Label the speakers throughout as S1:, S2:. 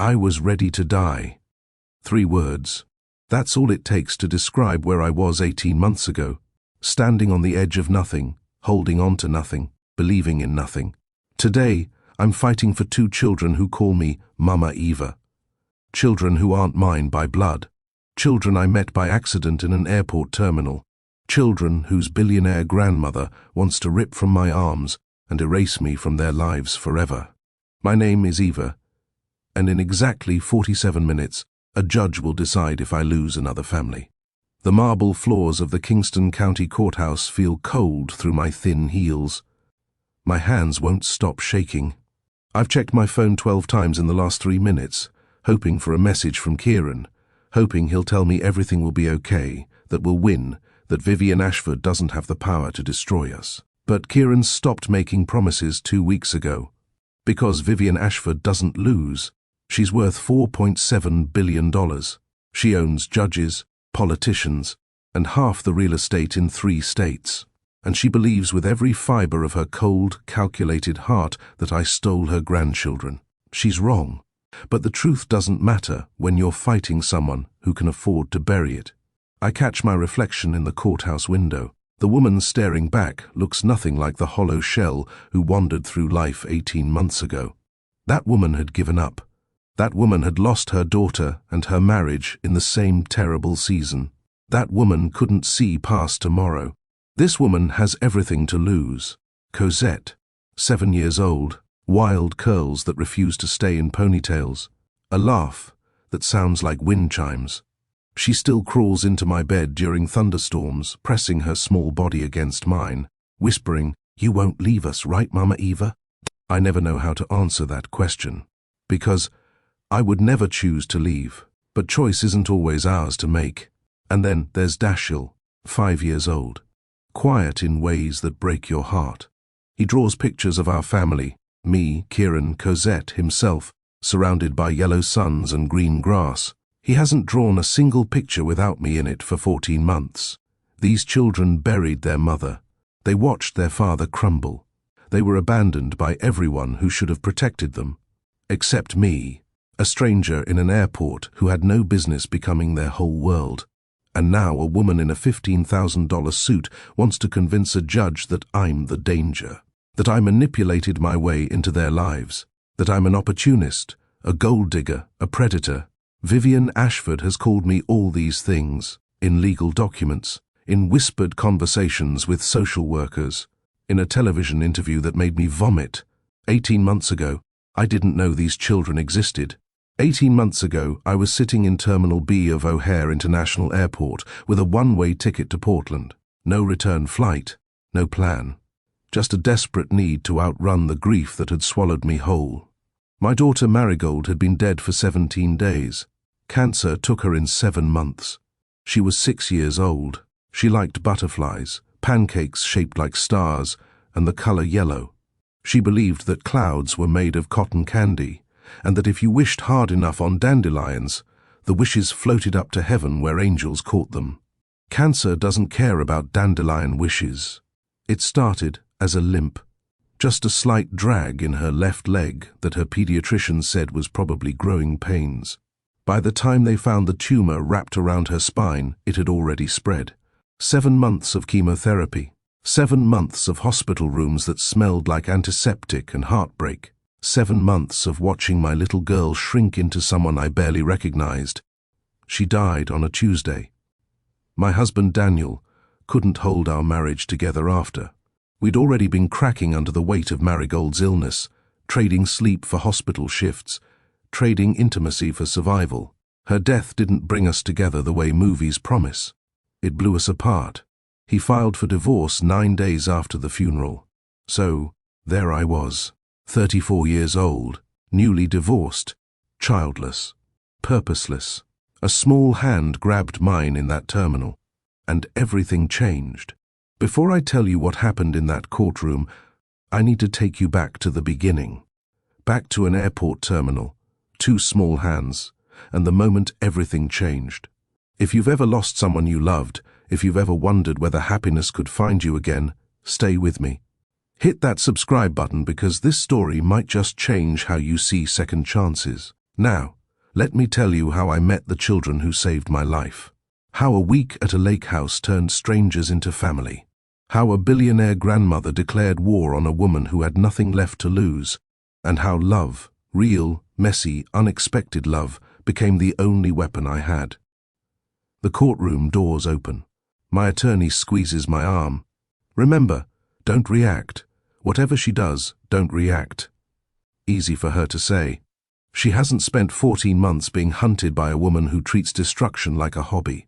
S1: I was ready to die. 3 words. That's all it takes to describe where I was 18 months ago, standing on the edge of nothing, holding on to nothing, believing in nothing. Today, I'm fighting for 2 children who call me Mama Eva. Children who aren't mine by blood. Children I met by accident in an airport terminal. Children whose billionaire grandmother wants to rip from my arms and erase me from their lives forever. My name is Eva, and in exactly 47 minutes, a judge will decide if I lose another family. The marble floors of the Kingston County Courthouse feel cold through my thin heels. My hands won't stop shaking. I've checked my phone 12 times in the last 3 minutes, hoping for a message from Kieran, hoping he'll tell me everything will be okay, that we'll win, that Vivien Ashford doesn't have the power to destroy us. But Kieran stopped making promises 2 weeks ago. Because Vivien Ashford doesn't lose, she's worth $4.7 billion. She owns judges, politicians, and half the real estate in 3 states. And she believes with every fiber of her cold, calculated heart that I stole her grandchildren. She's wrong. But the truth doesn't matter when you're fighting someone who can afford to bury it. I catch my reflection in the courthouse window. The woman staring back looks nothing like the hollow shell who wandered through life 18 months ago. That woman had given up. That woman had lost her daughter and her marriage in the same terrible season. That woman couldn't see past tomorrow. This woman has everything to lose. Cosette, 7 years old, wild curls that refuse to stay in ponytails, a laugh that sounds like wind chimes. She still crawls into my bed during thunderstorms, pressing her small body against mine, whispering, "You won't leave us, right, Mama Eva?" I never know how to answer that question, because I would never choose to leave, but choice isn't always ours to make. And then there's Dashiell, 5 years old, quiet in ways that break your heart. He draws pictures of our family, me, Kieran, Cosette, himself, surrounded by yellow suns and green grass. He hasn't drawn a single picture without me in it for 14 months. These children buried their mother. They watched their father crumble. They were abandoned by everyone who should have protected them. Except me, a stranger in an airport who had no business becoming their whole world. And now a woman in a $15,000 suit wants to convince a judge that I'm the danger, that I manipulated my way into their lives, that I'm an opportunist, a gold digger, a predator. Vivien Ashford has called me all these things, in legal documents, in whispered conversations with social workers, in a television interview that made me vomit. 18 months ago, I didn't know these children existed. 18 months ago, I was sitting in Terminal B of O'Hare International Airport with a one-way ticket to Portland. No return flight, no plan. Just a desperate need to outrun the grief that had swallowed me whole. My daughter Marigold had been dead for 17 days. Cancer took her in 7 months. She was 6 years old. She liked butterflies, pancakes shaped like stars, and the color yellow. She believed that clouds were made of cotton candy, and that if you wished hard enough on dandelions, the wishes floated up to heaven where angels caught them. Cancer doesn't care about dandelion wishes. It started as a limp, just a slight drag in her left leg that her pediatrician said was probably growing pains. By the time they found the tumor wrapped around her spine, it had already spread. 7 months of chemotherapy. 7 months of hospital rooms that smelled like antiseptic and heartbreak. 7 months of watching my little girl shrink into someone I barely recognized. She died on a Tuesday. My husband Daniel couldn't hold our marriage together after. We'd already been cracking under the weight of Marigold's illness, trading sleep for hospital shifts, trading intimacy for survival. Her death didn't bring us together the way movies promise. It blew us apart. He filed for divorce 9 days after the funeral. So, there I was, 34 years old, newly divorced, childless, purposeless. A small hand grabbed mine in that terminal, and everything changed. Before I tell you what happened in that courtroom, I need to take you back to the beginning. Back to an airport terminal, 2 small hands, and the moment everything changed. If you've ever lost someone you loved, if you've ever wondered whether happiness could find you again, stay with me. Hit that subscribe button because this story might just change how you see second chances. Now, let me tell you how I met the children who saved my life. How a week at a lake house turned strangers into family. How a billionaire grandmother declared war on a woman who had nothing left to lose. And how love, real, messy, unexpected love, became the only weapon I had. The courtroom doors open. My attorney squeezes my arm. Remember, don't react. Whatever she does, don't react. Easy for her to say. She hasn't spent 14 months being hunted by a woman who treats destruction like a hobby.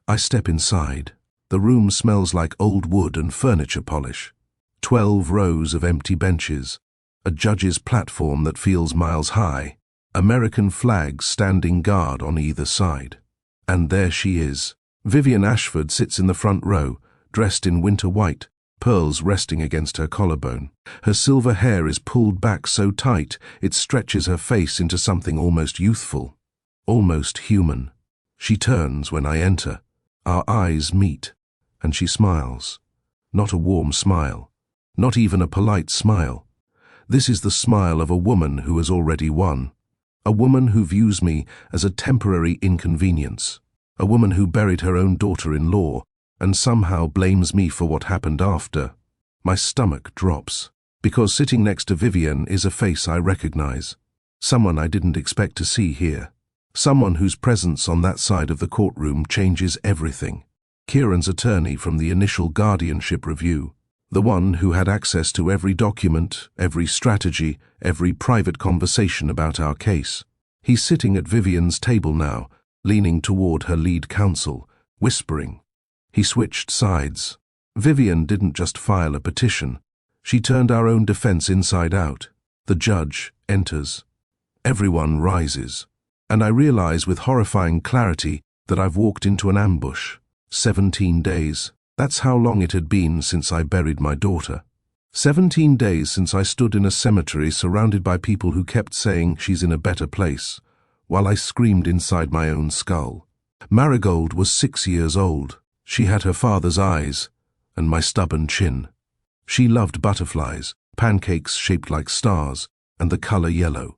S1: I step inside. The room smells like old wood and furniture polish. 12 rows of empty benches. A judge's platform that feels miles high. American flags standing guard on either side. And there she is. Vivien Ashford sits in the front row, dressed in winter white, pearls resting against her collarbone. Her silver hair is pulled back so tight it stretches her face into something almost youthful, almost human. She turns when I enter. Our eyes meet, and she smiles. Not a warm smile, not even a polite smile. This is the smile of a woman who has already won. A woman who views me as a temporary inconvenience. A woman who buried her own daughter-in-law and somehow blames me for what happened after. My stomach drops, because sitting next to Vivien is a face I recognize. Someone I didn't expect to see here. Someone whose presence on that side of the courtroom changes everything. Kieran's attorney from the initial guardianship review. The one who had access to every document, every strategy, every private conversation about our case. He's sitting at Vivien's table now, leaning toward her lead counsel, whispering. He switched sides. Vivien didn't just file a petition. She turned our own defense inside out. The judge enters. Everyone rises. And I realize with horrifying clarity that I've walked into an ambush. 17 days. That's how long it had been since I buried my daughter. 17 days since I stood in a cemetery surrounded by people who kept saying she's in a better place, while I screamed inside my own skull. Marigold was 6 years old. She had her father's eyes, and my stubborn chin. She loved butterflies, pancakes shaped like stars, and the color yellow.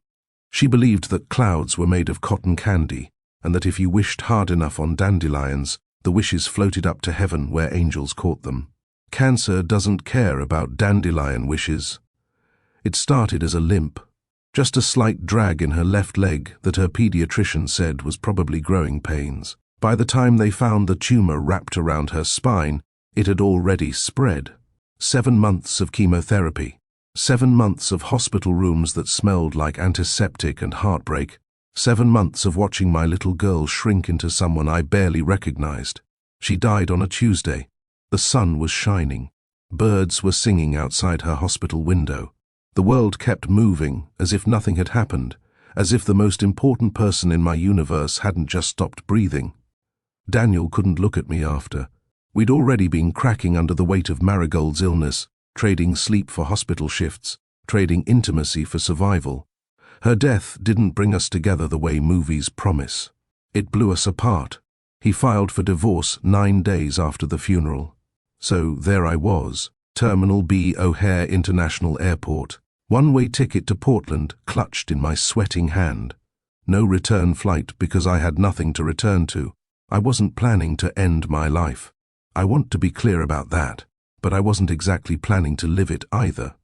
S1: She believed that clouds were made of cotton candy, and that if you wished hard enough on dandelions, the wishes floated up to heaven where angels caught them. Cancer doesn't care about dandelion wishes. It started as a limp, just a slight drag in her left leg that her pediatrician said was probably growing pains. By the time they found the tumor wrapped around her spine, it had already spread. 7 months of chemotherapy. 7 months of hospital rooms that smelled like antiseptic and heartbreak. 7 months of watching my little girl shrink into someone I barely recognized. She died on a Tuesday. The sun was shining. Birds were singing outside her hospital window. The world kept moving as if nothing had happened, as if the most important person in my universe hadn't just stopped breathing. Daniel couldn't look at me after. We'd already been cracking under the weight of Marigold's illness, trading sleep for hospital shifts, trading intimacy for survival. Her death didn't bring us together the way movies promise. It blew us apart. He filed for divorce 9 days after the funeral. So there I was, Terminal B O'Hare International Airport, one-way ticket to Portland clutched in my sweating hand. No return flight because I had nothing to return to. I wasn't planning to end my life. I want to be clear about that, but I wasn't exactly planning to live it either.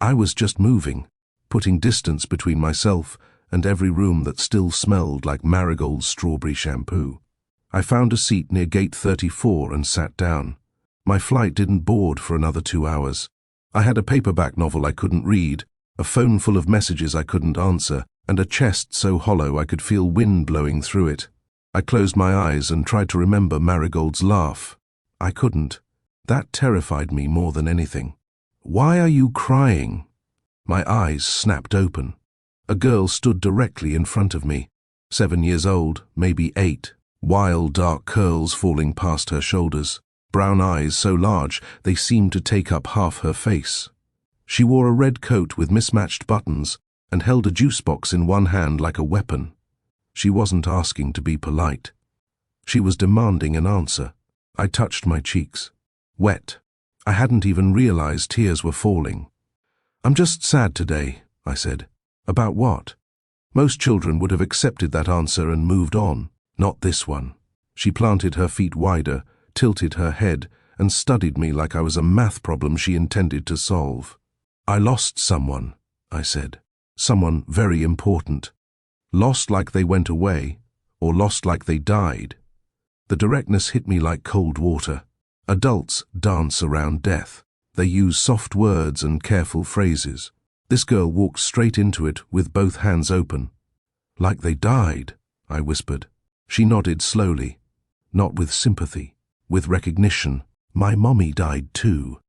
S1: I was just moving, putting distance between myself and every room that still smelled like Marigold's strawberry shampoo. I found a seat near gate 34 and sat down. My flight didn't board for another 2 hours. I had a paperback novel I couldn't read, a phone full of messages I couldn't answer, and a chest so hollow I could feel wind blowing through it. I closed my eyes and tried to remember Marigold's laugh. I couldn't. That terrified me more than anything. "Why are you crying?" My eyes snapped open. A girl stood directly in front of me, 7 years old, maybe 8, wild dark curls falling past her shoulders, brown eyes so large they seemed to take up half her face. She wore a red coat with mismatched buttons and held a juice box in one hand like a weapon. She wasn't asking to be polite. She was demanding an answer. I touched my cheeks. Wet. I hadn't even realized tears were falling. "I'm just sad today," I said. "About what?" Most children would have accepted that answer and moved on. Not this one. She planted her feet wider, tilted her head, and studied me like I was a math problem she intended to solve. I lost someone, I said. Someone very important. Lost like they went away, or lost like they died. The directness hit me like cold water. Adults dance around death. They use soft words and careful phrases. This girl walked straight into it with both hands open. Like they died, I whispered. She nodded slowly, not with sympathy, with recognition. My mommy died too.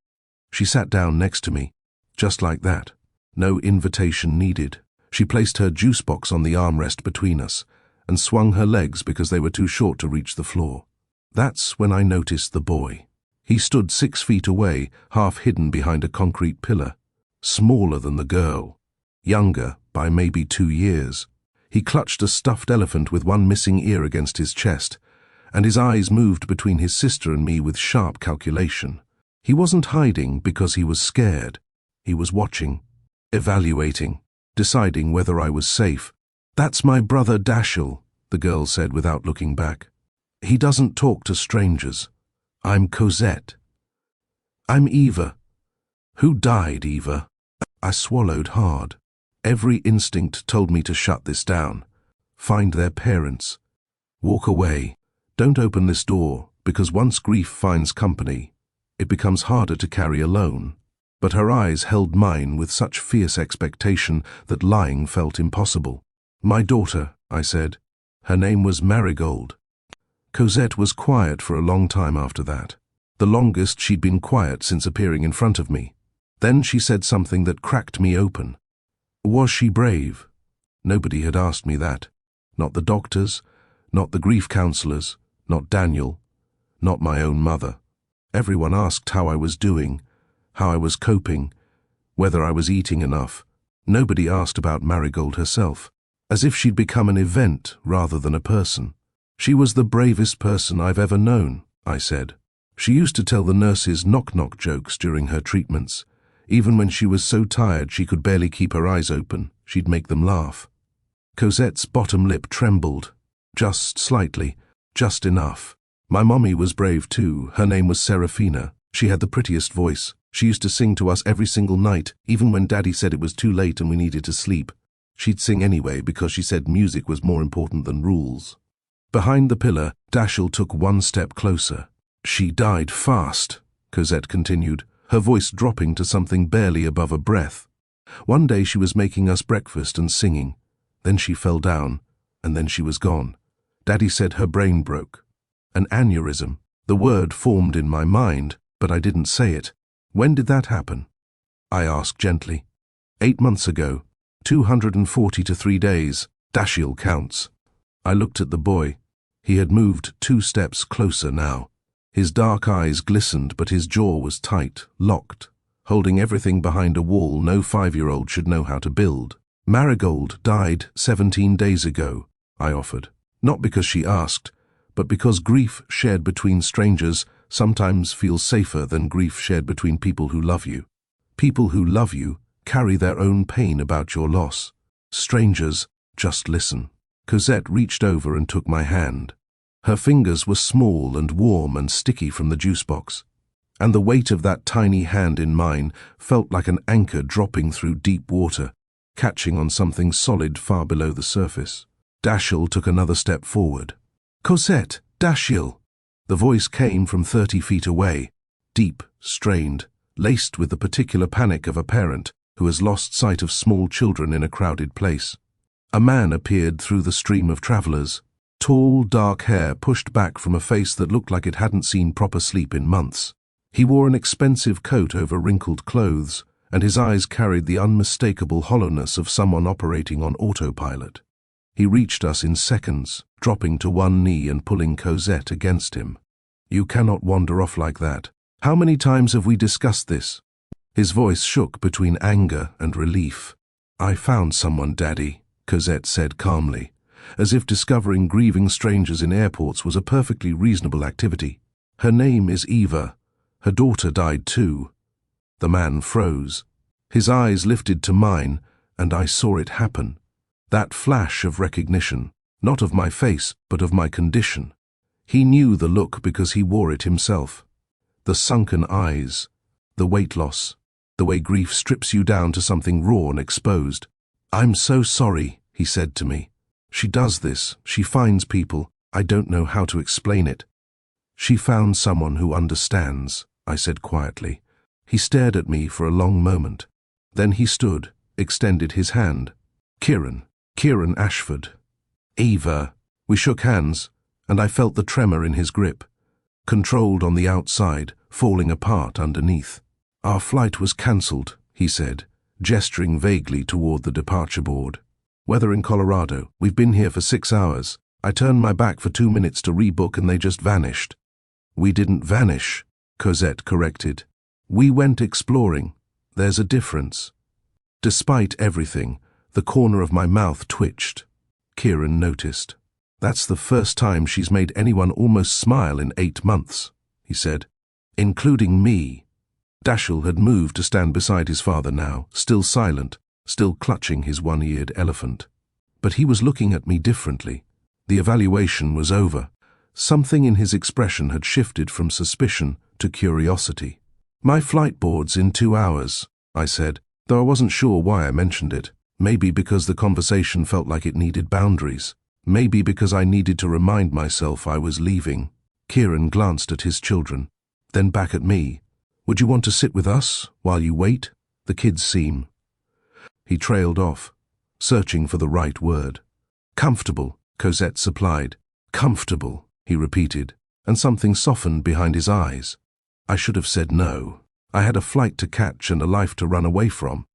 S1: She sat down next to me, just like that. No invitation needed. She placed her juice box on the armrest between us and swung her legs because they were too short to reach the floor. That's when I noticed the boy. He stood 6 feet away, half hidden behind a concrete pillar. Smaller than the girl. Younger by maybe 2 years. He clutched a stuffed elephant with one missing ear against his chest, and his eyes moved between his sister and me with sharp calculation. He wasn't hiding because he was scared. He was watching, evaluating, deciding whether I was safe. "That's my brother Dashiell," the girl said without looking back. "He doesn't talk to strangers. I'm Cosette." "I'm Eva." "Who died, Eva?" I swallowed hard. Every instinct told me to shut this down. Find their parents. Walk away. Don't open this door, because once grief finds company, it becomes harder to carry alone. But her eyes held mine with such fierce expectation that lying felt impossible. "My daughter," I said. Her name was Marigold. Cosette was quiet for a long time after that. The longest she'd been quiet since appearing in front of me. Then she said something that cracked me open. Was she brave? Nobody had asked me that. Not the doctors, not the grief counselors, not Daniel, not my own mother. Everyone asked how I was doing, how I was coping, whether I was eating enough. Nobody asked about Marigold herself, as if she'd become an event rather than a person. "She was the bravest person I've ever known," I said. She used to tell the nurses knock-knock jokes during her treatments. Even when she was so tired she could barely keep her eyes open, she'd make them laugh. Cosette's bottom lip trembled, just slightly, just enough. My mommy was brave too. Her name was Serafina. She had the prettiest voice. She used to sing to us every single night, even when Daddy said it was too late and we needed to sleep. She'd sing anyway because she said music was more important than rules. Behind the pillar, Dashiell took one step closer. "She died fast," Cosette continued, her voice dropping to something barely above a breath. "One day she was making us breakfast and singing. Then she fell down, and then she was gone. Daddy said her brain broke. An aneurysm. The word formed in my mind, but I didn't say it. When did that happen?" I asked gently. 8 months ago. 240 to 3 days. Dashiell counts. I looked at the boy. He had moved 2 steps closer now. His dark eyes glistened, but his jaw was tight, locked, holding everything behind a wall no 5-year-old should know how to build. "Marigold died 17 days ago," I offered. Not because she asked, but because grief shared between strangers sometimes feels safer than grief shared between people who love you. People who love you carry their own pain about your loss. Strangers just listen. Cosette reached over and took my hand. Her fingers were small and warm and sticky from the juice box, and the weight of that tiny hand in mine felt like an anchor dropping through deep water, catching on something solid far below the surface. Dashiell took another step forward. "Cosette, Dashiell!" The voice came from 30 feet away, deep, strained, laced with the particular panic of a parent who has lost sight of small children in a crowded place. A man appeared through the stream of travelers. Tall, dark hair pushed back from a face that looked like it hadn't seen proper sleep in months. He wore an expensive coat over wrinkled clothes, and his eyes carried the unmistakable hollowness of someone operating on autopilot. He reached us in seconds, dropping to one knee and pulling Cosette against him. "You cannot wander off like that. How many times have we discussed this?" His voice shook between anger and relief. "I found someone, Daddy," Cosette said calmly, as if discovering grieving strangers in airports was a perfectly reasonable activity. "Her name is Eva. Her daughter died too." The man froze. His eyes lifted to mine, and I saw it happen. That flash of recognition, not of my face, but of my condition. He knew the look because he wore it himself. The sunken eyes, the weight loss, the way grief strips you down to something raw and exposed. "I'm so sorry," he said to me. "She does this, she finds people, I don't know how to explain it." "She found someone who understands," I said quietly. He stared at me for a long moment. Then he stood, extended his hand. Kieran Ashford. Eva." We shook hands, and I felt the tremor in his grip. Controlled on the outside, falling apart underneath. "Our flight was cancelled," he said, gesturing vaguely toward the departure board. "Weather in Colorado. We've been here for 6 hours. I turned my back for 2 minutes to rebook and they just vanished." "We didn't vanish," Cosette corrected. "We went exploring. There's a difference." Despite everything, the corner of my mouth twitched. Kieran noticed. "That's the first time she's made anyone almost smile in 8 months," he said. "Including me." Dashiell had moved to stand beside his father now, still silent, still clutching his one-eared elephant. But he was looking at me differently. The evaluation was over. Something in his expression had shifted from suspicion to curiosity. "My flight board's in 2 hours," I said, though I wasn't sure why I mentioned it. Maybe because the conversation felt like it needed boundaries. Maybe because I needed to remind myself I was leaving. Kieran glanced at his children, then back at me. "Would you want to sit with us while you wait? The kids seem—" He trailed off, searching for the right word. "Comfortable," Cosette supplied. "Comfortable," he repeated, and something softened behind his eyes. I should have said no. I had a flight to catch and a life to run away from.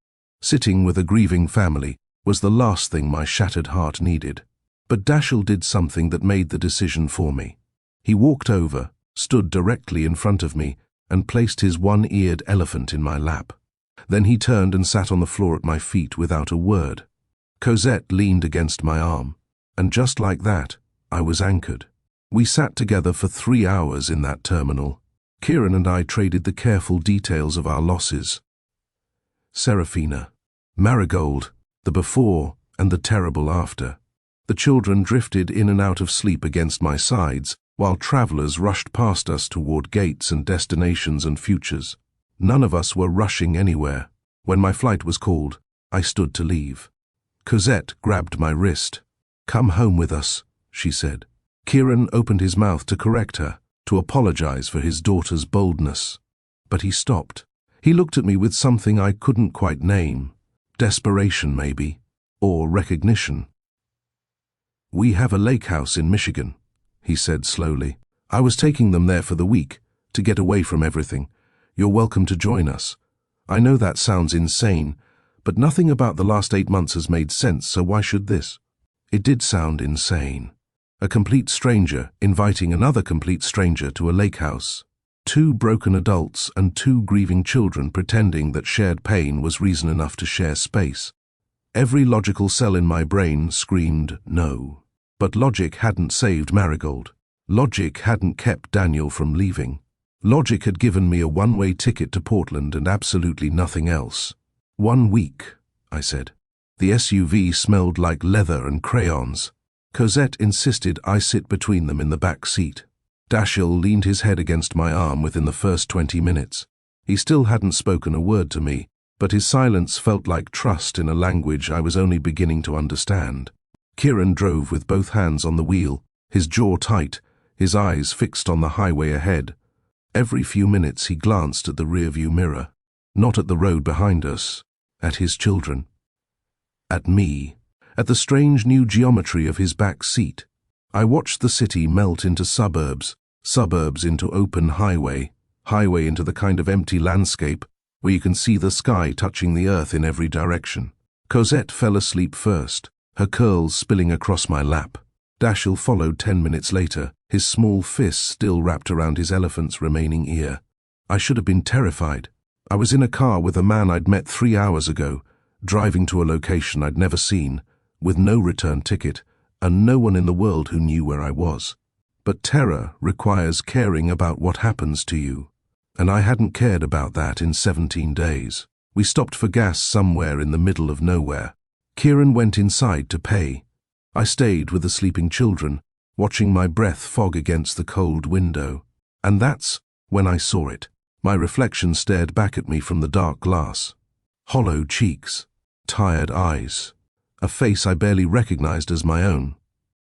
S1: Sitting with a grieving family was the last thing my shattered heart needed. But Dashiell did something that made the decision for me. He walked over, stood directly in front of me, and placed his one-eared elephant in my lap. Then he turned and sat on the floor at my feet without a word. Cosette leaned against my arm, and just like that, I was anchored. We sat together for 3 hours in that terminal. Kieran and I traded the careful details of our losses. Serafina, Marigold, the before and the terrible after. The children drifted in and out of sleep against my sides, while travelers rushed past us toward gates and destinations and futures. None of us were rushing anywhere. When my flight was called, I stood to leave. Cosette grabbed my wrist. "Come home with us," she said. Kieran opened his mouth to correct her, to apologize for his daughter's boldness. But he stopped. He looked at me with something I couldn't quite name. Desperation, maybe, or recognition. "We have a lake house in Michigan," he said slowly. "I was taking them there for the week, to get away from everything. You're welcome to join us. I know that sounds insane, but nothing about the last 8 months has made sense, so why should this?" It did sound insane. A complete stranger inviting another complete stranger to a lake house. 2 broken adults and 2 grieving children pretending that shared pain was reason enough to share space. Every logical cell in my brain screamed no. But logic hadn't saved Marigold. Logic hadn't kept Daniel from leaving. Logic had given me a one-way ticket to Portland and absolutely nothing else. 1 week, I said. The SUV smelled like leather and crayons. Cosette insisted I sit between them in the back seat. Dashiell leaned his head against my arm within the first 20 minutes. He still hadn't spoken a word to me, but his silence felt like trust in a language I was only beginning to understand. Kieran drove with both hands on the wheel, his jaw tight, his eyes fixed on the highway ahead. Every few minutes he glanced at the rearview mirror, not at the road behind us, at his children. At me, at the strange new geometry of his back seat. I watched the city melt into suburbs, suburbs into open highway, highway into the kind of empty landscape where you can see the sky touching the earth in every direction. Cosette fell asleep first, her curls spilling across my lap. Dashiell followed 10 minutes later, his small fist still wrapped around his elephant's remaining ear. I should have been terrified. I was in a car with a man I'd met 3 hours ago, driving to a location I'd never seen, with no return ticket, and no one in the world who knew where I was. But terror requires caring about what happens to you, and I hadn't cared about that in 17 days. We stopped for gas somewhere in the middle of nowhere. Kieran went inside to pay. I stayed with the sleeping children, watching my breath fog against the cold window. And that's when I saw it. My reflection stared back at me from the dark glass. Hollow cheeks, tired eyes, a face I barely recognized as my own.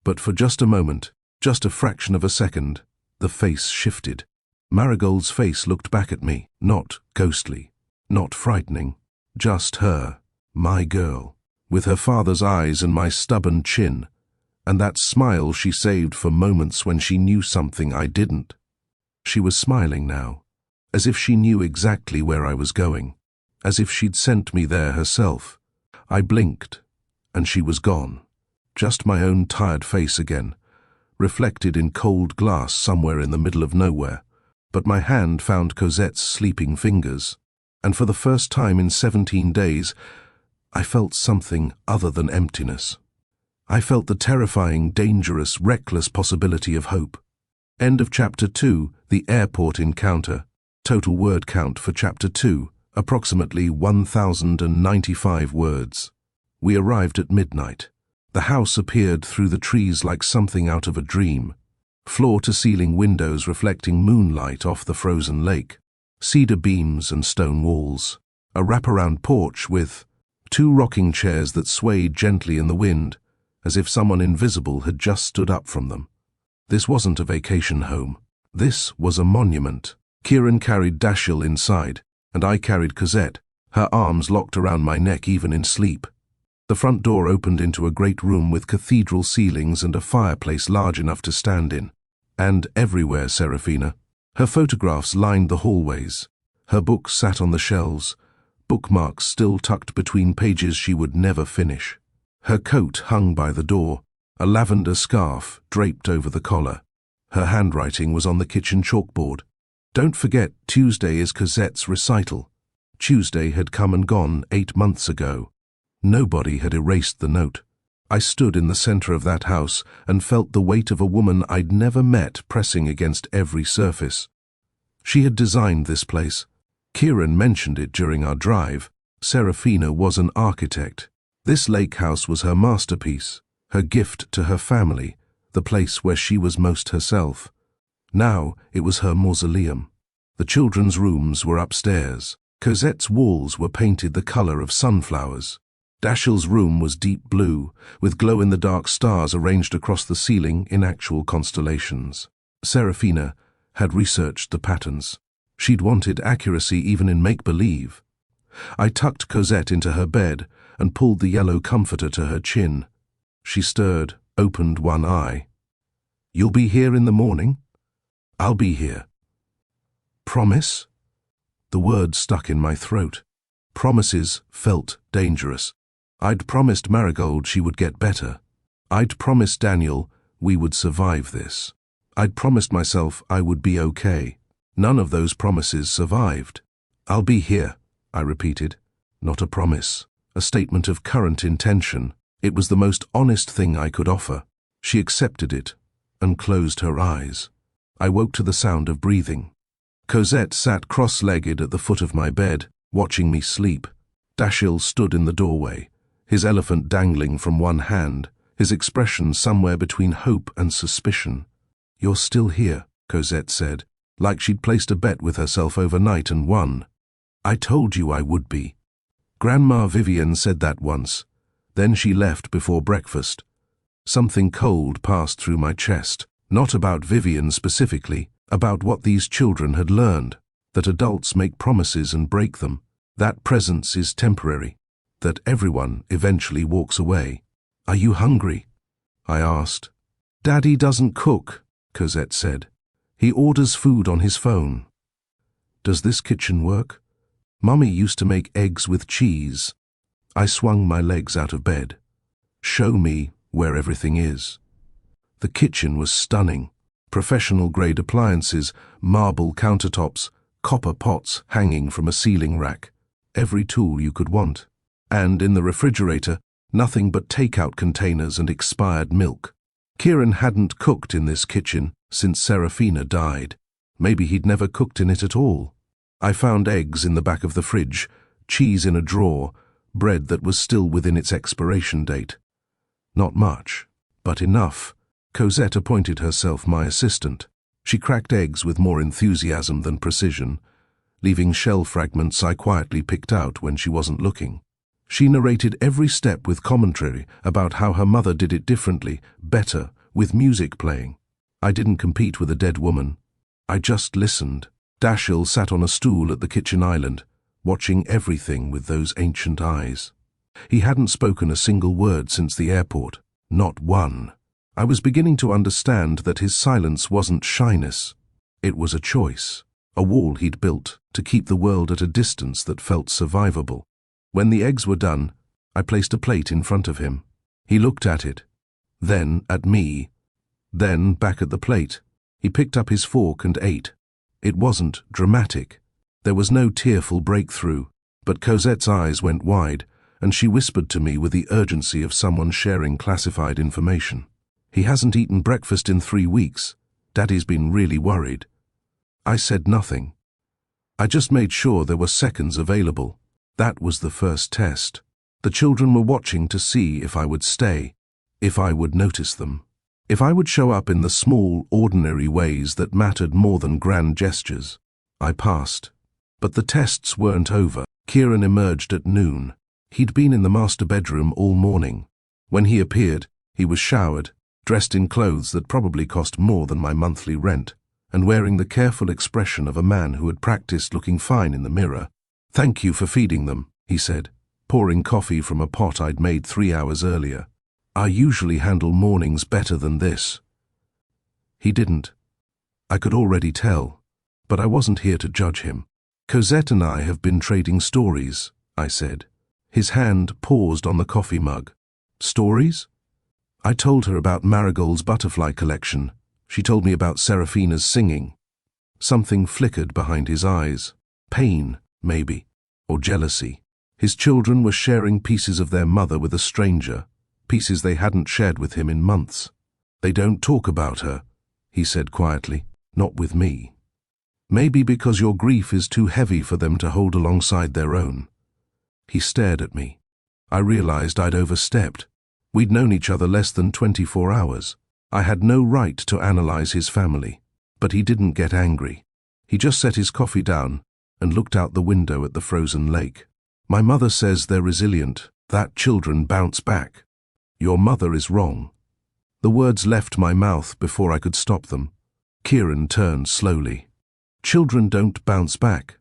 S1: But for just a moment, just a fraction of a second, the face shifted. Marigold's face looked back at me, not ghostly, not frightening, just her, my girl, with her father's eyes and my stubborn chin, and that smile she saved for moments when she knew something I didn't. She was smiling now, as if she knew exactly where I was going, as if she'd sent me there herself. I blinked, and she was gone. Just my own tired face again, reflected in cold glass somewhere in the middle of nowhere. But my hand found Cosette's sleeping fingers, and for the first time in 17 days, I felt something other than emptiness. I felt the terrifying, dangerous, reckless possibility of hope. End of Chapter 2, The Airport Encounter. Total word count for Chapter 2, approximately 1,095 words. We arrived at midnight. The house appeared through the trees like something out of a dream. Floor-to-ceiling windows reflecting moonlight off the frozen lake. Cedar beams and stone walls. A wraparound porch with 2 rocking chairs that swayed gently in the wind, as if someone invisible had just stood up from them. This wasn't a vacation home. This was a monument. Kieran carried Dashiell inside, and I carried Cosette, her arms locked around my neck even in sleep. The front door opened into a great room with cathedral ceilings and a fireplace large enough to stand in. And everywhere Serafina. Her photographs lined the hallways. Her books sat on the shelves, bookmarks still tucked between pages she would never finish. Her coat hung by the door, a lavender scarf draped over the collar. Her handwriting was on the kitchen chalkboard. Don't forget, Tuesday is Cosette's recital. Tuesday had come and gone 8 months ago. Nobody had erased the note. I stood in the center of that house and felt the weight of a woman I'd never met pressing against every surface. She had designed this place. Kieran mentioned it during our drive. Serafina was an architect. This lake house was her masterpiece, her gift to her family, the place where she was most herself. Now it was her mausoleum. The children's rooms were upstairs. Cosette's walls were painted the color of sunflowers. Dashiell's room was deep blue, with glow-in-the-dark stars arranged across the ceiling in actual constellations. Serafina had researched the patterns. She'd wanted accuracy even in make-believe. I tucked Cosette into her bed and pulled the yellow comforter to her chin. She stirred, opened one eye. "You'll be here in the morning?" "I'll be here." "Promise?" The word stuck in my throat. Promises felt dangerous. I'd promised Marigold she would get better. I'd promised Daniel we would survive this. I'd promised myself I would be okay. None of those promises survived. "I'll be here," I repeated. Not a promise, a statement of current intention. It was the most honest thing I could offer. She accepted it and closed her eyes. I woke to the sound of breathing. Cosette sat cross-legged at the foot of my bed, watching me sleep. Dashiell stood in the doorway, his elephant dangling from one hand, his expression somewhere between hope and suspicion. "You're still here," Cosette said, like she'd placed a bet with herself overnight and won. "I told you I would be." Grandma Vivien said that once. Then she left before breakfast. Something cold passed through my chest, not about Vivien specifically, about what these children had learned, that adults make promises and break them, that presence is temporary, that everyone eventually walks away. "Are you hungry?" I asked. "Daddy doesn't cook," Cosette said. "He orders food on his phone." "Does this kitchen work?" "Mummy used to make eggs with cheese." I swung my legs out of bed. "Show me where everything is." The kitchen was stunning. Professional-grade appliances, marble countertops, copper pots hanging from a ceiling rack. Every tool you could want. And in the refrigerator, nothing but takeout containers and expired milk. Kieran hadn't cooked in this kitchen since Serafina died. Maybe he'd never cooked in it at all. I found eggs in the back of the fridge, cheese in a drawer, bread that was still within its expiration date. Not much, but enough. Cosette appointed herself my assistant. She cracked eggs with more enthusiasm than precision, leaving shell fragments I quietly picked out when she wasn't looking. She narrated every step with commentary about how her mother did it differently, better, with music playing. I didn't compete with a dead woman. I just listened. Dashiell sat on a stool at the kitchen island, watching everything with those ancient eyes. He hadn't spoken a single word since the airport, not one. I was beginning to understand that his silence wasn't shyness. It was a choice, a wall he'd built to keep the world at a distance that felt survivable. When the eggs were done, I placed a plate in front of him. He looked at it, then at me, then back at the plate. He picked up his fork and ate. It wasn't dramatic. There was no tearful breakthrough, but Cosette's eyes went wide, and she whispered to me with the urgency of someone sharing classified information. "He hasn't eaten breakfast in 3 weeks. Daddy's been really worried." I said nothing. I just made sure there were seconds available. That was the first test. The children were watching to see if I would stay, if I would notice them, if I would show up in the small, ordinary ways that mattered more than grand gestures. I passed. But the tests weren't over. Kieran emerged at noon. He'd been in the master bedroom all morning. When he appeared, he was showered, dressed in clothes that probably cost more than my monthly rent, and wearing the careful expression of a man who had practiced looking fine in the mirror. "Thank you for feeding them," he said, pouring coffee from a pot I'd made 3 hours earlier. "I usually handle mornings better than this." He didn't. I could already tell, but I wasn't here to judge him. "Cosette and I have been trading stories," I said. His hand paused on the coffee mug. "Stories?" I told her about Marigold's butterfly collection. She told me about Serafina's singing. Something flickered behind his eyes. Pain, maybe, or jealousy. His children were sharing pieces of their mother with a stranger, pieces they hadn't shared with him in months. "They don't talk about her," he said quietly. "Not with me. Maybe because your grief is too heavy for them to hold alongside their own." He stared at me. I realized I'd overstepped. We'd known each other less than 24 hours. I had no right to analyze his family. But he didn't get angry. He just set his coffee down and looked out the window at the frozen lake. "My mother says they're resilient, that children bounce back. Your mother is wrong." The words left my mouth before I could stop them. Kieran turned slowly. "Children don't bounce back,"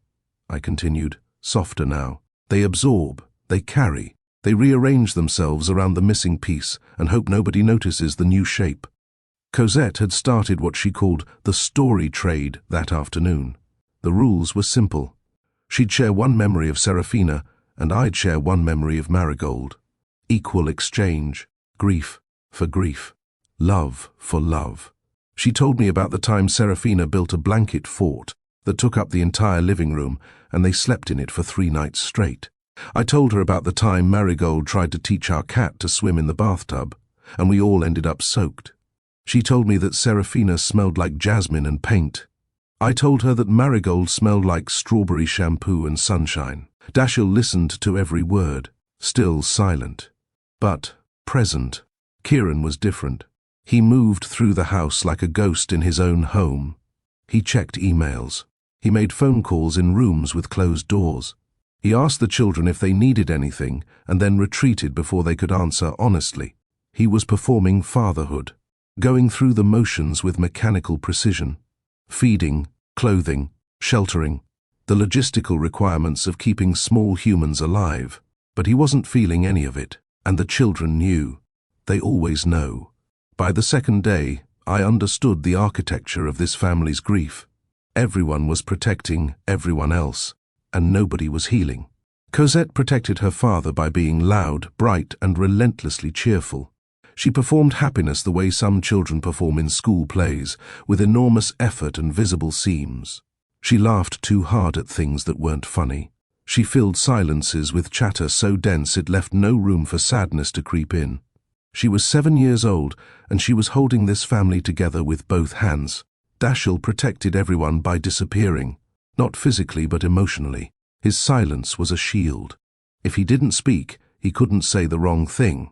S1: I continued, softer now. "They absorb, they carry, they rearrange themselves around the missing piece and hope nobody notices the new shape." Cosette had started what she called the story trade that afternoon. The rules were simple. She'd share one memory of Serafina, and I'd share one memory of Marigold. Equal exchange, grief for grief, love for love. She told me about the time Serafina built a blanket fort that took up the entire living room, and they slept in it for 3 nights straight. I told her about the time Marigold tried to teach our cat to swim in the bathtub, and we all ended up soaked. She told me that Serafina smelled like jasmine and paint. I told her that Marigold smelled like strawberry shampoo and sunshine. Dashiell listened to every word, still silent, but present. Kieran was different. He moved through the house like a ghost in his own home. He checked emails. He made phone calls in rooms with closed doors. He asked the children if they needed anything and then retreated before they could answer honestly. He was performing fatherhood, going through the motions with mechanical precision. Feeding, clothing, sheltering, the logistical requirements of keeping small humans alive. But he wasn't feeling any of it, and the children knew. They always know. By the second day, I understood the architecture of this family's grief. Everyone was protecting everyone else, and nobody was healing. Cosette protected her father by being loud, bright, and relentlessly cheerful. She performed happiness the way some children perform in school plays, with enormous effort and visible seams. She laughed too hard at things that weren't funny. She filled silences with chatter so dense it left no room for sadness to creep in. She was 7 years old, and she was holding this family together with both hands. Dashiell protected everyone by disappearing, not physically but emotionally. His silence was a shield. If he didn't speak, he couldn't say the wrong thing.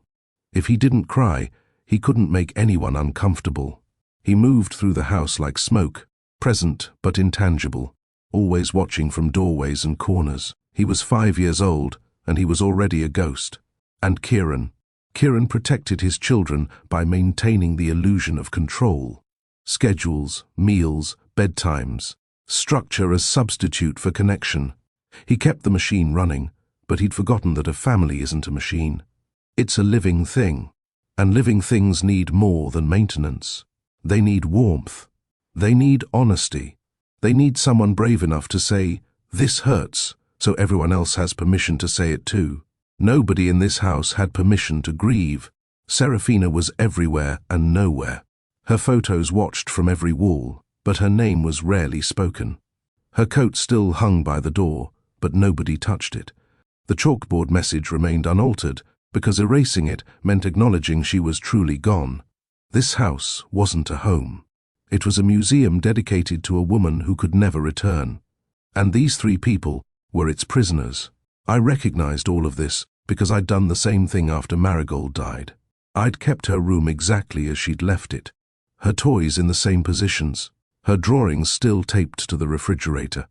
S1: If he didn't cry, he couldn't make anyone uncomfortable. He moved through the house like smoke, present but intangible, always watching from doorways and corners. He was 5 years old, and he was already a ghost. And Kieran protected his children by maintaining the illusion of control. Schedules, meals, bedtimes, structure as substitute for connection. He kept the machine running, but he'd forgotten that a family isn't a machine. It's a living thing, and living things need more than maintenance. They need warmth. They need honesty. They need someone brave enough to say, "This hurts," so everyone else has permission to say it too. Nobody in this house had permission to grieve. Serafina was everywhere and nowhere. Her photos watched from every wall, but her name was rarely spoken. Her coat still hung by the door, but nobody touched it. The chalkboard message remained unaltered, because erasing it meant acknowledging she was truly gone. This house wasn't a home. It was a museum dedicated to a woman who could never return. And these 3 people were its prisoners. I recognized all of this because I'd done the same thing after Marigold died. I'd kept her room exactly as she'd left it. Her toys in the same positions, her drawings still taped to the refrigerator.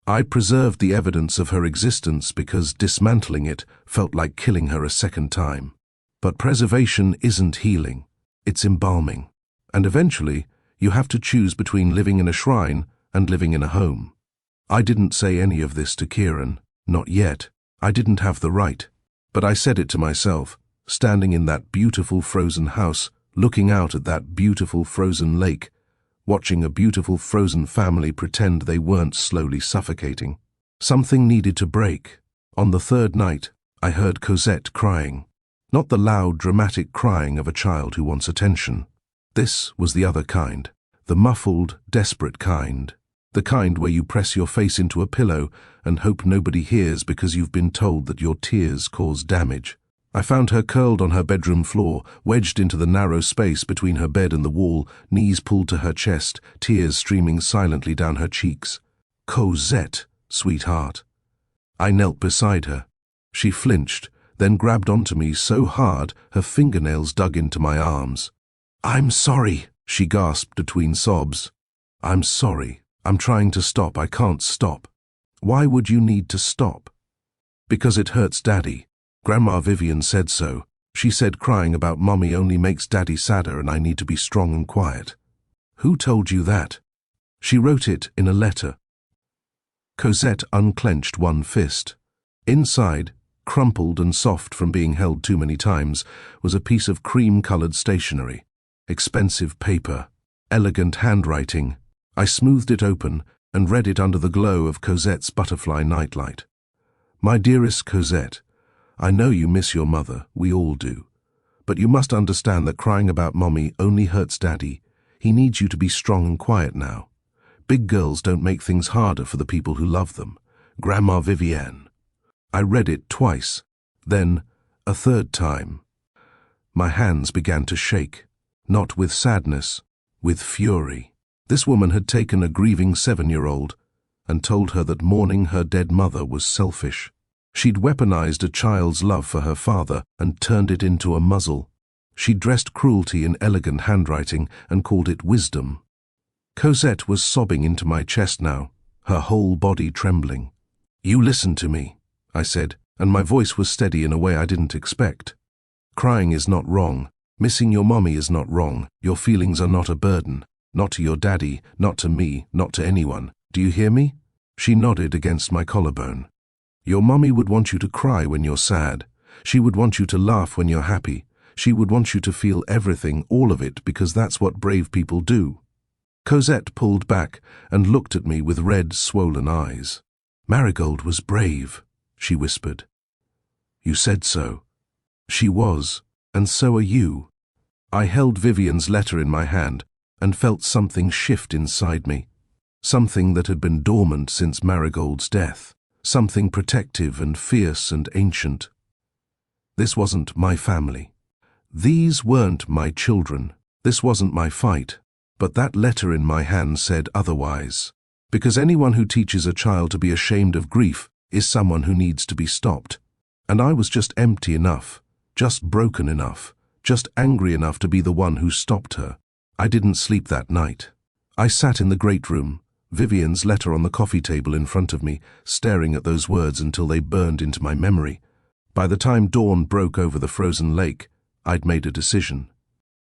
S1: I preserved the evidence of her existence because dismantling it felt like killing her a second time. But preservation isn't healing, it's embalming. And eventually, you have to choose between living in a shrine and living in a home. I didn't say any of this to Kieran, not yet. I didn't have the right. But I said it to myself, standing in that beautiful frozen house, looking out at that beautiful frozen lake, watching a beautiful frozen family pretend they weren't slowly suffocating. Something needed to break. On the 3rd night, I heard Cosette crying. Not the loud, dramatic crying of a child who wants attention. This was the other kind, the muffled, desperate kind. The kind where you press your face into a pillow and hope nobody hears because you've been told that your tears cause damage. I found her curled on her bedroom floor, wedged into the narrow space between her bed and the wall, knees pulled to her chest, tears streaming silently down her cheeks. "Cosette, sweetheart." I knelt beside her. She flinched, then grabbed onto me so hard her fingernails dug into my arms. "I'm sorry," she gasped between sobs. "I'm sorry. I'm trying to stop. I can't stop." "Why would you need to stop?" "Because it hurts Daddy. Grandma Vivien said so. She said crying about Mommy only makes Daddy sadder and I need to be strong and quiet." "Who told you that?" "She wrote it in a letter." Cosette unclenched one fist. Inside, crumpled and soft from being held too many times, was a piece of cream-colored stationery. Expensive paper. Elegant handwriting. I smoothed it open and read it under the glow of Cosette's butterfly nightlight. "My dearest Cosette, I know you miss your mother, we all do. But you must understand that crying about Mommy only hurts Daddy. He needs you to be strong and quiet now. Big girls don't make things harder for the people who love them. Grandma Vivien." I read it twice, then a 3rd time. My hands began to shake, not with sadness, with fury. This woman had taken a grieving 7-year-old and told her that mourning her dead mother was selfish. She'd weaponized a child's love for her father and turned it into a muzzle. She dressed cruelty in elegant handwriting and called it wisdom. Cosette was sobbing into my chest now, her whole body trembling. "You listen to me," I said, and my voice was steady in a way I didn't expect. "Crying is not wrong. Missing your mommy is not wrong. Your feelings are not a burden. Not to your daddy, not to me, not to anyone. Do you hear me?" She nodded against my collarbone. "Your mommy would want you to cry when you're sad. She would want you to laugh when you're happy. She would want you to feel everything, all of it, because that's what brave people do." Cosette pulled back and looked at me with red, swollen eyes. "Marigold was brave," she whispered. "You said so." "She was, and so are you." I held Vivien's letter in my hand and felt something shift inside me. Something that had been dormant since Marigold's death. Something protective and fierce and ancient. This wasn't my family. These weren't my children. This wasn't my fight. But that letter in my hand said otherwise. Because anyone who teaches a child to be ashamed of grief is someone who needs to be stopped. And I was just empty enough, just broken enough, just angry enough to be the one who stopped her. I didn't sleep that night. I sat in the great room, Vivien's letter on the coffee table in front of me, staring at those words until they burned into my memory. By the time dawn broke over the frozen lake, I'd made a decision.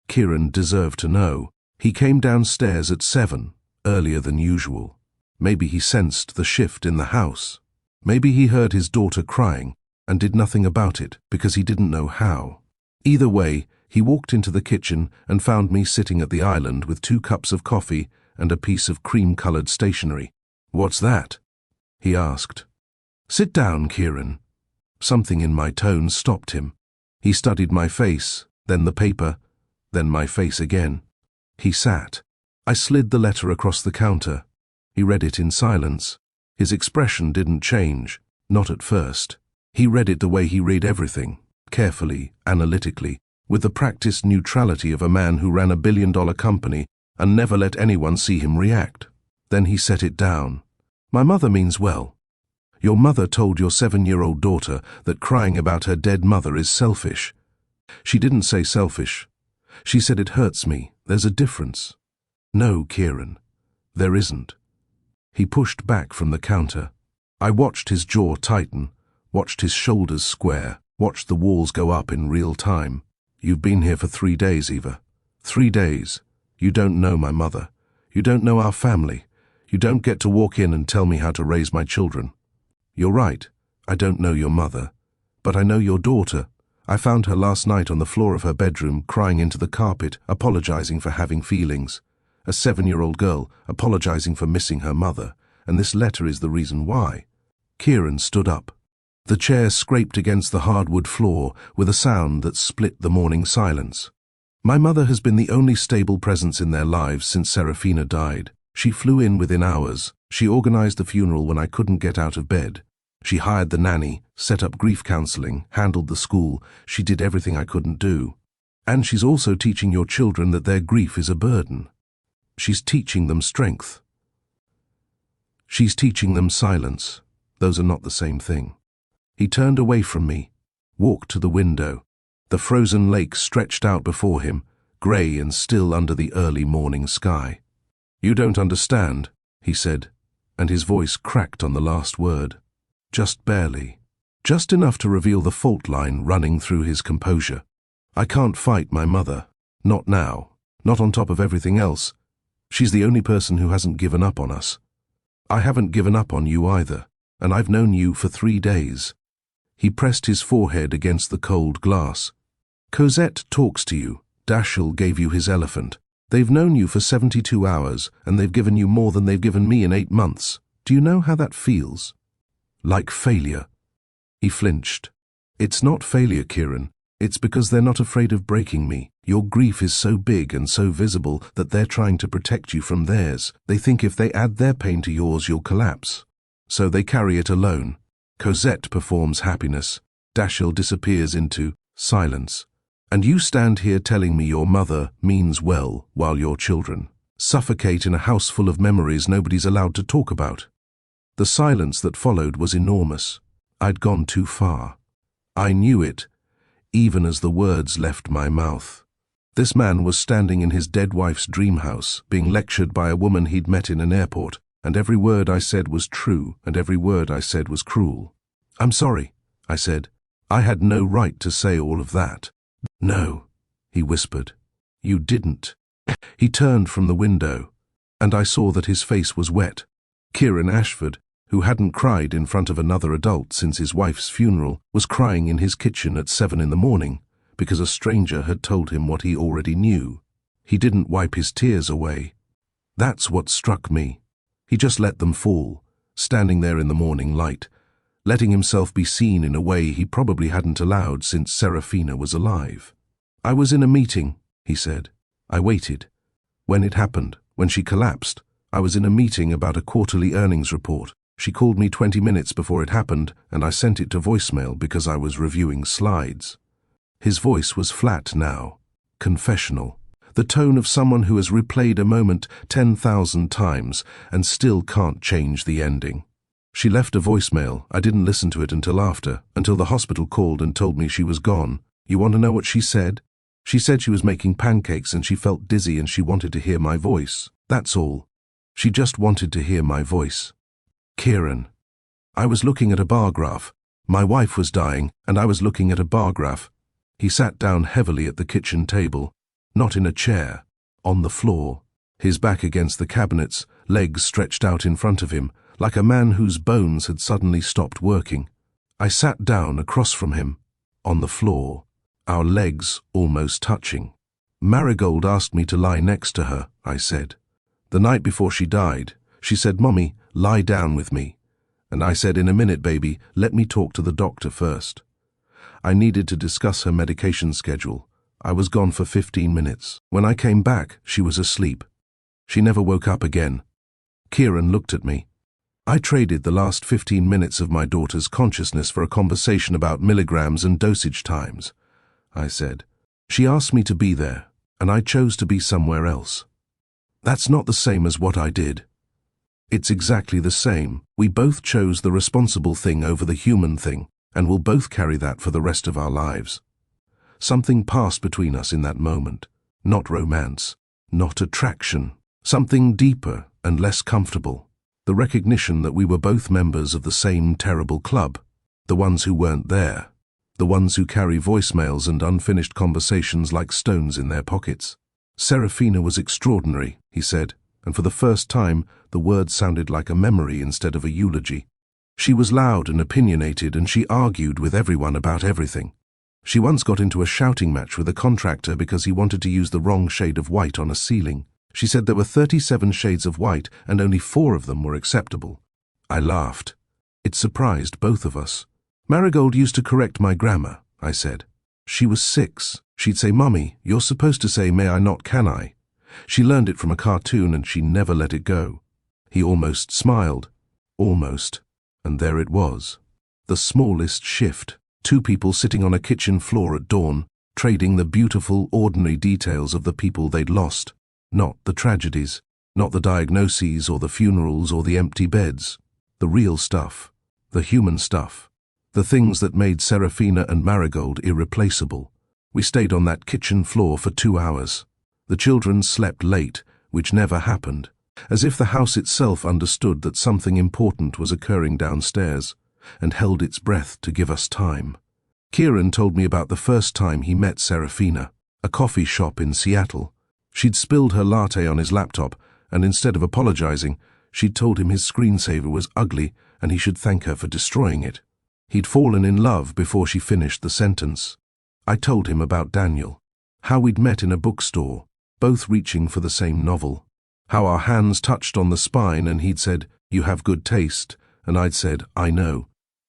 S1: Kieran deserved to know. He came downstairs at 7, earlier than usual. Maybe he sensed the shift in the house. Maybe he heard his daughter crying and did nothing about it because he didn't know how. Either way, he walked into the kitchen and found me sitting at the island with 2 cups of coffee and a piece of cream-colored stationery. "What's that?" he asked. "Sit down, Kieran." Something in my tone stopped him. He studied my face, then the paper, then my face again. He sat. I slid the letter across the counter. He read it in silence. His expression didn't change, not at first. He read it the way he read everything, carefully, analytically, with the practiced neutrality of a man who ran a billion-dollar company and never let anyone see him react. Then he set it down. "My mother means well. Your mother told your 7-year-old daughter that crying about her dead mother is selfish. She didn't say selfish. She said it hurts me. There's a difference." "No, Kieran, there isn't." He pushed back from the counter. I watched his jaw tighten, watched his shoulders square, watched the walls go up in real time. "You've been here for 3 days, Eva. 3 days. You don't know my mother. You don't know our family. You don't get to walk in and tell me how to raise my children. You're right, I don't know your mother. But I know your daughter. I found her last night on the floor of her bedroom, crying into the carpet, apologizing for having feelings. A 7-year-old girl apologizing for missing her mother, and this letter is the reason why." Kieran stood up. The chair scraped against the hardwood floor with a sound that split the morning silence. "My mother has been the only stable presence in their lives since Serafina died. She flew in within hours. She organized the funeral when I couldn't get out of bed. She hired the nanny, set up grief counseling, handled the school. She did everything I couldn't do. And she's also teaching your children that their grief is a burden. She's teaching them strength. She's teaching them silence. Those are not the same thing." He turned away from me, walked to the window. The frozen lake stretched out before him, grey and still under the early morning sky. "You don't understand," he said, and his voice cracked on the last word. Just barely. Just enough to reveal the fault line running through his composure. "I can't fight my mother. Not now. Not on top of everything else. She's the only person who hasn't given up on us. I haven't given up on you either, and I've known you for 3 days. He pressed his forehead against the cold glass. "Cosette talks to you. Dashiell gave you his elephant. They've known you for 72 hours, and they've given you more than they've given me in 8 months. Do you know how that feels?" "Like failure." He flinched. "It's not failure, Kieran. It's because they're not afraid of breaking me. Your grief is so big and so visible that they're trying to protect you from theirs. They think if they add their pain to yours, you'll collapse. So they carry it alone. Cosette performs happiness. Dashiell disappears into silence. And you stand here telling me your mother means well while your children suffocate in a house full of memories nobody's allowed to talk about." The silence that followed was enormous. I'd gone too far. I knew it, even as the words left my mouth. This man was standing in his dead wife's dream house, being lectured by a woman he'd met in an airport, and every word I said was true, and every word I said was cruel. "I'm sorry," I said. "I had no right to say all of that." "No," he whispered. "You didn't." He turned from the window, and I saw that his face was wet. Kieran Ashford, who hadn't cried in front of another adult since his wife's funeral, was crying in his kitchen at 7 in the morning because a stranger had told him what he already knew. He didn't wipe his tears away. That's what struck me. He just let them fall, standing there in the morning light, letting himself be seen in a way he probably hadn't allowed since Serafina was alive. "I was in a meeting," he said. "I waited. When it happened, when she collapsed, I was in a meeting about a quarterly earnings report. She called me 20 minutes before it happened, and I sent it to voicemail because I was reviewing slides." His voice was flat now, confessional, the tone of someone who has replayed a moment 10,000 times and still can't change the ending. She left a voicemail. I didn't listen to it until the hospital called and told me she was gone. You want to know what she said? She said she was making pancakes and she felt dizzy and she wanted to hear my voice. That's all. She just wanted to hear my voice. Kieran. I was looking at a bar graph. My wife was dying and I was looking at a bar graph. He sat down heavily at the kitchen table, not in a chair, on the floor, his back against the cabinets, legs stretched out in front of him, like a man whose bones had suddenly stopped working. I sat down across from him, on the floor, our legs almost touching. Marigold asked me to lie next to her, I said. The night before she died, she said, "Mommy, lie down with me." And I said, "In a minute, baby, let me talk to the doctor first." I needed to discuss her medication schedule. I was gone for 15 minutes. When I came back, she was asleep. She never woke up again. Kieran looked at me. I traded the last 15 minutes of my daughter's consciousness for a conversation about milligrams and dosage times, I said. She asked me to be there, and I chose to be somewhere else. That's not the same as what I did. It's exactly the same. We both chose the responsible thing over the human thing, and we'll both carry that for the rest of our lives. Something passed between us in that moment. Not romance, not attraction. Something deeper and less comfortable. The recognition that we were both members of the same terrible club. The ones who weren't there. The ones who carry voicemails and unfinished conversations like stones in their pockets. Serafina was extraordinary, he said, and for the first time, the words sounded like a memory instead of a eulogy. She was loud and opinionated, and she argued with everyone about everything. She once got into a shouting match with a contractor because he wanted to use the wrong shade of white on a ceiling. She said there were 37 shades of white and only 4 of them were acceptable. I laughed. It surprised both of us. Marigold used to correct my grammar, I said. She was 6. She'd say, "Mummy, you're supposed to say, 'May I not, can I?' She learned it from a cartoon and she never let it go." He almost smiled. Almost. And there it was. The smallest shift. 2 people sitting on a kitchen floor at dawn, trading the beautiful, ordinary details of the people they'd lost. Not the tragedies, not the diagnoses or the funerals or the empty beds. The real stuff. The human stuff. The things that made Serafina and Marigold irreplaceable. We stayed on that kitchen floor for 2 hours. The children slept late, which never happened, as if the house itself understood that something important was occurring downstairs, and held its breath to give us time. Kieran told me about the first time he met Serafina, a coffee shop in Seattle. She'd spilled her latte on his laptop, and instead of apologizing, she'd told him his screensaver was ugly and he should thank her for destroying it. He'd fallen in love before she finished the sentence. I told him about Daniel, how we'd met in a bookstore, both reaching for the same novel, how our hands touched on the spine and he'd said, "You have good taste," and I'd said, "I know."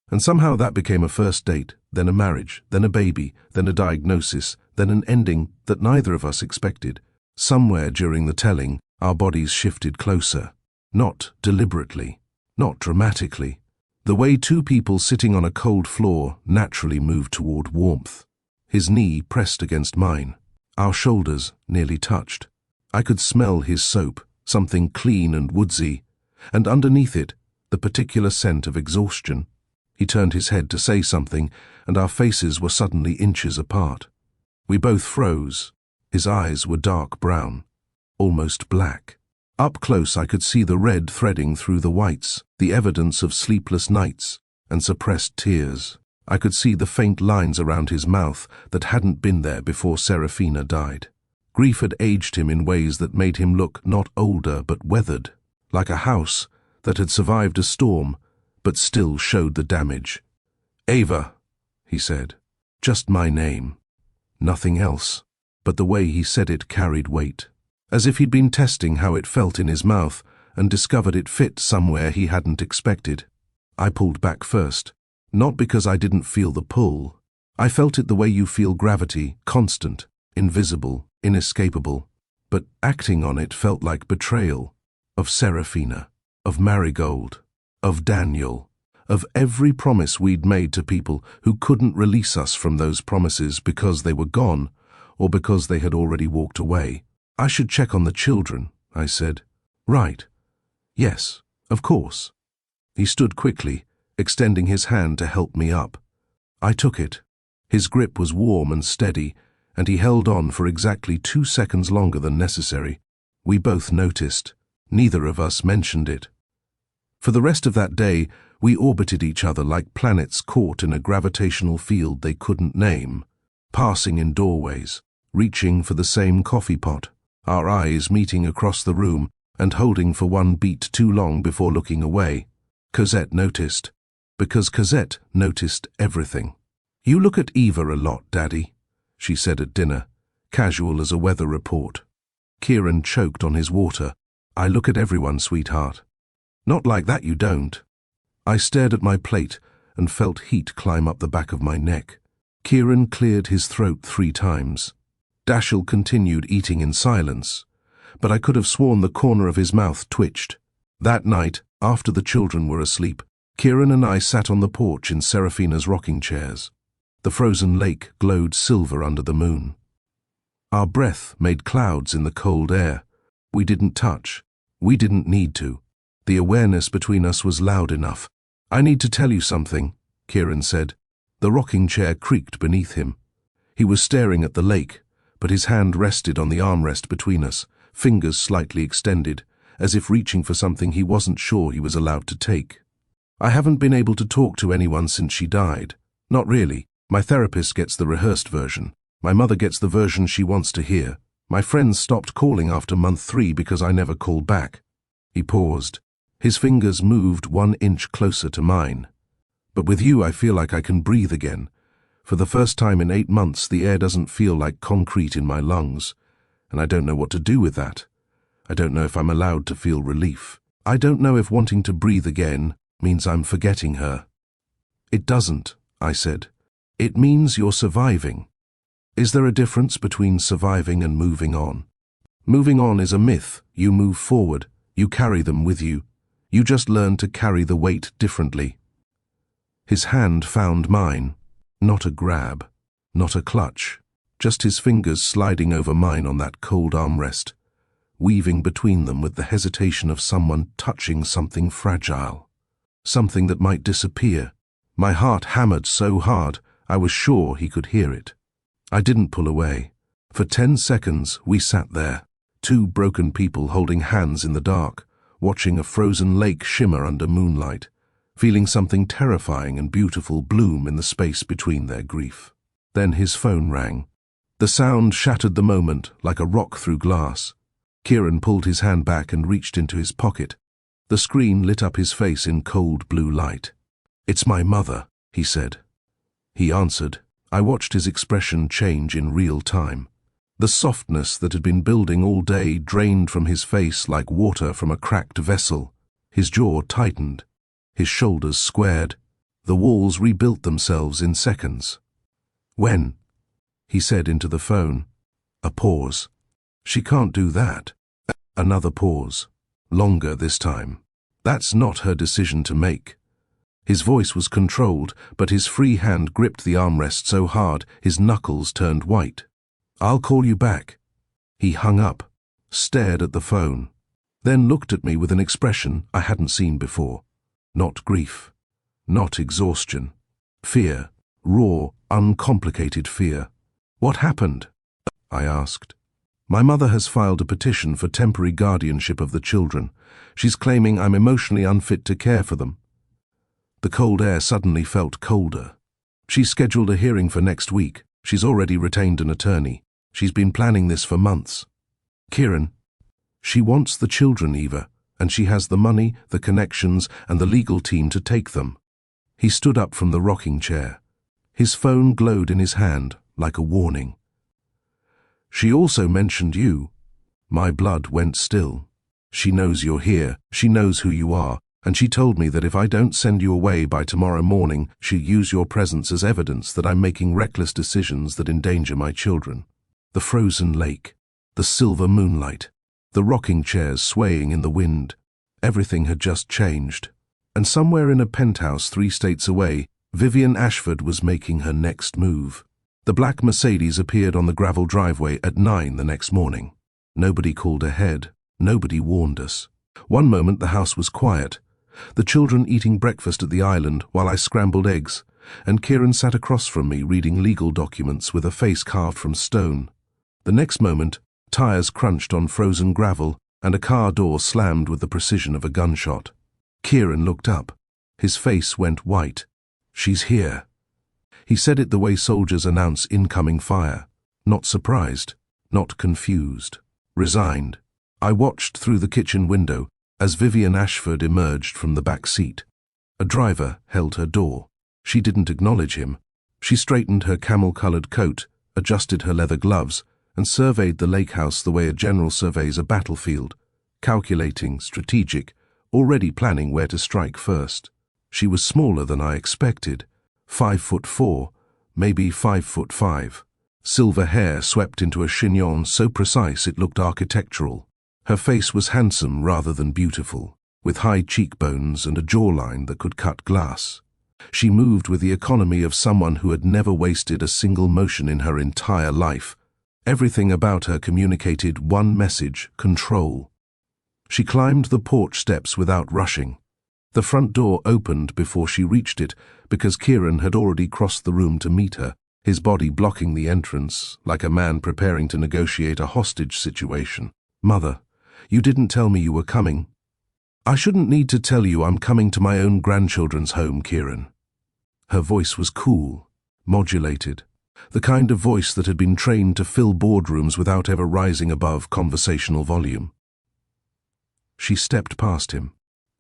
S1: And somehow that became a first date, then a marriage, then a baby, then a diagnosis, then an ending that neither of us expected. Somewhere during the telling, our bodies shifted closer. Not deliberately, not dramatically. The way 2 people sitting on a cold floor naturally moved toward warmth. His knee pressed against mine. Our shoulders nearly touched. I could smell his soap, something clean and woodsy, and underneath it, the particular scent of exhaustion. He turned his head to say something, and our faces were suddenly inches apart. We both froze. His eyes were dark brown, almost black. Up close I could see the red threading through the whites, the evidence of sleepless nights and suppressed tears. I could see the faint lines around his mouth that hadn't been there before Serafina died. Grief had aged him in ways that made him look not older but weathered, like a house that had survived a storm but still showed the damage. "Ava," he said. Just my name. Nothing else. But the way he said it carried weight, as if he'd been testing how it felt in his mouth and discovered it fit somewhere he hadn't expected. I pulled back first, not because I didn't feel the pull. I felt it the way you feel gravity, constant, invisible, inescapable, but acting on it felt like betrayal. Of Serafina, of Marigold, of Daniel, of every promise we'd made to people who couldn't release us from those promises because they were gone, or because they had already walked away. "I should check on the children," I said. "Right. Yes, of course." He stood quickly, extending his hand to help me up. I took it. His grip was warm and steady, and he held on for exactly 2 seconds longer than necessary. We both noticed. Neither of us mentioned it. For the rest of that day, we orbited each other like planets caught in a gravitational field they couldn't name, passing in doorways, reaching for the same coffee pot, our eyes meeting across the room and holding for one beat too long before looking away. Cosette noticed, because Cosette noticed everything. "You look at Eva a lot, Daddy," she said at dinner, casual as a weather report. Kieran choked on his water. "I look at everyone, sweetheart." "Not like that, you don't." I stared at my plate and felt heat climb up the back of my neck. Kieran cleared his throat 3 times. Dashiell continued eating in silence, but I could have sworn the corner of his mouth twitched. That night, after the children were asleep, Kieran and I sat on the porch in Serafina's rocking chairs. The frozen lake glowed silver under the moon. Our breath made clouds in the cold air. We didn't touch. We didn't need to. The awareness between us was loud enough. "I need to tell you something," Kieran said. The rocking chair creaked beneath him. He was staring at the lake, but his hand rested on the armrest between us, fingers slightly extended, as if reaching for something he wasn't sure he was allowed to take. "I haven't been able to talk to anyone since she died. Not really. My therapist gets the rehearsed version. My mother gets the version she wants to hear. My friends stopped calling after month 3 because I never called back." He paused. His fingers moved 1 inch closer to mine. "But with you, I feel like I can breathe again. For the first time in 8 months, the air doesn't feel like concrete in my lungs, and I don't know what to do with that. I don't know if I'm allowed to feel relief. I don't know if wanting to breathe again means I'm forgetting her." "It doesn't," I said. "It means you're surviving." "Is there a difference between surviving and moving on?" "Moving on is a myth. You move forward. You carry them with you. You just learn to carry the weight differently." His hand found mine. Not a grab, not a clutch, just his fingers sliding over mine on that cold armrest, weaving between them with the hesitation of someone touching something fragile, something that might disappear. My heart hammered so hard, I was sure he could hear it. I didn't pull away. For 10 seconds, we sat there, 2 broken people holding hands in the dark, watching a frozen lake shimmer under moonlight, feeling something terrifying and beautiful bloom in the space between their grief. Then his phone rang. The sound shattered the moment like a rock through glass. Kieran pulled his hand back and reached into his pocket. The screen lit up his face in cold blue light. "It's my mother," he said. He answered. I watched his expression change in real time. The softness that had been building all day drained from his face like water from a cracked vessel. His jaw tightened. His shoulders squared. The walls rebuilt themselves in seconds. "When?" he said into the phone. A pause. "She can't do that." Another pause. Longer this time. "That's not her decision to make." His voice was controlled, but his free hand gripped the armrest so hard his knuckles turned white. "I'll call you back." He hung up, stared at the phone, then looked at me with an expression I hadn't seen before. Not grief, not exhaustion. Fear, raw, uncomplicated fear. "What happened?" I asked. "My mother has filed a petition for temporary guardianship of the children. She's claiming I'm emotionally unfit to care for them." The cold air suddenly felt colder. "She's scheduled a hearing for next week. She's already retained an attorney. She's been planning this for months." "Kieran, she wants the children, Eva, and she has the money, the connections, and the legal team to take them." He stood up from the rocking chair. His phone glowed in his hand like a warning. "She also mentioned you." My blood went still. "She knows you're here, she knows who you are, and she told me that if I don't send you away by tomorrow morning, she'll use your presence as evidence that I'm making reckless decisions that endanger my children." The frozen lake, the silver moonlight, the rocking chairs swaying in the wind. Everything had just changed. And somewhere in a penthouse 3 states away, Vivien Ashford was making her next move. The black Mercedes appeared on the gravel driveway at 9 the next morning. Nobody called ahead. Nobody warned us. One moment the house was quiet. The children eating breakfast at the island while I scrambled eggs, and Kieran sat across from me reading legal documents with a face carved from stone. The next moment, tires crunched on frozen gravel and a car door slammed with the precision of a gunshot. Kieran looked up. His face went white. "She's here." He said it the way soldiers announce incoming fire. Not surprised, not confused, resigned. I watched through the kitchen window as Vivien Ashford emerged from the back seat. A driver held her door. She didn't acknowledge him. She straightened her camel-colored coat, adjusted her leather gloves, and surveyed the lake house the way a general surveys a battlefield, calculating, strategic, already planning where to strike first. She was smaller than I expected, 5'4", maybe 5'5". Silver hair swept into a chignon so precise it looked architectural. Her face was handsome rather than beautiful, with high cheekbones and a jawline that could cut glass. She moved with the economy of someone who had never wasted a single motion in her entire life. Everything about her communicated one message: control. She climbed the porch steps without rushing. The front door opened before she reached it because Kieran had already crossed the room to meet her, his body blocking the entrance, like a man preparing to negotiate a hostage situation. "Mother, you didn't tell me you were coming." "I shouldn't need to tell you I'm coming to my own grandchildren's home, Kieran." Her voice was cool, modulated, the kind of voice that had been trained to fill boardrooms without ever rising above conversational volume. She stepped past him.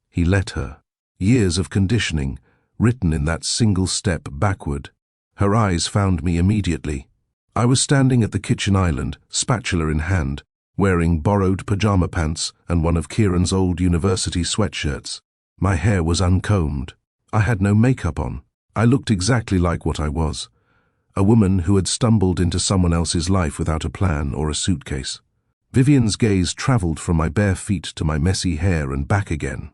S1: He let her. Years of conditioning, written in that single step backward. Her eyes found me immediately. I was standing at the kitchen island, spatula in hand, wearing borrowed pajama pants and one of Kieran's old university sweatshirts. My hair was uncombed. I had no makeup on. I looked exactly like what I was. A woman who had stumbled into someone else's life without a plan or a suitcase. Vivien's gaze traveled from my bare feet to my messy hair and back again.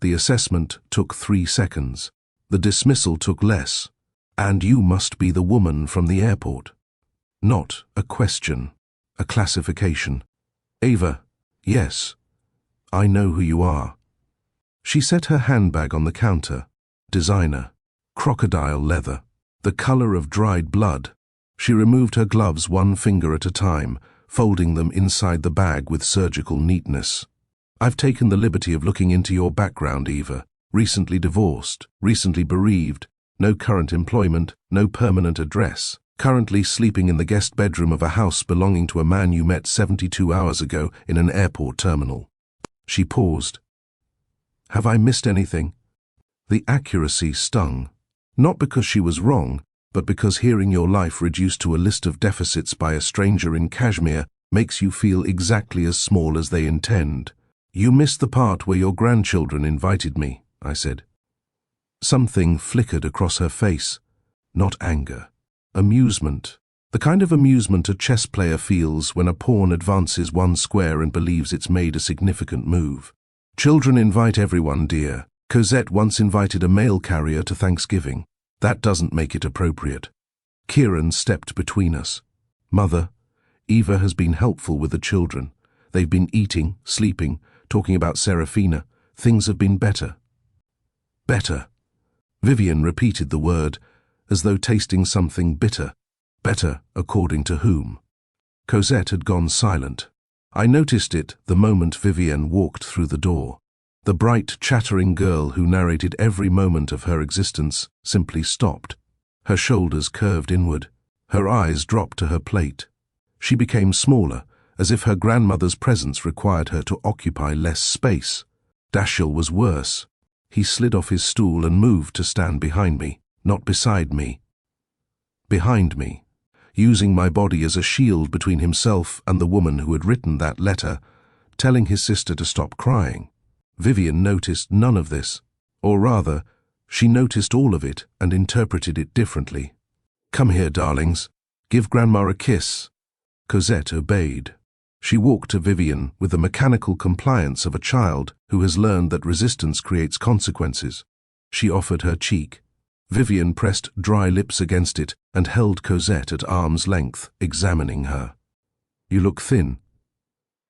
S1: The assessment took 3 seconds. The dismissal took less. "And you must be the woman from the airport." Not a question, a classification. "Ava, yes, I know who you are." She set her handbag on the counter. Designer, crocodile leather, the color of dried blood. She removed her gloves one finger at a time, folding them inside the bag with surgical neatness. "I've taken the liberty of looking into your background, Eva. Recently divorced, recently bereaved, no current employment, no permanent address. Currently sleeping in the guest bedroom of a house belonging to a man you met 72 hours ago in an airport terminal." She paused. "Have I missed anything?" The accuracy stung. Not because she was wrong, but because hearing your life reduced to a list of deficits by a stranger in Kashmir makes you feel exactly as small as they intend. "You missed the part where your grandchildren invited me," I said. Something flickered across her face. Not anger. Amusement. The kind of amusement a chess player feels when a pawn advances one square and believes it's made a significant move. "Children invite everyone, dear. Cosette once invited a mail carrier to Thanksgiving. That doesn't make it appropriate." Kieran stepped between us. "Mother, Eva has been helpful with the children. They've been eating, sleeping, talking about Serafina. Things have been better." "Better." Vivien repeated the word, as though tasting something bitter. Better, according to whom? Cosette had gone silent. I noticed it the moment Vivien walked through the door. The bright, chattering girl who narrated every moment of her existence simply stopped. Her shoulders curved inward. Her eyes dropped to her plate. She became smaller, as if her grandmother's presence required her to occupy less space. Dashiell was worse. He slid off his stool and moved to stand behind me, not beside me. Behind me, using my body as a shield between himself and the woman who had written that letter, telling his sister to stop crying. Vivien noticed none of this, or rather, she noticed all of it and interpreted it differently. "Come here, darlings. Give Grandma a kiss." Cosette obeyed. She walked to Vivien with the mechanical compliance of a child who has learned that resistance creates consequences. She offered her cheek. Vivien pressed dry lips against it and held Cosette at arm's length, examining her. "You look thin.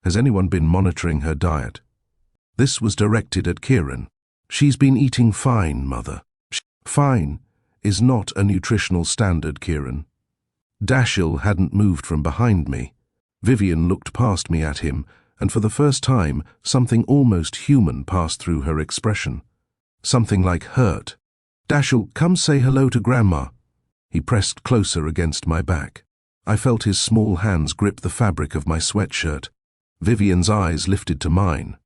S1: Has anyone been monitoring her diet?" This was directed at Kieran. She's been eating fine, Mother. Fine is not a nutritional standard, Kieran. Dashiell hadn't moved from behind me. Vivien looked past me at him, and for the first time, something almost human passed through her expression. Something like hurt. Dashiell, come say hello to Grandma. He pressed closer against my back. I felt his small hands grip the fabric of my sweatshirt. Vivien's eyes lifted to mine,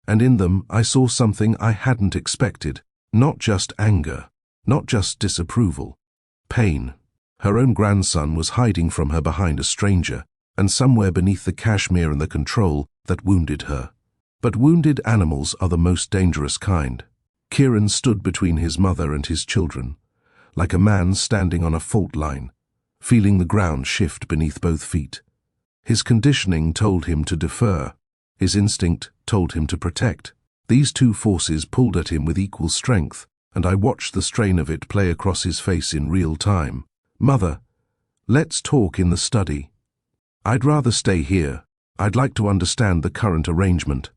S1: and in them I saw something I hadn't expected. Not just anger, not just disapproval. Pain. Her own grandson was hiding from her behind a stranger, and somewhere beneath the cashmere and the control that wounded her. But wounded animals are the most dangerous kind. Kieran stood between his mother and his children, like a man standing on a fault line, feeling the ground shift beneath both feet. His conditioning told him to defer. His instinct told him to protect. These two forces pulled at him with equal strength, and I watched the strain of it play across his face in real time. Mother, let's talk in the study. I'd rather stay here. I'd like to understand the current arrangement.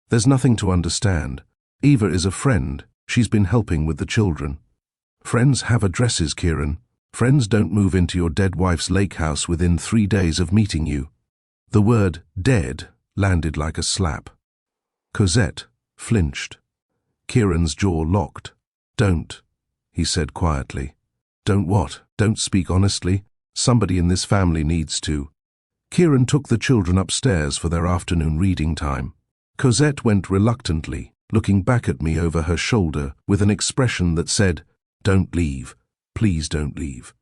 S1: There's nothing to understand. Eva is a friend. She's been helping with the children. Friends have addresses, Kieran. Friends don't move into your dead wife's lake house within 3 days of meeting you. The word dead landed like a slap. Cosette flinched. Kieran's jaw locked. Don't, he said quietly. Don't what? Don't speak honestly? Somebody in this family needs to. Kieran took the children upstairs for their afternoon reading time. Cosette went reluctantly, looking back at me over her shoulder with an expression that said, "Don't leave. Please don't leave."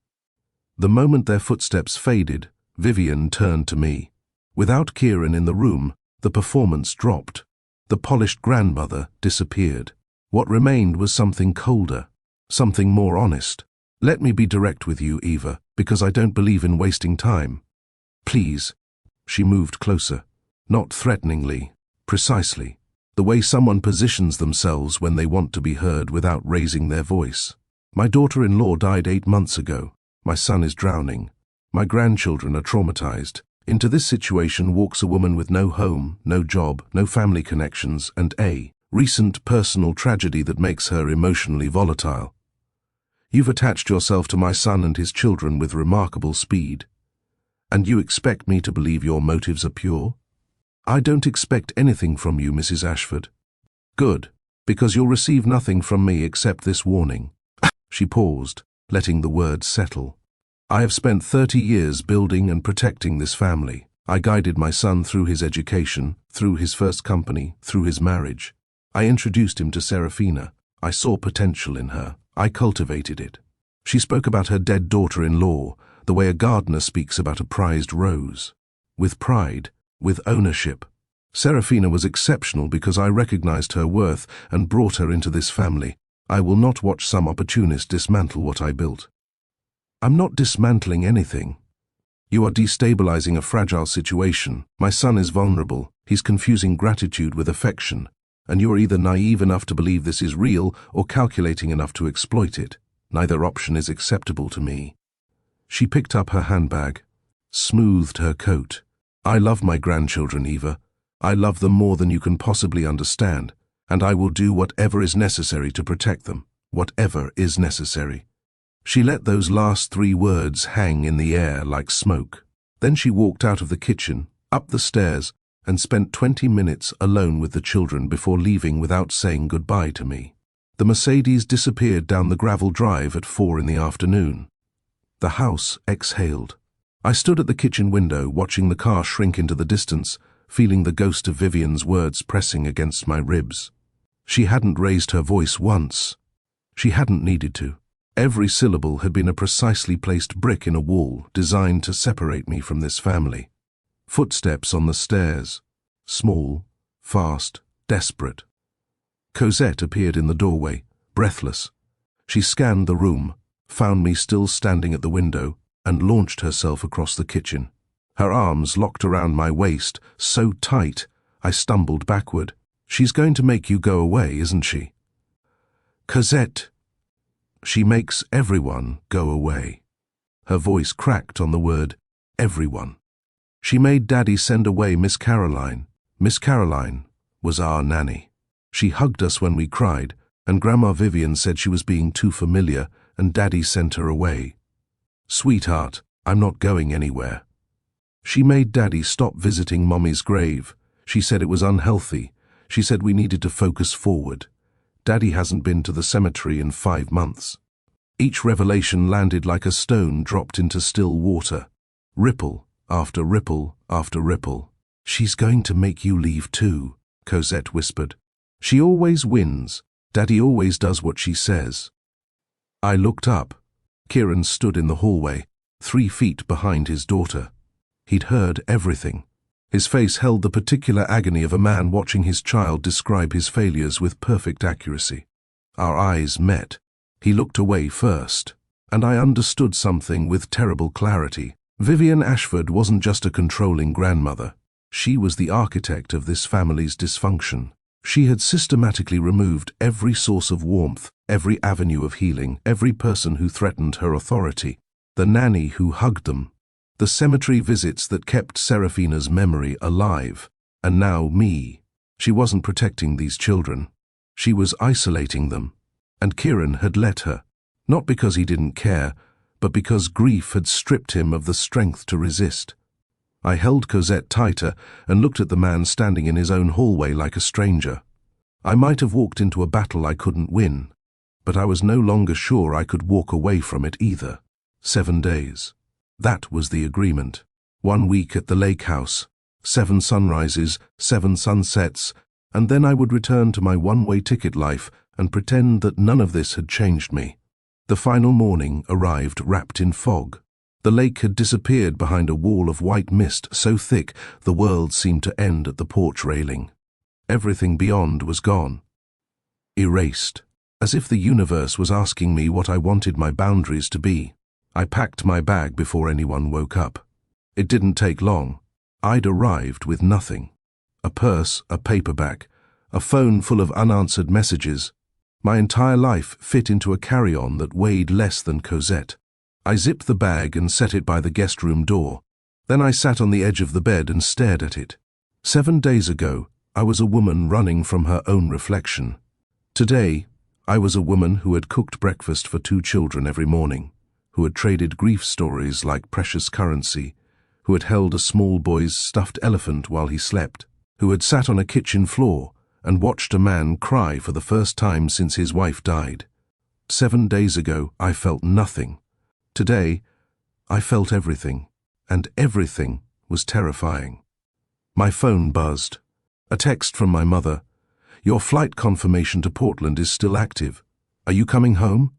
S1: The moment their footsteps faded, Vivien turned to me. Without Kieran in the room, the performance dropped. The polished grandmother disappeared. What remained was something colder, something more honest. Let me be direct with you, Eva, because I don't believe in wasting time. Please. She moved closer, not threateningly, precisely, the way someone positions themselves when they want to be heard without raising their voice. My daughter-in-law died 8 months ago. My son is drowning. My grandchildren are traumatized. Into this situation walks a woman with no home, no job, no family connections, and a recent personal tragedy that makes her emotionally volatile. You've attached yourself to my son and his children with remarkable speed. And you expect me to believe your motives are pure? I don't expect anything from you, Mrs. Ashford. Good, because you'll receive nothing from me except this warning. She paused, letting the words settle. I have spent 30 years building and protecting this family. I guided my son through his education, through his first company, through his marriage. I introduced him to Serafina. I saw potential in her. I cultivated it. She spoke about her dead daughter-in-law, the way a gardener speaks about a prized rose. With pride, with ownership. Serafina was exceptional because I recognized her worth and brought her into this family. I will not watch some opportunist dismantle what I built. I'm not dismantling anything. You are destabilizing a fragile situation. My son is vulnerable. He's confusing gratitude with affection. And you are either naive enough to believe this is real or calculating enough to exploit it. Neither option is acceptable to me. She picked up her handbag, smoothed her coat. I love my grandchildren, Eva. I love them more than you can possibly understand, and I will do whatever is necessary to protect them, whatever is necessary. She let those last 3 words hang in the air like smoke. Then she walked out of the kitchen, up the stairs, and spent 20 minutes alone with the children before leaving without saying goodbye to me. The Mercedes disappeared down the gravel drive at 4 in the afternoon. The house exhaled. I stood at the kitchen window, watching the car shrink into the distance, feeling the ghost of Vivien's words pressing against my ribs. She hadn't raised her voice once. She hadn't needed to. Every syllable had been a precisely placed brick in a wall designed to separate me from this family. Footsteps on the stairs. Small, fast, desperate. Cosette appeared in the doorway, breathless. She scanned the room, found me still standing at the window, and launched herself across the kitchen. Her arms locked around my waist, so tight, I stumbled backward. She's going to make you go away, isn't she? Cosette. She makes everyone go away. Her voice cracked on the word, everyone. She made Daddy send away Miss Caroline. Miss Caroline was our nanny. She hugged us when we cried, And Grandma Vivien said she was being too familiar, and Daddy sent her away. Sweetheart, I'm not going anywhere. She made Daddy stop visiting Mommy's grave. She said it was unhealthy. She said we needed to focus forward. Daddy hasn't been to the cemetery in 5 months. Each revelation landed like a stone dropped into still water. Ripple after ripple after ripple. She's going to make you leave too, Cosette whispered. She always wins. Daddy always does what she says. I looked up. Kieran stood in the hallway, 3 feet behind his daughter. He'd heard everything. His face held the particular agony of a man watching his child describe his failures with perfect accuracy. Our eyes met. He looked away first, and I understood something with terrible clarity. Vivien Ashford wasn't just a controlling grandmother. She was the architect of this family's dysfunction. She had systematically removed every source of warmth, every avenue of healing, every person who threatened her authority, the nanny who hugged them, the cemetery visits that kept Serafina's memory alive, and now me. She wasn't protecting these children. She was isolating them. And Kieran had let her, not because he didn't care, but because grief had stripped him of the strength to resist. I held Cosette tighter and looked at the man standing in his own hallway like a stranger. I might have walked into a battle I couldn't win, but I was no longer sure I could walk away from it either. 7 days. That was the agreement. 1 week at the lake house, 7 sunrises, 7 sunsets, and then I would return to my one-way ticket life and pretend that none of this had changed me. The final morning arrived wrapped in fog. The lake had disappeared behind a wall of white mist so thick the world seemed to end at the porch railing. Everything beyond was gone. Erased. As if the universe was asking me what I wanted my boundaries to be. I packed my bag before anyone woke up. It didn't take long. I'd arrived with nothing. A purse, a paperback, a phone full of unanswered messages. My entire life fit into a carry-on that weighed less than Cosette. I zipped the bag and set it by the guest room door. Then I sat on the edge of the bed and stared at it. 7 days ago, I was a woman running from her own reflection. Today, I was a woman who had cooked breakfast for 2 children every morning, who had traded grief stories like precious currency, who had held a small boy's stuffed elephant while he slept, who had sat on a kitchen floor and watched a man cry for the first time since his wife died. 7 days ago, I felt nothing. Today, I felt everything, and everything was terrifying. My phone buzzed. A text from my mother. Your flight confirmation to Portland is still active. Are you coming home?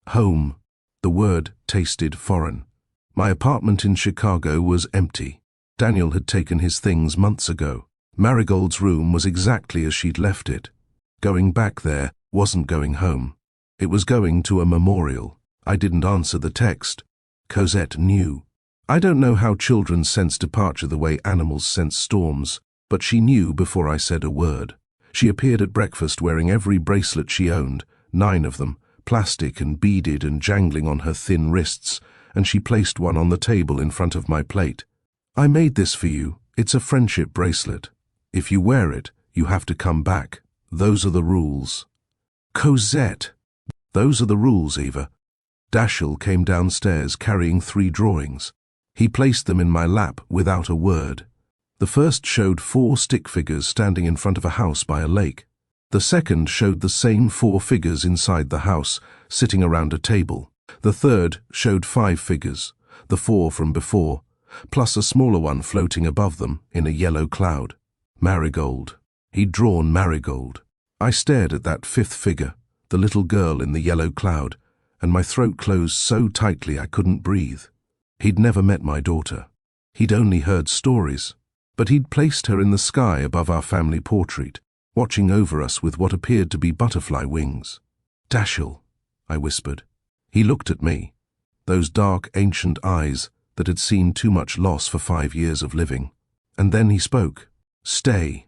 S1: Home. The word tasted foreign. My apartment in Chicago was empty. Daniel had taken his things months ago. Marigold's room was exactly as she'd left it. Going back there wasn't going home. It was going to a memorial. I didn't answer the text. Cosette knew. I don't know how children sense departure the way animals sense storms, but she knew before I said a word. She appeared at breakfast wearing every bracelet she owned, 9 of them, plastic and beaded and jangling on her thin wrists, and she placed one on the table in front of my plate. I made this for you. It's a friendship bracelet. If you wear it, you have to come back. Those are the rules. Cosette! Those are the rules, Eva. Dashiell came downstairs carrying 3 drawings. He placed them in my lap without a word. The first showed 4 stick figures standing in front of a house by a lake. The second showed the same 4 figures inside the house, sitting around a table. The third showed 5 figures, the 4 from before, plus a smaller one floating above them in a yellow cloud. Marigold. He'd drawn Marigold. I stared at that 5th figure, the little girl in the yellow cloud, and my throat closed so tightly I couldn't breathe. He'd never met my daughter. He'd only heard stories, but he'd placed her in the sky above our family portrait, watching over us with what appeared to be butterfly wings. Dashiell, I whispered. He looked at me, those dark, ancient eyes that had seen too much loss for 5 years of living. And then he spoke. Stay.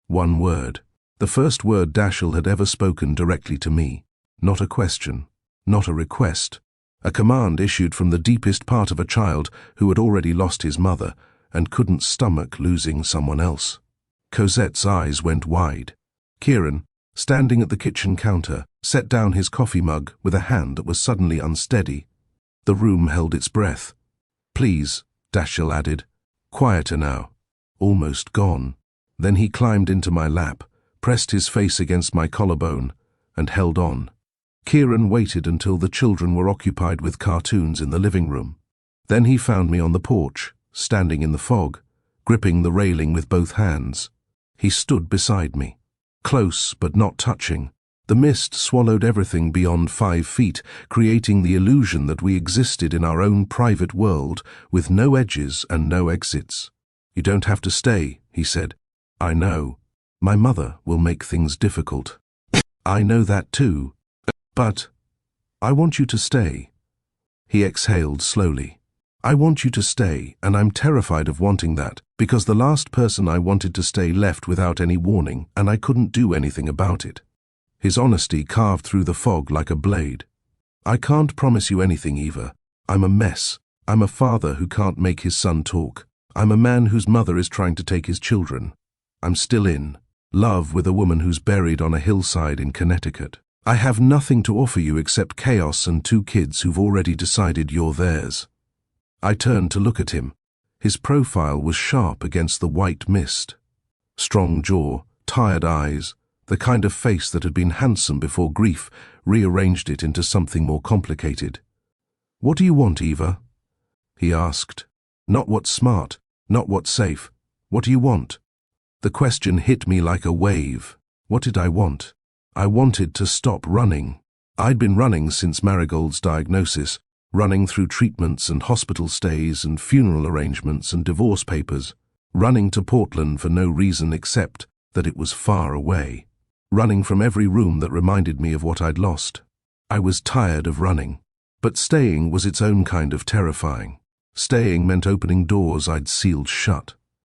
S1: 1 word. The first word Dashiell had ever spoken directly to me. Not a question, not a request. A command issued from the deepest part of a child who had already lost his mother and couldn't stomach losing someone else. Cosette's eyes went wide. Kieran, standing at the kitchen counter, set down his coffee mug with a hand that was suddenly unsteady. The room held its breath. "Please," Dashiell added. "Quieter now." Almost gone. Then he climbed into my lap, pressed his face against my collarbone, and held on. Kieran waited until the children were occupied with cartoons in the living room. Then he found me on the porch, standing in the fog, gripping the railing with both hands. He stood beside me, close but not touching. The mist swallowed everything beyond 5 feet, creating the illusion that we existed in our own private world with no edges and no exits. "You don't have to stay," he said. "I know. My mother will make things difficult. I know that too. But I want you to stay." He exhaled slowly. "I want you to stay, and I'm terrified of wanting that, because the last person I wanted to stay left without any warning, and I couldn't do anything about it." His honesty carved through the fog like a blade. "I can't promise you anything, Eva. I'm a mess. I'm a father who can't make his son talk. I'm a man whose mother is trying to take his children. I'm still in love with a woman who's buried on a hillside in Connecticut. I have nothing to offer you except chaos and 2 kids who've already decided you're theirs." I turned to look at him. His profile was sharp against the white mist. Strong jaw, tired eyes, the kind of face that had been handsome before grief rearranged it into something more complicated. "What do you want, Eva?" he asked. "Not what's smart, not what's safe. What do you want?" The question hit me like a wave. What did I want? I wanted to stop running. I'd been running since Marigold's diagnosis, running through treatments and hospital stays and funeral arrangements and divorce papers, running to Portland for no reason except that it was far away, running from every room that reminded me of what I'd lost. I was tired of running, but staying was its own kind of terrifying. Staying meant opening doors I'd sealed shut.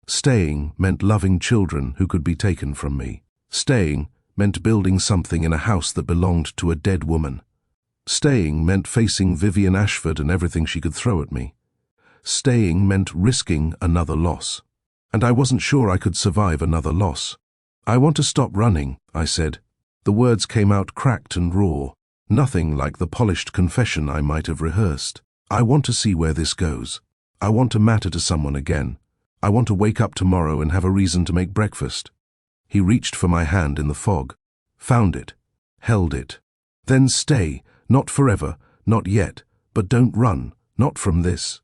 S1: Staying meant loving children who could be taken from me. Staying meant building something in a house that belonged to a dead woman. Staying meant facing Vivien Ashford and everything she could throw at me. Staying meant risking another loss. And I wasn't sure I could survive another loss. "I want to stop running," I said. The words came out cracked and raw, nothing like the polished confession I might have rehearsed. "I want to see where this goes. I want to matter to someone again. I want to wake up tomorrow and have a reason to make breakfast." He reached for my hand in the fog, found it, held it. "Then stay, not forever, not yet, but don't run, not from this."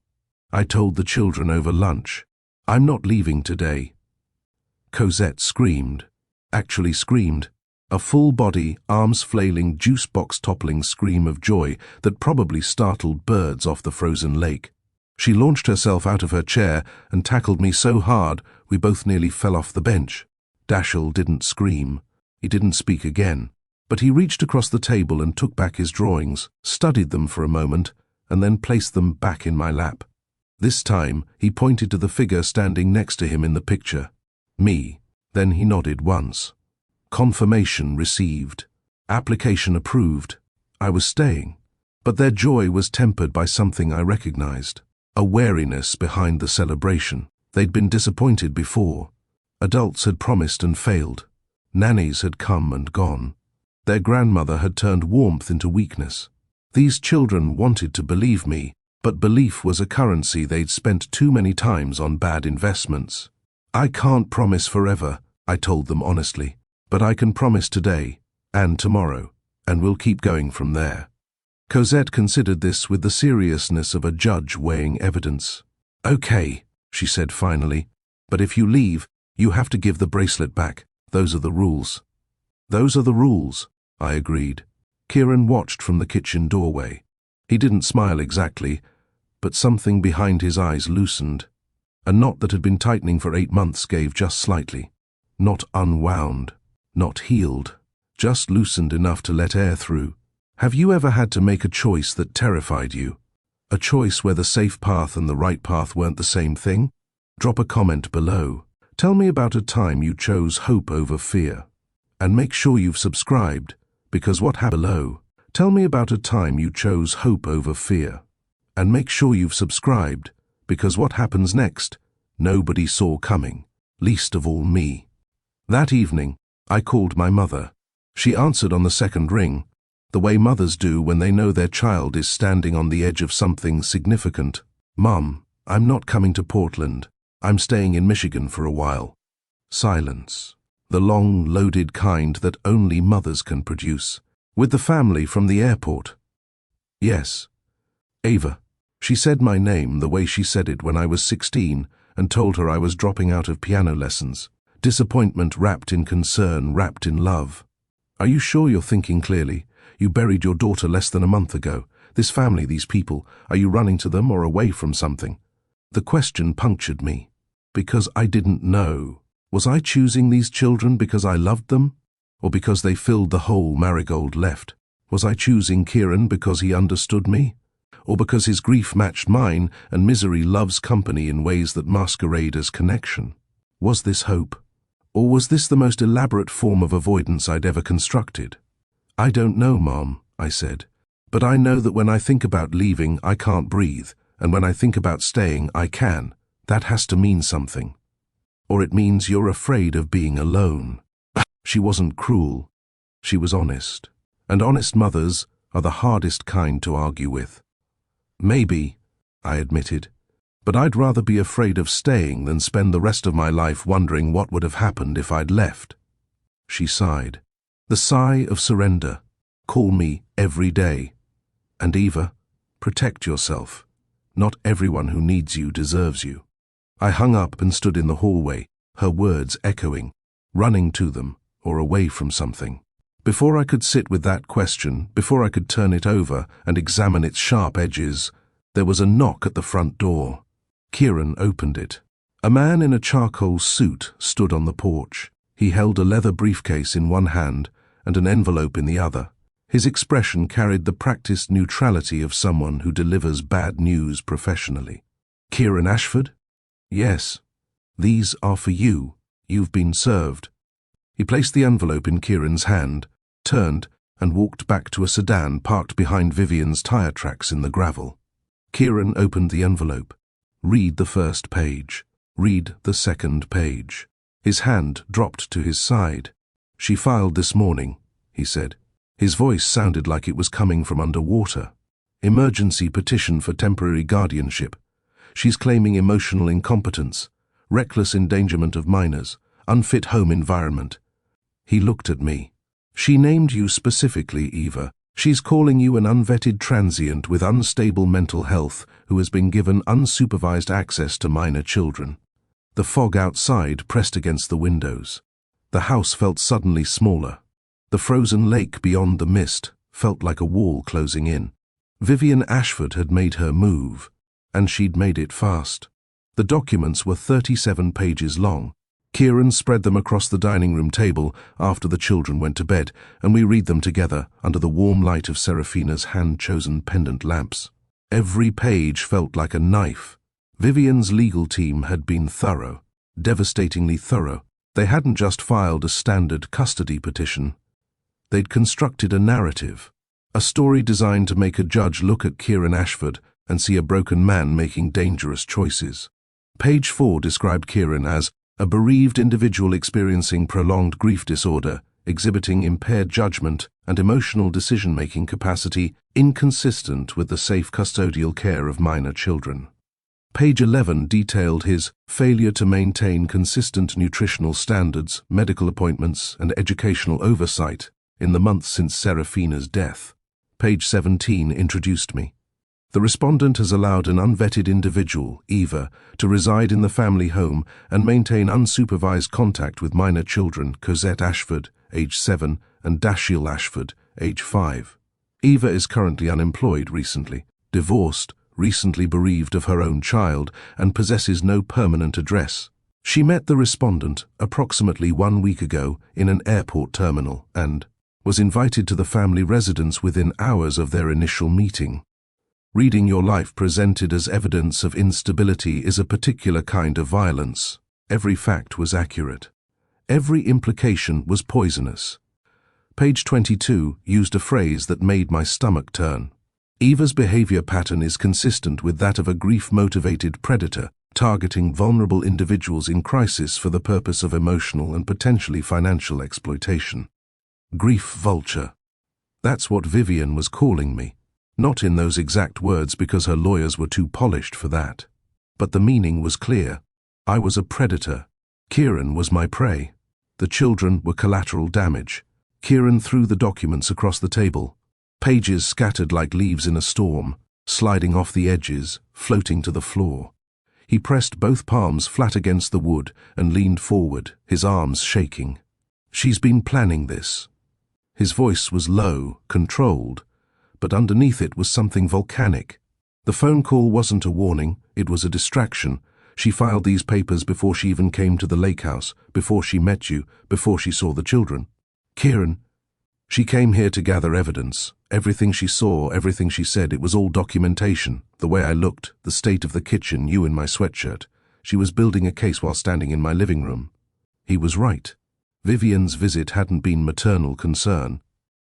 S1: I told the children over lunch. "I'm not leaving today." Cosette screamed, actually screamed, a full-body, arms-flailing, juice-box-toppling scream of joy that probably startled birds off the frozen lake. She launched herself out of her chair and tackled me so hard we both nearly fell off the bench. Dashiell didn't scream. He didn't speak again, but he reached across the table and took back his drawings, studied them for a moment, and then placed them back in my lap. This time, he pointed to the figure standing next to him in the picture. Me. Then he nodded once. Confirmation received. Application approved. I was staying. But their joy was tempered by something I recognized. A wariness behind the celebration. They'd been disappointed before. Adults had promised and failed. Nannies had come and gone. Their grandmother had turned warmth into weakness. These children wanted to believe me, but belief was a currency they'd spent too many times on bad investments. "I can't promise forever," I told them honestly, "but I can promise today, and tomorrow, and we'll keep going from there." Cosette considered this with the seriousness of a judge weighing evidence. "Okay," she said finally, "but if you leave, you have to give the bracelet back. Those are the rules." "Those are the rules," I agreed. Kieran watched from the kitchen doorway. He didn't smile exactly, but something behind his eyes loosened. A knot that had been tightening for 8 months gave just slightly. Not unwound, not healed, just loosened enough to let air through. Have you ever had to make a choice that terrified you? A choice where the safe path and the right path weren't the same thing? Drop a comment below. Tell me about a time you chose hope over fear. And make sure you've subscribed, because what happened below? Tell me about a time you chose hope over fear. And make sure you've subscribed, because what happens next, nobody saw coming, least of all me. That evening, I called my mother. She answered on the second ring, the way mothers do when they know their child is standing on the edge of something significant. "Mom, I'm not coming to Portland. I'm staying in Michigan for a while." Silence. The long, loaded kind that only mothers can produce. "With the family from the airport?" "Yes." "Ava." She said my name the way she said it when I was 16 and told her I was dropping out of piano lessons. Disappointment wrapped in concern, wrapped in love. "Are you sure you're thinking clearly? You buried your daughter less than a month ago. This family, these people, are you running to them or away from something?" The question punctured me, because I didn't know. Was I choosing these children because I loved them, or because they filled the hole Marigold left? Was I choosing Kieran because he understood me, or because his grief matched mine and misery loves company in ways that masquerade as connection? Was this hope, or was this the most elaborate form of avoidance I'd ever constructed? "I don't know, Mom," I said, "but I know that when I think about leaving, I can't breathe, and when I think about staying, I can. That has to mean something. Or it means you're afraid of being alone." She wasn't cruel. She was honest. And honest mothers are the hardest kind to argue with. "Maybe," I admitted, "but I'd rather be afraid of staying than spend the rest of my life wondering what would have happened if I'd left." She sighed. The sigh of surrender. "Call me every day. And Eva, protect yourself. Not everyone who needs you deserves you." I hung up and stood in the hallway, her words echoing, running to them or away from something. Before I could sit with that question, before I could turn it over and examine its sharp edges, there was a knock at the front door. Kieran opened it. A man in a charcoal suit stood on the porch. He held a leather briefcase in one hand and an envelope in the other. His expression carried the practiced neutrality of someone who delivers bad news professionally. "Kieran Ashford?" "Yes. These are for you. You've been served." He placed the envelope in Kieran's hand, turned, and walked back to a sedan parked behind Vivien's tire tracks in the gravel. Kieran opened the envelope. "Read the first page. Read the second page." His hand dropped to his side. "She filed this morning," he said. His voice sounded like it was coming from underwater. "Emergency petition for temporary guardianship. She's claiming emotional incompetence, reckless endangerment of minors, unfit home environment." He looked at me. "She named you specifically, Eva. She's calling you an unvetted transient with unstable mental health who has been given unsupervised access to minor children." The fog outside pressed against the windows. The house felt suddenly smaller. The frozen lake beyond the mist felt like a wall closing in. Vivien Ashford had made her move, and she'd made it fast. The documents were 37 pages long. Kieran spread them across the dining room table after the children went to bed, and we read them together under the warm light of Serafina's hand-chosen pendant lamps. Every page felt like a knife. Vivien's legal team had been thorough, devastatingly thorough. They hadn't just filed a standard custody petition. They'd constructed a narrative, a story designed to make a judge look at Kieran Ashford and see a broken man making dangerous choices. Page 4 described Kieran as a bereaved individual experiencing prolonged grief disorder, exhibiting impaired judgment and emotional decision-making capacity inconsistent with the safe custodial care of minor children. Page 11 detailed his failure to maintain consistent nutritional standards, medical appointments, and educational oversight in the months since Serafina's death. Page 17 introduced me. The respondent has allowed an unvetted individual, Eva, to reside in the family home and maintain unsupervised contact with minor children, Cosette Ashford, age 7, and Dashiell Ashford, age 5. Eva is currently unemployed recently, divorced, recently bereaved of her own child, and possesses no permanent address. She met the respondent approximately 1 week ago in an airport terminal and was invited to the family residence within hours of their initial meeting. Reading your life presented as evidence of instability is a particular kind of violence. Every fact was accurate. Every implication was poisonous. Page 22 used a phrase that made my stomach turn. Eva's behavior pattern is consistent with that of a grief-motivated predator, targeting vulnerable individuals in crisis for the purpose of emotional and potentially financial exploitation. Grief vulture. That's what Vivien was calling me. Not in those exact words because her lawyers were too polished for that. But the meaning was clear. I was a predator. Kieran was my prey. The children were collateral damage. Kieran threw the documents across the table. Pages scattered like leaves in a storm, sliding off the edges, floating to the floor. He pressed both palms flat against the wood and leaned forward, his arms shaking. She's been planning this. His voice was low, controlled, but underneath it was something volcanic. The phone call wasn't a warning, it was a distraction. She filed these papers before she even came to the lake house, before she met you, before she saw the children. Kieran. She came here to gather evidence. Everything she saw, everything she said, it was all documentation. The way I looked, the state of the kitchen, you in my sweatshirt. She was building a case while standing in my living room. He was right. Vivien's visit hadn't been maternal concern.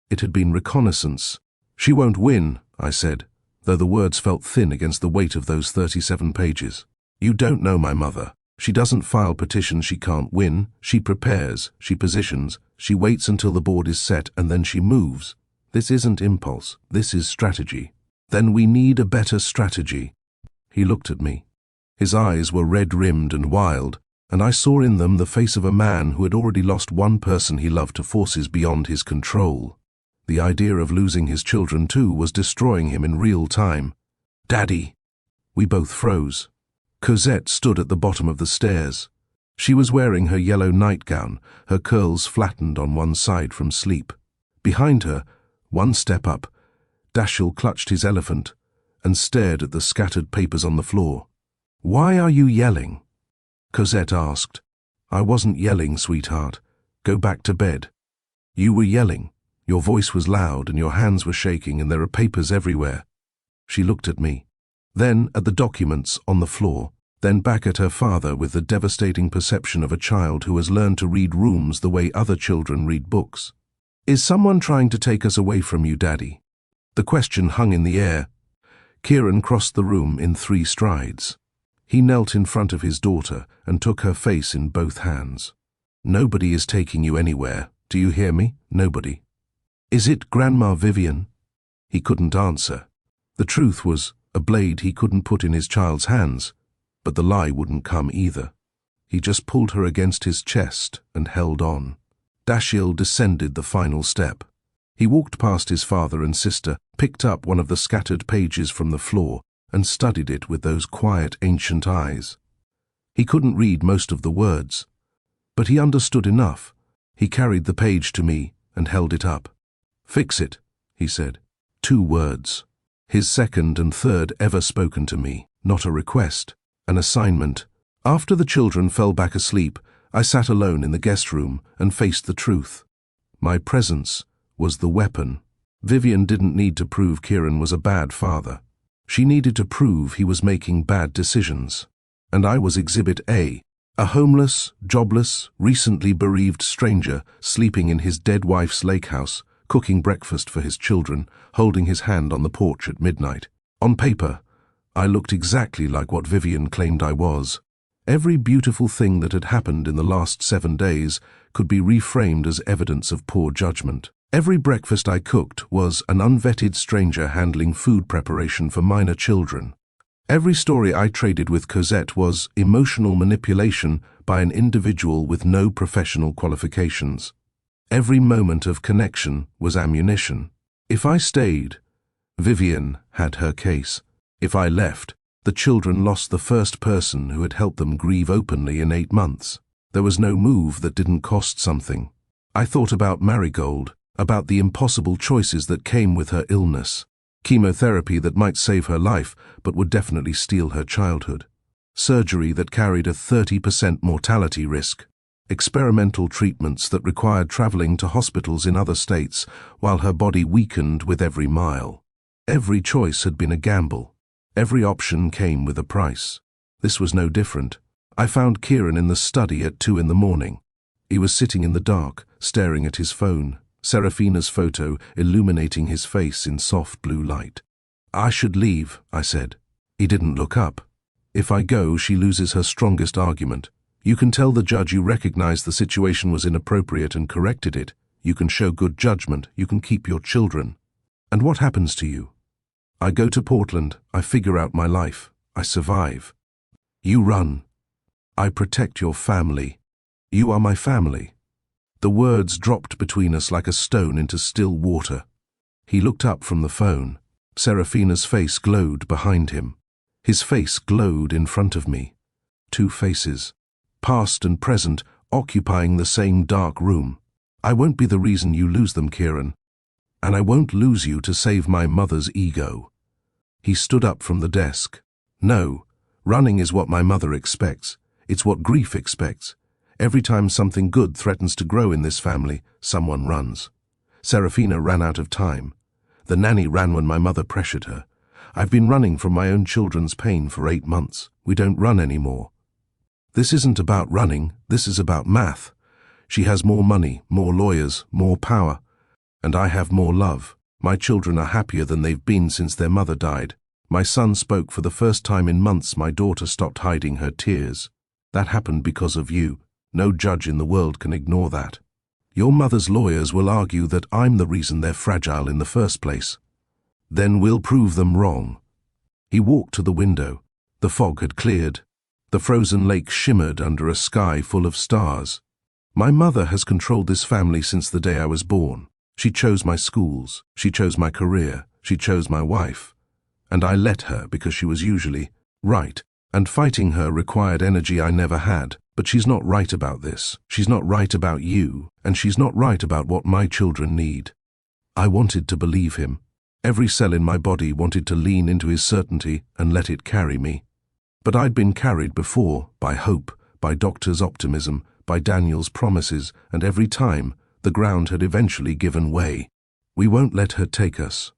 S1: It had been reconnaissance. She won't win, I said, though the words felt thin against the weight of those 37 pages. You don't know my mother. She doesn't file petitions she can't win. She prepares, she positions, she waits until the board is set, and then she moves. This isn't impulse, this is strategy. Then we need a better strategy. He looked at me. His eyes were red-rimmed and wild, and I saw in them the face of a man who had already lost one person he loved to forces beyond his control. The idea of losing his children too was destroying him in real time. Daddy! We both froze. Cosette stood at the bottom of the stairs. She was wearing her yellow nightgown, her curls flattened on one side from sleep. Behind her, one step up, Dashiell clutched his elephant and stared at the scattered papers on the floor. "Why are you yelling?" Cosette asked. "I wasn't yelling, sweetheart. Go back to bed." "You were yelling. Your voice was loud and your hands were shaking and there are papers everywhere." She looked at me, then at the documents on the floor, then back at her father with the devastating perception of a child who has learned to read rooms the way other children read books. "Is someone trying to take us away from you, Daddy?" The question hung in the air. Kieran crossed the room in 3 strides. He knelt in front of his daughter and took her face in both hands. "Nobody is taking you anywhere. Do you hear me? Nobody." "Is it Grandma Vivien?" He couldn't answer. The truth was a blade he couldn't put in his child's hands, but the lie wouldn't come either. He just pulled her against his chest and held on. Dashiell descended the final step. He walked past his father and sister, picked up one of the scattered pages from the floor, and studied it with those quiet, ancient eyes. He couldn't read most of the words, but he understood enough. He carried the page to me and held it up. "Fix it," he said. 2 words. His second and third ever spoken to me, not a request, an assignment. After the children fell back asleep, I sat alone in the guest room and faced the truth. My presence was the weapon. Vivien didn't need to prove Kieran was a bad father. She needed to prove he was making bad decisions. And I was Exhibit A, a homeless, jobless, recently bereaved stranger sleeping in his dead wife's lake house, cooking breakfast for his children, holding his hand on the porch at midnight. On paper, I looked exactly like what Vivien claimed I was. Every beautiful thing that had happened in the last 7 days could be reframed as evidence of poor judgment. Every breakfast I cooked was an unvetted stranger handling food preparation for minor children. Every story I traded with Cosette was emotional manipulation by an individual with no professional qualifications. Every moment of connection was ammunition. If I stayed, Vivien had her case. If I left, the children lost the first person who had helped them grieve openly in 8 months. There was no move that didn't cost something. I thought about Marigold, about the impossible choices that came with her illness. Chemotherapy that might save her life but would definitely steal her childhood. Surgery that carried a 30% mortality risk. Experimental treatments that required traveling to hospitals in other states while her body weakened with every mile. Every choice had been a gamble. Every option came with a price. This was no different. I found Kieran in the study at 2 in the morning. He was sitting in the dark, staring at his phone, Serafina's photo illuminating his face in soft blue light. "I should leave," I said. He didn't look up. "If I go, she loses her strongest argument. You can tell the judge you recognize the situation was inappropriate and corrected it. You can show good judgment, you can keep your children. And what happens to you? I go to Portland, I figure out my life, I survive. You run. I protect your family. You are my family. The words dropped between us like a stone into still water. He looked up from the phone. Serafina's face glowed behind him. His face glowed in front of me. Two faces, past and present, occupying the same dark room. I won't be the reason you lose them, Kieran. And I won't lose you to save my mother's ego. He stood up from the desk. No, running is what my mother expects. It's what grief expects. Every time something good threatens to grow in this family, someone runs. Serafina ran out of time. The nanny ran when my mother pressured her. I've been running from my own children's pain for 8 months. We don't run anymore. This isn't about running, this is about math. She has more money, more lawyers, more power. And I have more love. My children are happier than they've been since their mother died. My son spoke for the first time in months. My daughter stopped hiding her tears. That happened because of you. No judge in the world can ignore that. Your mother's lawyers will argue that I'm the reason they're fragile in the first place. Then we'll prove them wrong. He walked to the window. The fog had cleared. The frozen lake shimmered under a sky full of stars. My mother has controlled this family since the day I was born. She chose my schools. She chose my career. She chose my wife. And I let her because she was usually right. And fighting her required energy I never had. But she's not right about this. She's not right about you. And she's not right about what my children need. I wanted to believe him. Every cell in my body wanted to lean into his certainty and let it carry me. But I'd been carried before by hope, by doctors' optimism, by Daniel's promises, and every time the ground had eventually given way. We won't let her take us.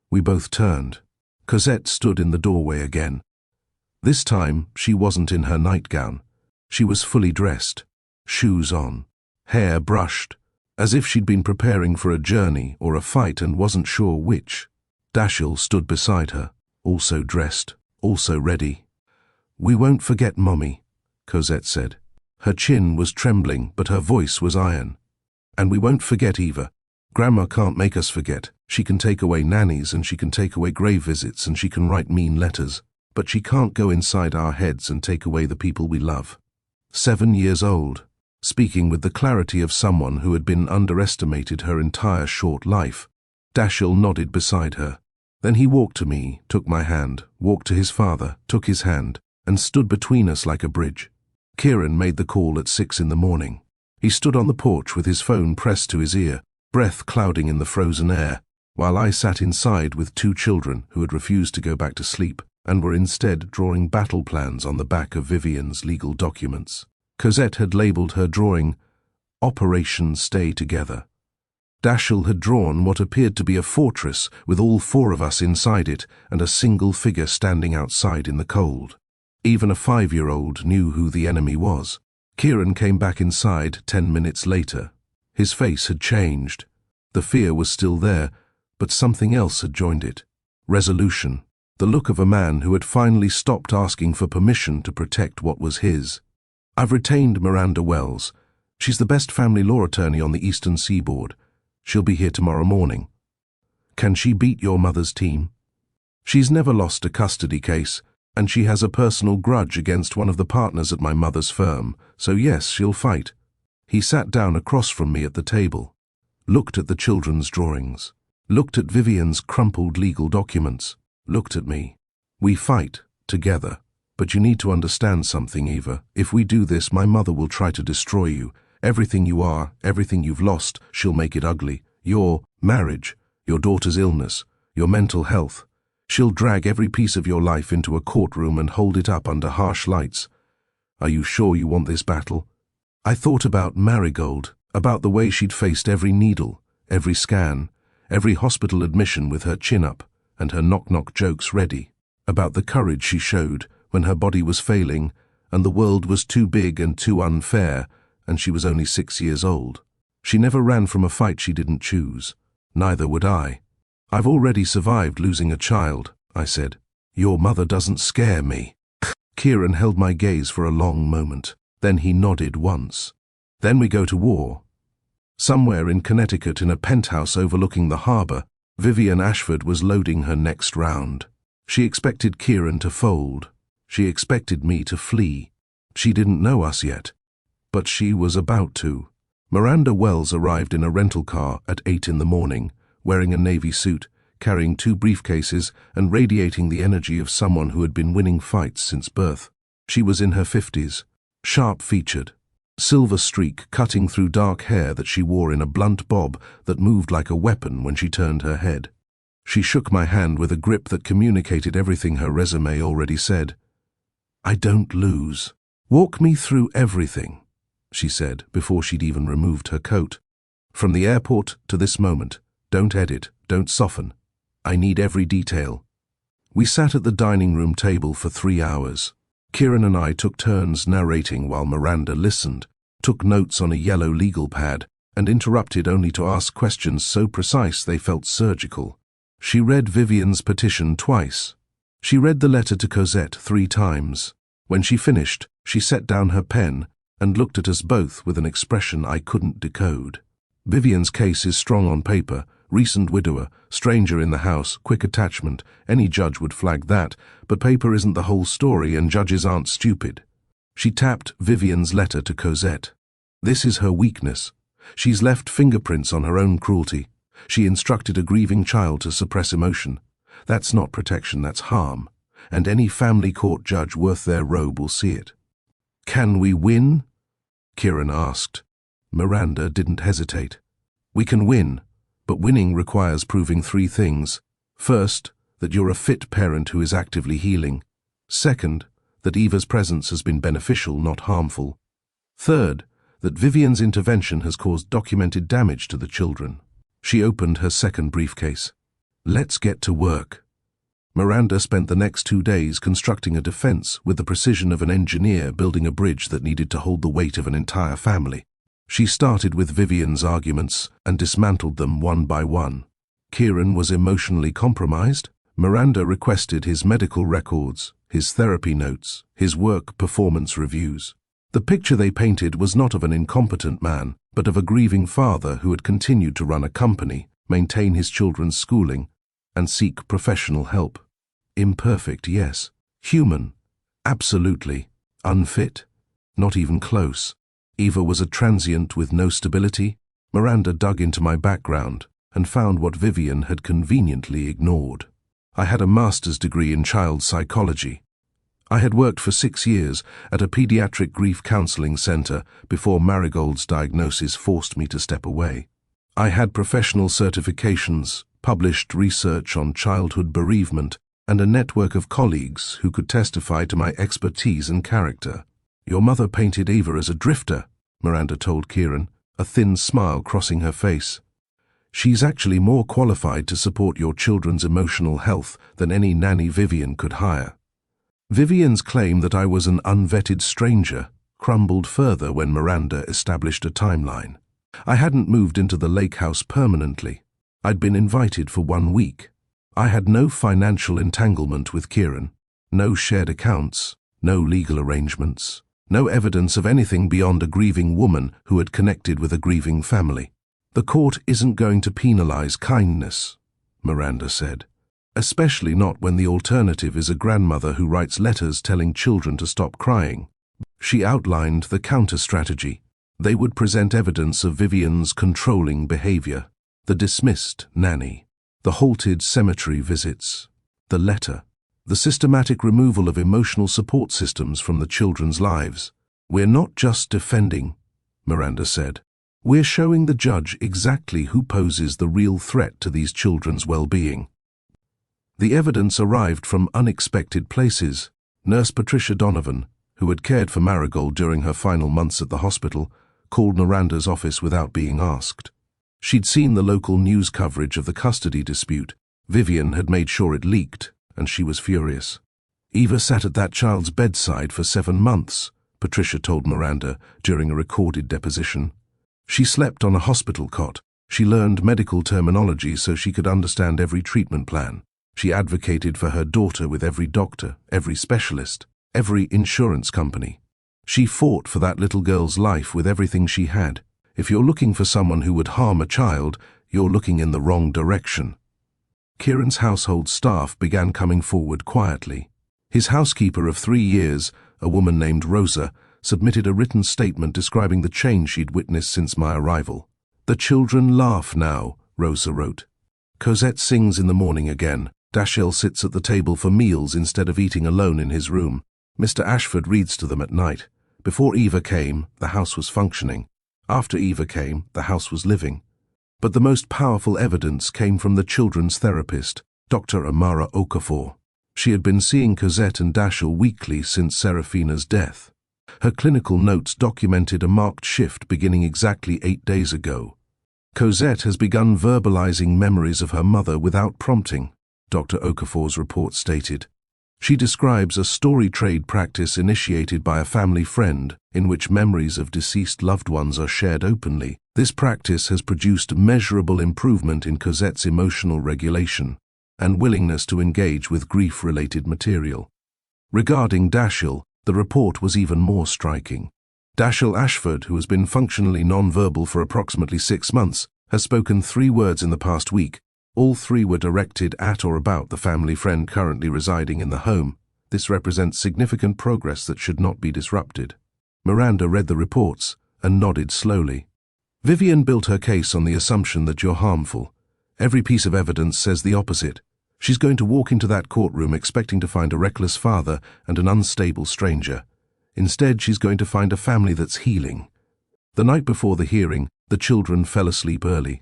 S1: We both turned. Cosette stood in the doorway again. This time she wasn't in her nightgown. She was fully dressed, shoes on, hair brushed, as if she'd been preparing for a journey or a fight and wasn't sure which. Dashiell stood beside her, also dressed, also ready. "We won't forget, Mommy," Cosette said. Her chin was trembling, but her voice was iron. "And we won't forget Eva. Grandma can't make us forget. She can take away nannies and she can take away grave visits and she can write mean letters. But she can't go inside our heads and take away the people we love." 7 years old, speaking with the clarity of someone who had been underestimated her entire short life, Dashiell nodded beside her. Then he walked to me, took my hand, walked to his father, took his hand, and stood between us like a bridge. Kieran made the call at 6 in the morning. He stood on the porch with his phone pressed to his ear, breath clouding in the frozen air, while I sat inside with 2 children who had refused to go back to sleep and were instead drawing battle plans on the back of Vivien's legal documents. Cosette had labelled her drawing, "Operation Stay Together." Dashiell had drawn what appeared to be a fortress with all 4 of us inside it and a single figure standing outside in the cold. Even a 5-year-old knew who the enemy was. Kieran came back inside 10 minutes later. His face had changed. The fear was still there, but something else had joined it. Resolution. The look of a man who had finally stopped asking for permission to protect what was his. "I've retained Miranda Wells. She's the best family law attorney on the Eastern Seaboard. She'll be here tomorrow morning. Can she beat your mother's team? She's never lost a custody case, and she has a personal grudge against one of the partners at my mother's firm, so yes, she'll fight." He sat down across from me at the table, looked at the children's drawings, looked at Vivien's crumpled legal documents, looked at me. "We fight, together. But you need to understand something, Eva. If we do this, my mother will try to destroy you. Everything you are, everything you've lost, she'll make it ugly. Your marriage, your daughter's illness, your mental health. She'll drag every piece of your life into a courtroom and hold it up under harsh lights. Are you sure you want this battle?" I thought about Marigold, about the way she'd faced every needle, every scan, every hospital admission with her chin up and her knock-knock jokes ready, about the courage she showed when her body was failing and the world was too big and too unfair and she was only 6 years old. She never ran from a fight she didn't choose. Neither would I. "I've already survived losing a child," I said. "Your mother doesn't scare me." Kieran held my gaze for a long moment. Then he nodded once. "Then we go to war." Somewhere in Connecticut, in a penthouse overlooking the harbor, Vivien Ashford was loading her next round. She expected Kieran to fold. She expected me to flee. She didn't know us yet, but she was about to. Miranda Wells arrived in a rental car at 8 in the morning, wearing a navy suit, carrying 2 briefcases and radiating the energy of someone who had been winning fights since birth. She was in her 50s, sharp-featured, silver streak cutting through dark hair that she wore in a blunt bob that moved like a weapon when she turned her head. She shook my hand with a grip that communicated everything her resume already said. "I don't lose. Walk me through everything," she said before she'd even removed her coat. "From the airport to this moment. Don't edit, don't soften. I need every detail." We sat at the dining room table for 3 hours. Kieran and I took turns narrating while Miranda listened, took notes on a yellow legal pad, and interrupted only to ask questions so precise they felt surgical. She read Vivien's petition twice. She read the letter to Cosette 3 times. When she finished, she set down her pen and looked at us both with an expression I couldn't decode. Vivien's case is strong on paper. Recent widower, stranger in the house, quick attachment. Any judge would flag that, but paper isn't the whole story and judges aren't stupid. She tapped Vivien's letter to Cosette. This is her weakness. She's left fingerprints on her own cruelty. She instructed a grieving child to suppress emotion. That's not protection, that's harm. And any family court judge worth their robe will see it. "Can we win?" Kieran asked. Miranda didn't hesitate. "We can win. But winning requires proving 3 things. First, that you're a fit parent who is actively healing. Second, that Eva's presence has been beneficial, not harmful. Third, that Vivien's intervention has caused documented damage to the children." She opened her second briefcase. "Let's get to work." Miranda spent the next 2 days constructing a defense with the precision of an engineer building a bridge that needed to hold the weight of an entire family. She started with Vivien's arguments and dismantled them one by one. Kieran was emotionally compromised. Miranda requested his medical records, his therapy notes, his work performance reviews. The picture they painted was not of an incompetent man, but of a grieving father who had continued to run a company, maintain his children's schooling, and seek professional help. Imperfect, yes. Human, absolutely. Unfit, not even close. Eva was a transient with no stability. Miranda dug into my background and found what Vivien had conveniently ignored. I had a master's degree in child psychology. I had worked for 6 years at a pediatric grief counseling center before Marigold's diagnosis forced me to step away. I had professional certifications, published research on childhood bereavement, and a network of colleagues who could testify to my expertise and character. "Your mother painted Eva as a drifter," Miranda told Kieran, a thin smile crossing her face. "She's actually more qualified to support your children's emotional health than any nanny Vivien could hire." Vivien's claim that I was an unvetted stranger crumbled further when Miranda established a timeline. I hadn't moved into the lake house permanently. I'd been invited for 1 week. I had no financial entanglement with Kieran, no shared accounts, no legal arrangements. No evidence of anything beyond a grieving woman who had connected with a grieving family. "The court isn't going to penalize kindness," Miranda said, "especially not when the alternative is a grandmother who writes letters telling children to stop crying." She outlined the counter-strategy. They would present evidence of Vivien's controlling behavior, the dismissed nanny, the halted cemetery visits, the letter, the systematic removal of emotional support systems from the children's lives. "We're not just defending," Miranda said. "We're showing the judge exactly who poses the real threat to these children's well-being." The evidence arrived from unexpected places. Nurse Patricia Donovan, who had cared for Marigold during her final months at the hospital, called Miranda's office without being asked. She'd seen the local news coverage of the custody dispute. Vivien had made sure it leaked, and she was furious. "Eva sat at that child's bedside for 7 months, Patricia told Miranda during a recorded deposition. She slept on a hospital cot. She learned medical terminology so she could understand every treatment plan. She advocated for her daughter with every doctor, every specialist, every insurance company. She fought for that little girl's life with everything she had. If you're looking for someone who would harm a child, you're looking in the wrong direction. Kieran's household staff began coming forward quietly. His housekeeper of 3 years, a woman named Rosa, submitted a written statement describing the change she'd witnessed since my arrival. "The children laugh now," Rosa wrote. "Cosette sings in the morning again. Dashiell sits at the table for meals instead of eating alone in his room. Mr. Ashford reads to them at night. Before Eva came, the house was functioning. After Eva came, the house was living." But the most powerful evidence came from the children's therapist, Dr. Amara Okafor. She had been seeing Cosette and Dashiell weekly since Serafina's death. Her clinical notes documented a marked shift beginning exactly 8 days ago. "Cosette has begun verbalizing memories of her mother without prompting," Dr. Okafor's report stated. She describes a story trade practice initiated by a family friend in which memories of deceased loved ones are shared openly. This practice has produced measurable improvement in Cosette's emotional regulation and willingness to engage with grief-related material. Regarding Dashiell, the report was even more striking. Dashiell Ashford, who has been functionally non-verbal for approximately 6 months, has spoken 3 words in the past week. All 3 were directed at or about the family friend currently residing in the home. This represents significant progress that should not be disrupted. Miranda read the reports and nodded slowly. "Vivien built her case on the assumption that you're harmful. Every piece of evidence says the opposite. She's going to walk into that courtroom expecting to find a reckless father and an unstable stranger. Instead, she's going to find a family that's healing." The night before the hearing, the children fell asleep early.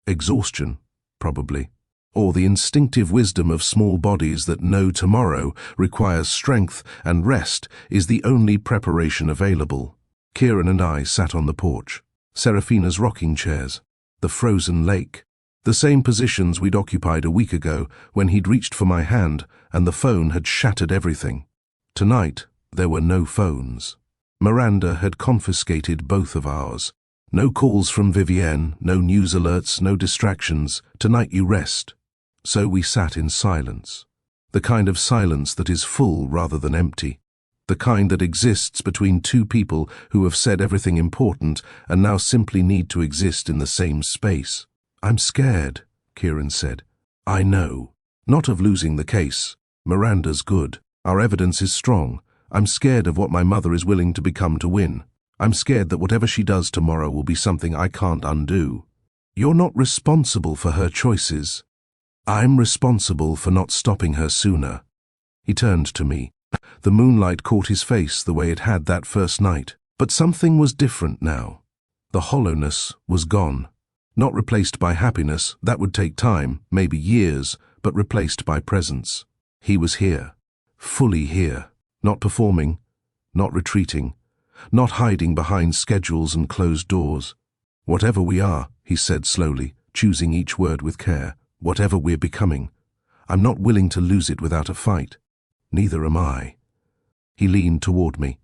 S1: Exhaustion, probably, or the instinctive wisdom of small bodies that know tomorrow requires strength and rest is the only preparation available. Kieran and I sat on the porch. Serafina's rocking chairs, the frozen lake, the same positions we'd occupied a week ago when he'd reached for my hand and the phone had shattered everything. Tonight, there were no phones. Miranda had confiscated both of ours. No calls from Vivien, no news alerts, no distractions. Tonight you rest. So we sat in silence. The kind of silence that is full rather than empty. The kind that exists between 2 people who have said everything important and now simply need to exist in the same space. "I'm scared," Kieran said. "I know. Not of losing the case. Miranda's good. Our evidence is strong. I'm scared of what my mother is willing to become to win. I'm scared that whatever she does tomorrow will be something I can't undo. You're not responsible for her choices. I'm responsible for not stopping her sooner." He turned to me. The moonlight caught his face the way it had that first night. But something was different now. The hollowness was gone. Not replaced by happiness, that would take time, maybe years, but replaced by presence. He was here. Fully here. Not performing. Not retreating. Not hiding behind schedules and closed doors. "Whatever we are," he said slowly, choosing each word with care, "whatever we're becoming, I'm not willing to lose it without a fight. Neither am I." He leaned toward me.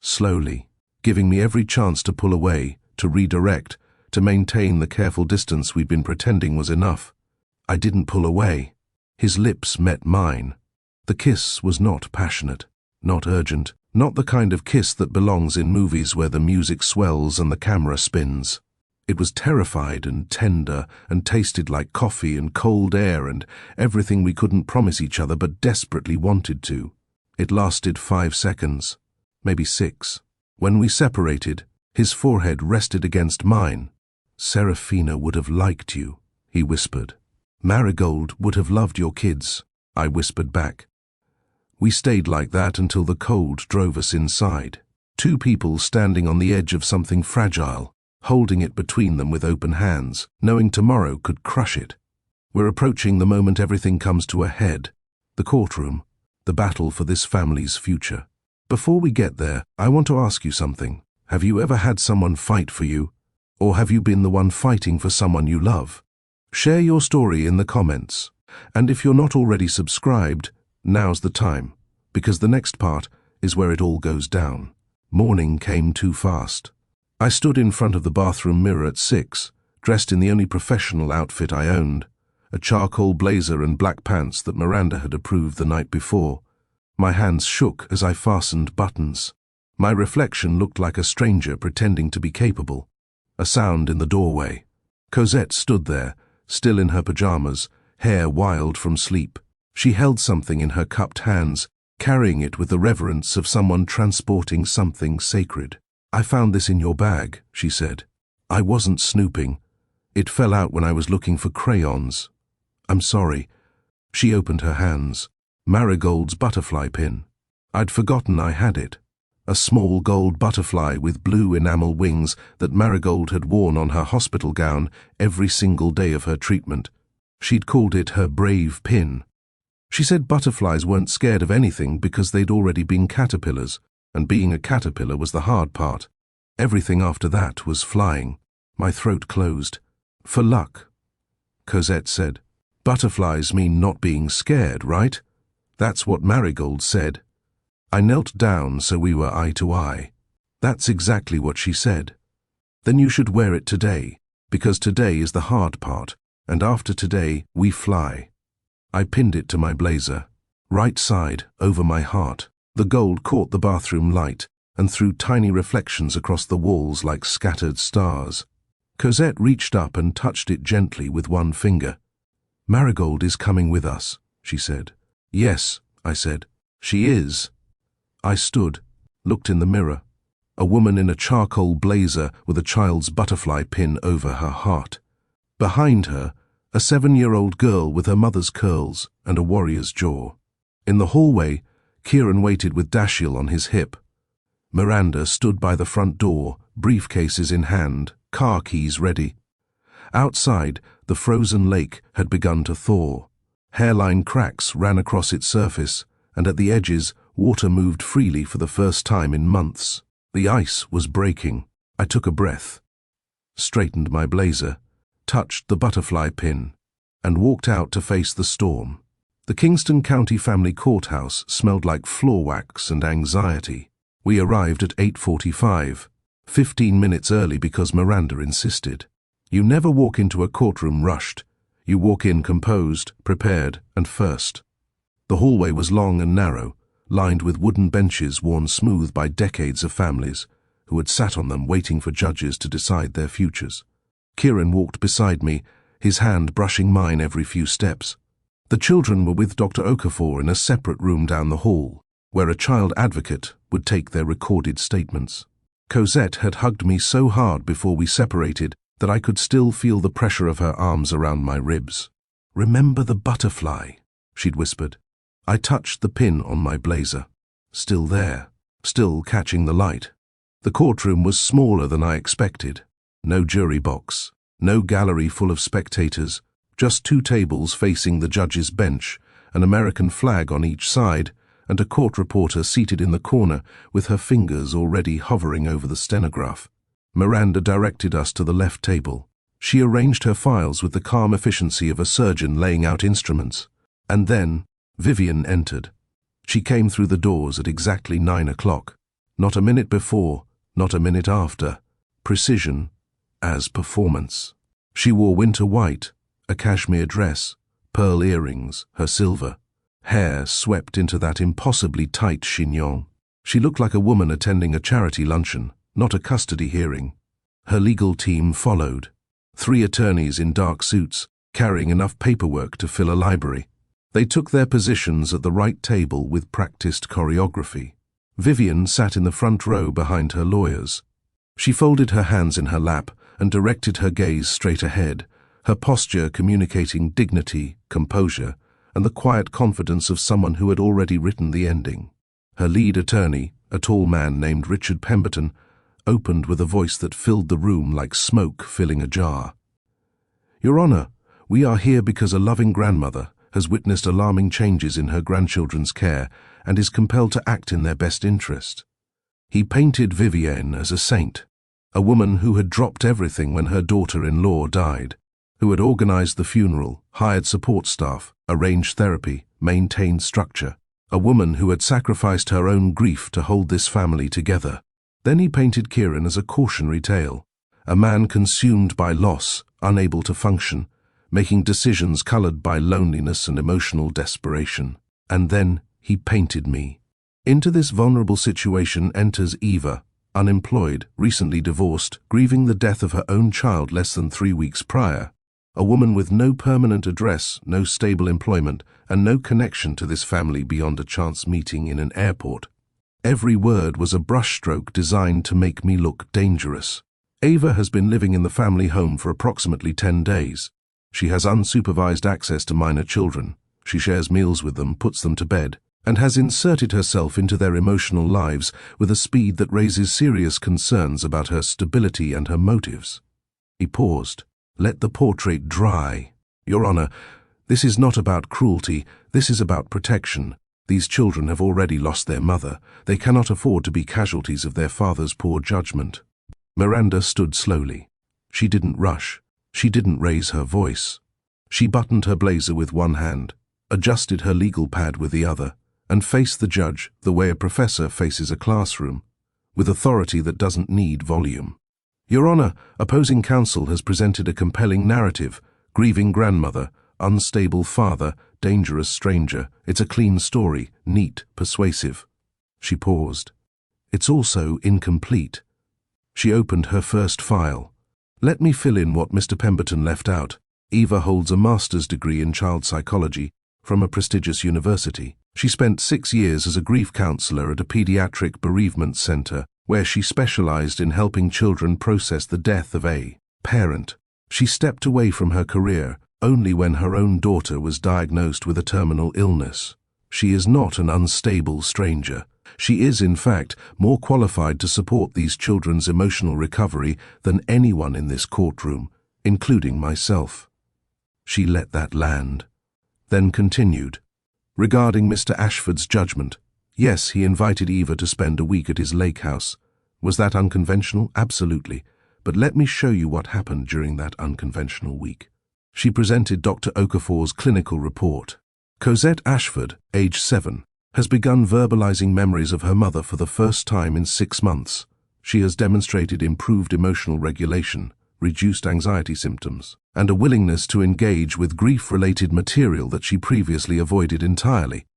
S1: Slowly, giving me every chance to pull away, to redirect, to maintain the careful distance we'd been pretending was enough. I didn't pull away. His lips met mine. The kiss was not passionate, not urgent. Not the kind of kiss that belongs in movies where the music swells and the camera spins. It was terrified and tender and tasted like coffee and cold air and everything we couldn't promise each other but desperately wanted to. It lasted 5 seconds, maybe 6. When we separated, his forehead rested against mine. "Serafina would have liked you," he whispered. "Marigold would have loved your kids," I whispered back. We stayed like that until the cold drove us inside. 2 people standing on the edge of something fragile, holding it between them with open hands, knowing tomorrow could crush it. We're approaching the moment everything comes to a head. The courtroom, the battle for this family's future. Before we get there, I want to ask you something. Have you ever had someone fight for you? Or have you been the one fighting for someone you love? Share your story in the comments. And if you're not already subscribed, now's the time, because the next part is where it all goes down. Morning came too fast. I stood in front of the bathroom mirror at 6, dressed in the only professional outfit I owned, a charcoal blazer and black pants that Miranda had approved the night before. My hands shook as I fastened buttons. My reflection looked like a stranger pretending to be capable. A sound in the doorway. Cosette stood there, still in her pajamas, hair wild from sleep. She held something in her cupped hands, carrying it with the reverence of someone transporting something sacred. "I found this in your bag," she said. "I wasn't snooping. It fell out when I was looking for crayons. I'm sorry." She opened her hands. Marigold's butterfly pin. I'd forgotten I had it. A small gold butterfly with blue enamel wings that Marigold had worn on her hospital gown every single day of her treatment. She'd called it her brave pin. She said butterflies weren't scared of anything because they'd already been caterpillars, and being a caterpillar was the hard part. Everything after that was flying. My throat closed. "For luck," Cosette said. "Butterflies mean not being scared, right? That's what Marigold said." I knelt down so we were eye to eye. "That's exactly what she said." "Then you should wear it today, because today is the hard part, and after today we fly." I pinned it to my blazer, right side over my heart. The gold caught the bathroom light and threw tiny reflections across the walls like scattered stars. Cosette reached up and touched it gently with one finger. "Marigold is coming with us," she said. "Yes," I said. "She is." I stood, looked in the mirror. A woman in a charcoal blazer with a child's butterfly pin over her heart. Behind her, a 7-year-old girl with her mother's curls and a warrior's jaw. In the hallway, Kieran waited with Dashiell on his hip. Miranda stood by the front door, briefcases in hand, car keys ready. Outside, the frozen lake had begun to thaw. Hairline cracks ran across its surface, and at the edges, water moved freely for the first time in months. The ice was breaking. I took a breath, straightened my blazer, touched the butterfly pin, and walked out to face the storm. The Kingston County Family Courthouse smelled like floor wax and anxiety. We arrived at 8:45, 15 minutes early because Miranda insisted. You never walk into a courtroom rushed. You walk in composed, prepared, and first. The hallway was long and narrow, lined with wooden benches worn smooth by decades of families who had sat on them waiting for judges to decide their futures. Kieran walked beside me, his hand brushing mine every few steps. The children were with Dr. Okafor in a separate room down the hall, where a child advocate would take their recorded statements. Cosette had hugged me so hard before we separated that I could still feel the pressure of her arms around my ribs. "Remember the butterfly," she'd whispered. I touched the pin on my blazer. Still there, still catching the light. The courtroom was smaller than I expected. No jury box, no gallery full of spectators, just 2 tables facing the judge's bench, an American flag on each side, and a court reporter seated in the corner with her fingers already hovering over the stenograph. Miranda directed us to the left table. She arranged her files with the calm efficiency of a surgeon laying out instruments. And then Vivien entered. She came through the doors at exactly 9 o'clock. Not a minute before, not a minute after. Precision as performance. She wore winter white, a cashmere dress, pearl earrings, her silver. Hair swept into that impossibly tight chignon. She looked like a woman attending a charity luncheon, not a custody hearing. Her legal team followed. 3 attorneys in dark suits, carrying enough paperwork to fill a library. They took their positions at the right table with practiced choreography. Vivien sat in the front row behind her lawyers. She folded her hands in her lap and directed her gaze straight ahead, her posture communicating dignity, composure, and the quiet confidence of someone who had already written the ending. Her lead attorney, a tall man named Richard Pemberton, opened with a voice that filled the room like smoke filling a jar. "Your Honor, we are here because a loving grandmother has witnessed alarming changes in her grandchildren's care and is compelled to act in their best interest." He painted Vivien as a saint, a woman who had dropped everything when her daughter-in-law died, who had organized the funeral, hired support staff, arranged therapy, maintained structure, a woman who had sacrificed her own grief to hold this family together. Then he painted Kieran as a cautionary tale, a man consumed by loss, unable to function, making decisions colored by loneliness and emotional desperation. And then he painted me. Into this vulnerable situation enters Eva, unemployed, recently divorced, grieving the death of her own child less than 3 weeks prior. A woman with no permanent address, no stable employment, and no connection to this family beyond a chance meeting in an airport. Every word was a brushstroke designed to make me look dangerous. Ava has been living in the family home for approximately 10 days. She has unsupervised access to minor children. She shares meals with them, puts them to bed, and has inserted herself into their emotional lives with a speed that raises serious concerns about her stability and her motives. He paused. Let the portrait dry. Your Honor, this is not about cruelty, this is about protection. These children have already lost their mother. They cannot afford to be casualties of their father's poor judgment. Miranda stood slowly. She didn't rush. She didn't raise her voice. She buttoned her blazer with one hand, adjusted her legal pad with the other, and faced the judge the way a professor faces a classroom, with authority that doesn't need volume. Your Honor, opposing counsel has presented a compelling narrative. Grieving grandmother, unstable father, dangerous stranger. It's a clean story, neat, persuasive. She paused. It's also incomplete. She opened her first file. Let me fill in what Mr. Pemberton left out. Eva holds a master's degree in child psychology from a prestigious university. She spent 6 years as a grief counselor at a pediatric bereavement center, where she specialized in helping children process the death of a parent. She stepped away from her career only when her own daughter was diagnosed with a terminal illness. She is not an unstable stranger. She is, in fact, more qualified to support these children's emotional recovery than anyone in this courtroom, including myself. She let that land, then continued. Regarding Mr. Ashford's judgment, yes, he invited Eva to spend a week at his lake house. Was that unconventional? Absolutely. But let me show you what happened during that unconventional week. She presented Dr. Okafor's clinical report. Cosette Ashford, age 7, has begun verbalizing memories of her mother for the first time in 6 months. She has demonstrated improved emotional regulation, reduced anxiety symptoms, and a willingness to engage with grief-related material that she previously avoided entirely.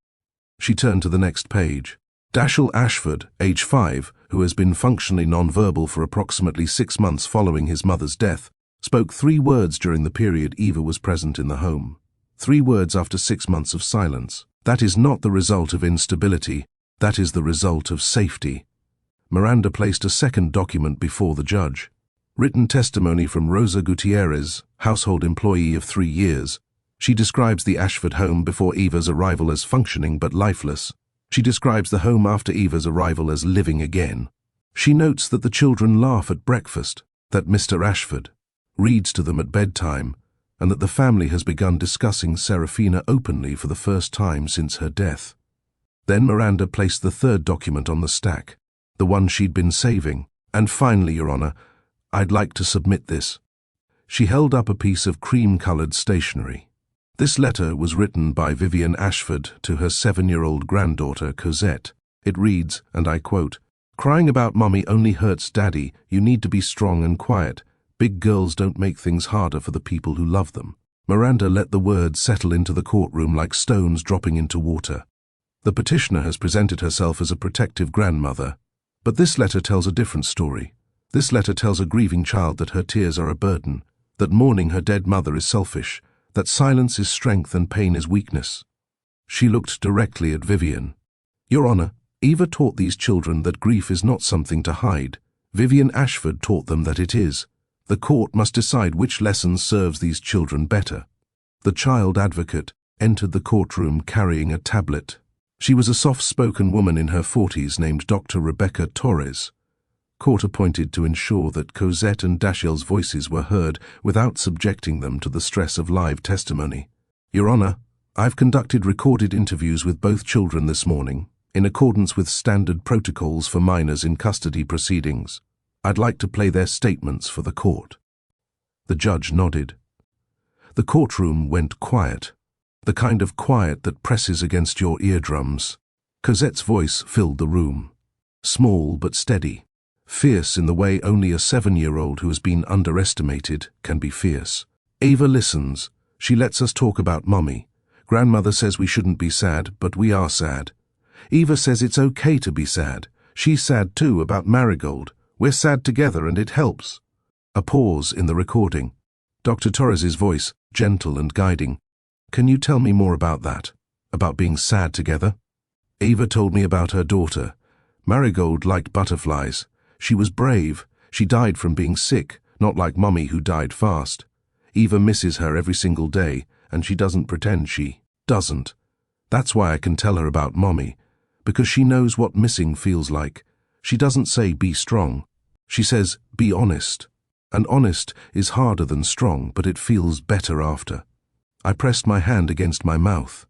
S1: She turned to the next page. Dashiell Ashford, age 5, who has been functionally nonverbal for approximately 6 months following his mother's death, spoke 3 words during the period Eva was present in the home. 3 words after 6 months of silence. That is not the result of instability, that is the result of safety. Miranda placed a second document before the judge. Written testimony from Rosa Gutierrez, household employee of 3 years. She describes the Ashford home before Eva's arrival as functioning but lifeless. She describes the home after Eva's arrival as living again. She notes that the children laugh at breakfast, that Mr. Ashford reads to them at bedtime, and that the family has begun discussing Serafina openly for the first time since her death. Then Miranda placed the third document on the stack, the one she'd been saving. And finally, Your Honor, I'd like to submit this. She held up a piece of cream-colored stationery. This letter was written by Vivien Ashford to her 7-year-old granddaughter, Cosette. It reads, and I quote, "Crying about mommy only hurts daddy. You need to be strong and quiet. Big girls don't make things harder for the people who love them." Miranda let the words settle into the courtroom like stones dropping into water. The petitioner has presented herself as a protective grandmother. But this letter tells a different story. This letter tells a grieving child that her tears are a burden, that mourning her dead mother is selfish, that silence is strength and pain is weakness. She looked directly at Vivien. Your Honor, Eva taught these children that grief is not something to hide. Vivien Ashford taught them that it is. The court must decide which lesson serves these children better. The child advocate entered the courtroom carrying a tablet. She was a soft-spoken woman in her 40s named Dr. Rebecca Torres, court-appointed to ensure that Cosette and Dashiell's voices were heard without subjecting them to the stress of live testimony. Your Honor, I've conducted recorded interviews with both children this morning, in accordance with standard protocols for minors in custody proceedings. I'd like to play their statements for the court. The judge nodded. The courtroom went quiet, the kind of quiet that presses against your eardrums. Cosette's voice filled the room, small but steady, fierce in the way only a 7-year-old who has been underestimated can be fierce. Ava listens. She lets us talk about Mommy. Grandmother says we shouldn't be sad, but we are sad. Eva says it's okay to be sad. She's sad too about Marigold. We're sad together and it helps. A pause in the recording. Dr. Torres's voice, gentle and guiding. Can you tell me more about that? About being sad together? Eva told me about her daughter. Marigold liked butterflies. She was brave. She died from being sick, not like Mummy who died fast. Eva misses her every single day, and she doesn't pretend she doesn't. That's why I can tell her about Mommy, because she knows what missing feels like. She doesn't say be strong. She says be honest. And honest is harder than strong, but it feels better after. I pressed my hand against my mouth.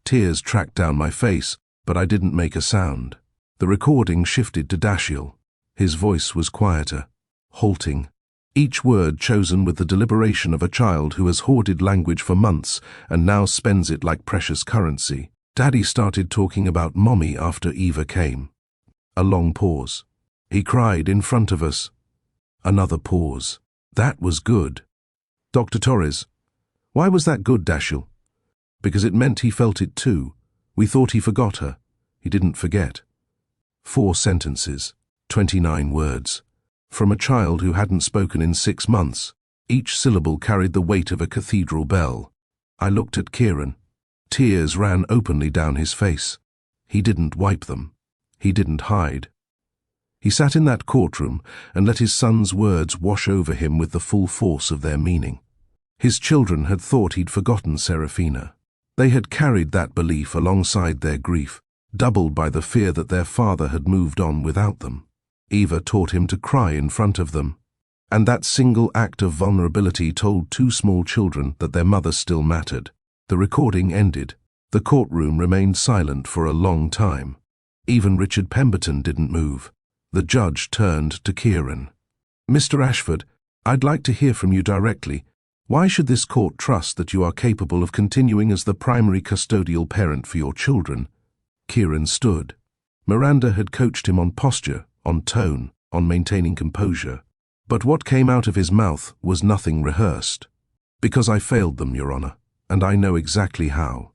S1: Tears tracked down my face, but I didn't make a sound. The recording shifted to Dashiell. His voice was quieter, halting. Each word chosen with the deliberation of a child who has hoarded language for months and now spends it like precious currency. Daddy started talking about Mommy after Eva came. A long pause. He cried in front of us. Another pause. That was good. Dr. Torres. Why was that good, Dashiell? Because it meant he felt it too. We thought he forgot her. He didn't forget. 4 sentences, 29 words. From a child who hadn't spoken in 6 months. Each syllable carried the weight of a cathedral bell. I looked at Kieran. Tears ran openly down his face. He didn't wipe them. He didn't hide. He sat in that courtroom and let his son's words wash over him with the full force of their meaning. His children had thought he'd forgotten Serafina. They had carried that belief alongside their grief, doubled by the fear that their father had moved on without them. Eva taught him to cry in front of them. And that single act of vulnerability told 2 small children that their mother still mattered. The recording ended. The courtroom remained silent for a long time. Even Richard Pemberton didn't move. The judge turned to Kieran. Mr. Ashford, I'd like to hear from you directly. Why should this court trust that you are capable of continuing as the primary custodial parent for your children? Kieran stood. Miranda had coached him on posture, on tone, on maintaining composure. But what came out of his mouth was nothing rehearsed. Because I failed them, Your Honor, and I know exactly how.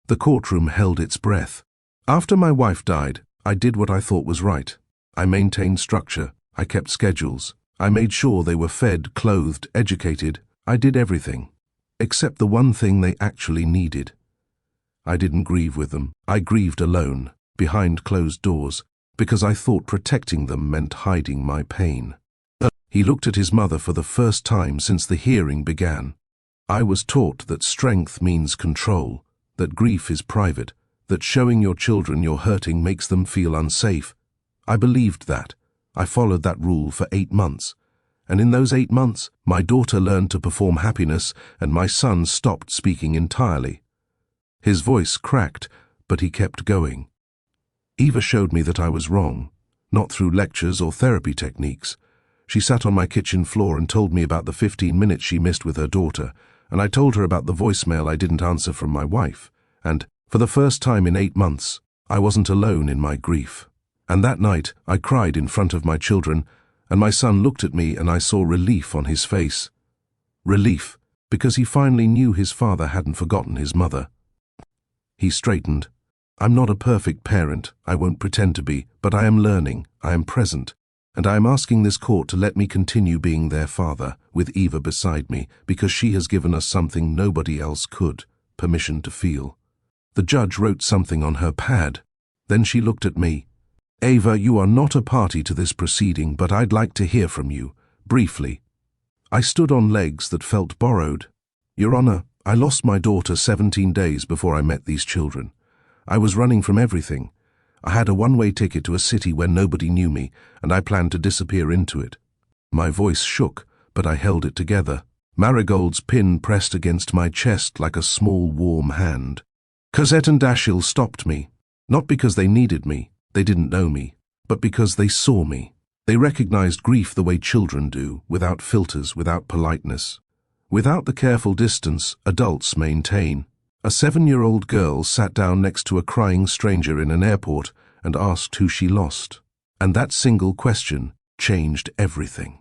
S1: The courtroom held its breath. After my wife died, I did what I thought was right. I maintained structure. I kept schedules. I made sure they were fed, clothed, educated. I did everything, except the one thing they actually needed. I didn't grieve with them. I grieved alone, behind closed doors, because I thought protecting them meant hiding my pain. He looked at his mother for the first time since the hearing began. I was taught that strength means control, that grief is private, that showing your children you're hurting makes them feel unsafe. I believed that. I followed that rule for 8 months. And in those 8 months, my daughter learned to perform happiness and my son stopped speaking entirely. His voice cracked, but he kept going. Eva showed me that I was wrong, not through lectures or therapy techniques. She sat on my kitchen floor and told me about the 15 minutes she missed with her daughter, and I told her about the voicemail I didn't answer from my wife. And, for the first time in 8 months, I wasn't alone in my grief. And that night, I cried in front of my children, and my son looked at me and I saw relief on his face. Relief, because he finally knew his father hadn't forgotten his mother. He straightened. I'm not a perfect parent, I won't pretend to be, but I am learning, I am present, and I am asking this court to let me continue being their father, with Eva beside me, because she has given us something nobody else could, permission to feel. The judge wrote something on her pad. Then she looked at me. Eva, you are not a party to this proceeding, but I'd like to hear from you, briefly. I stood on legs that felt borrowed. Your Honor, I lost my daughter 17 days before I met these children. I was running from everything. I had a one-way ticket to a city where nobody knew me, and I planned to disappear into it. My voice shook, but I held it together. Marigold's pin pressed against my chest like a small, warm hand. Cosette and Dashiell stopped me, not because they needed me, they didn't know me, but because they saw me. They recognized grief the way children do, without filters, without politeness. Without the careful distance adults maintain. A 7-year-old girl sat down next to a crying stranger in an airport and asked who she lost. And that single question changed everything.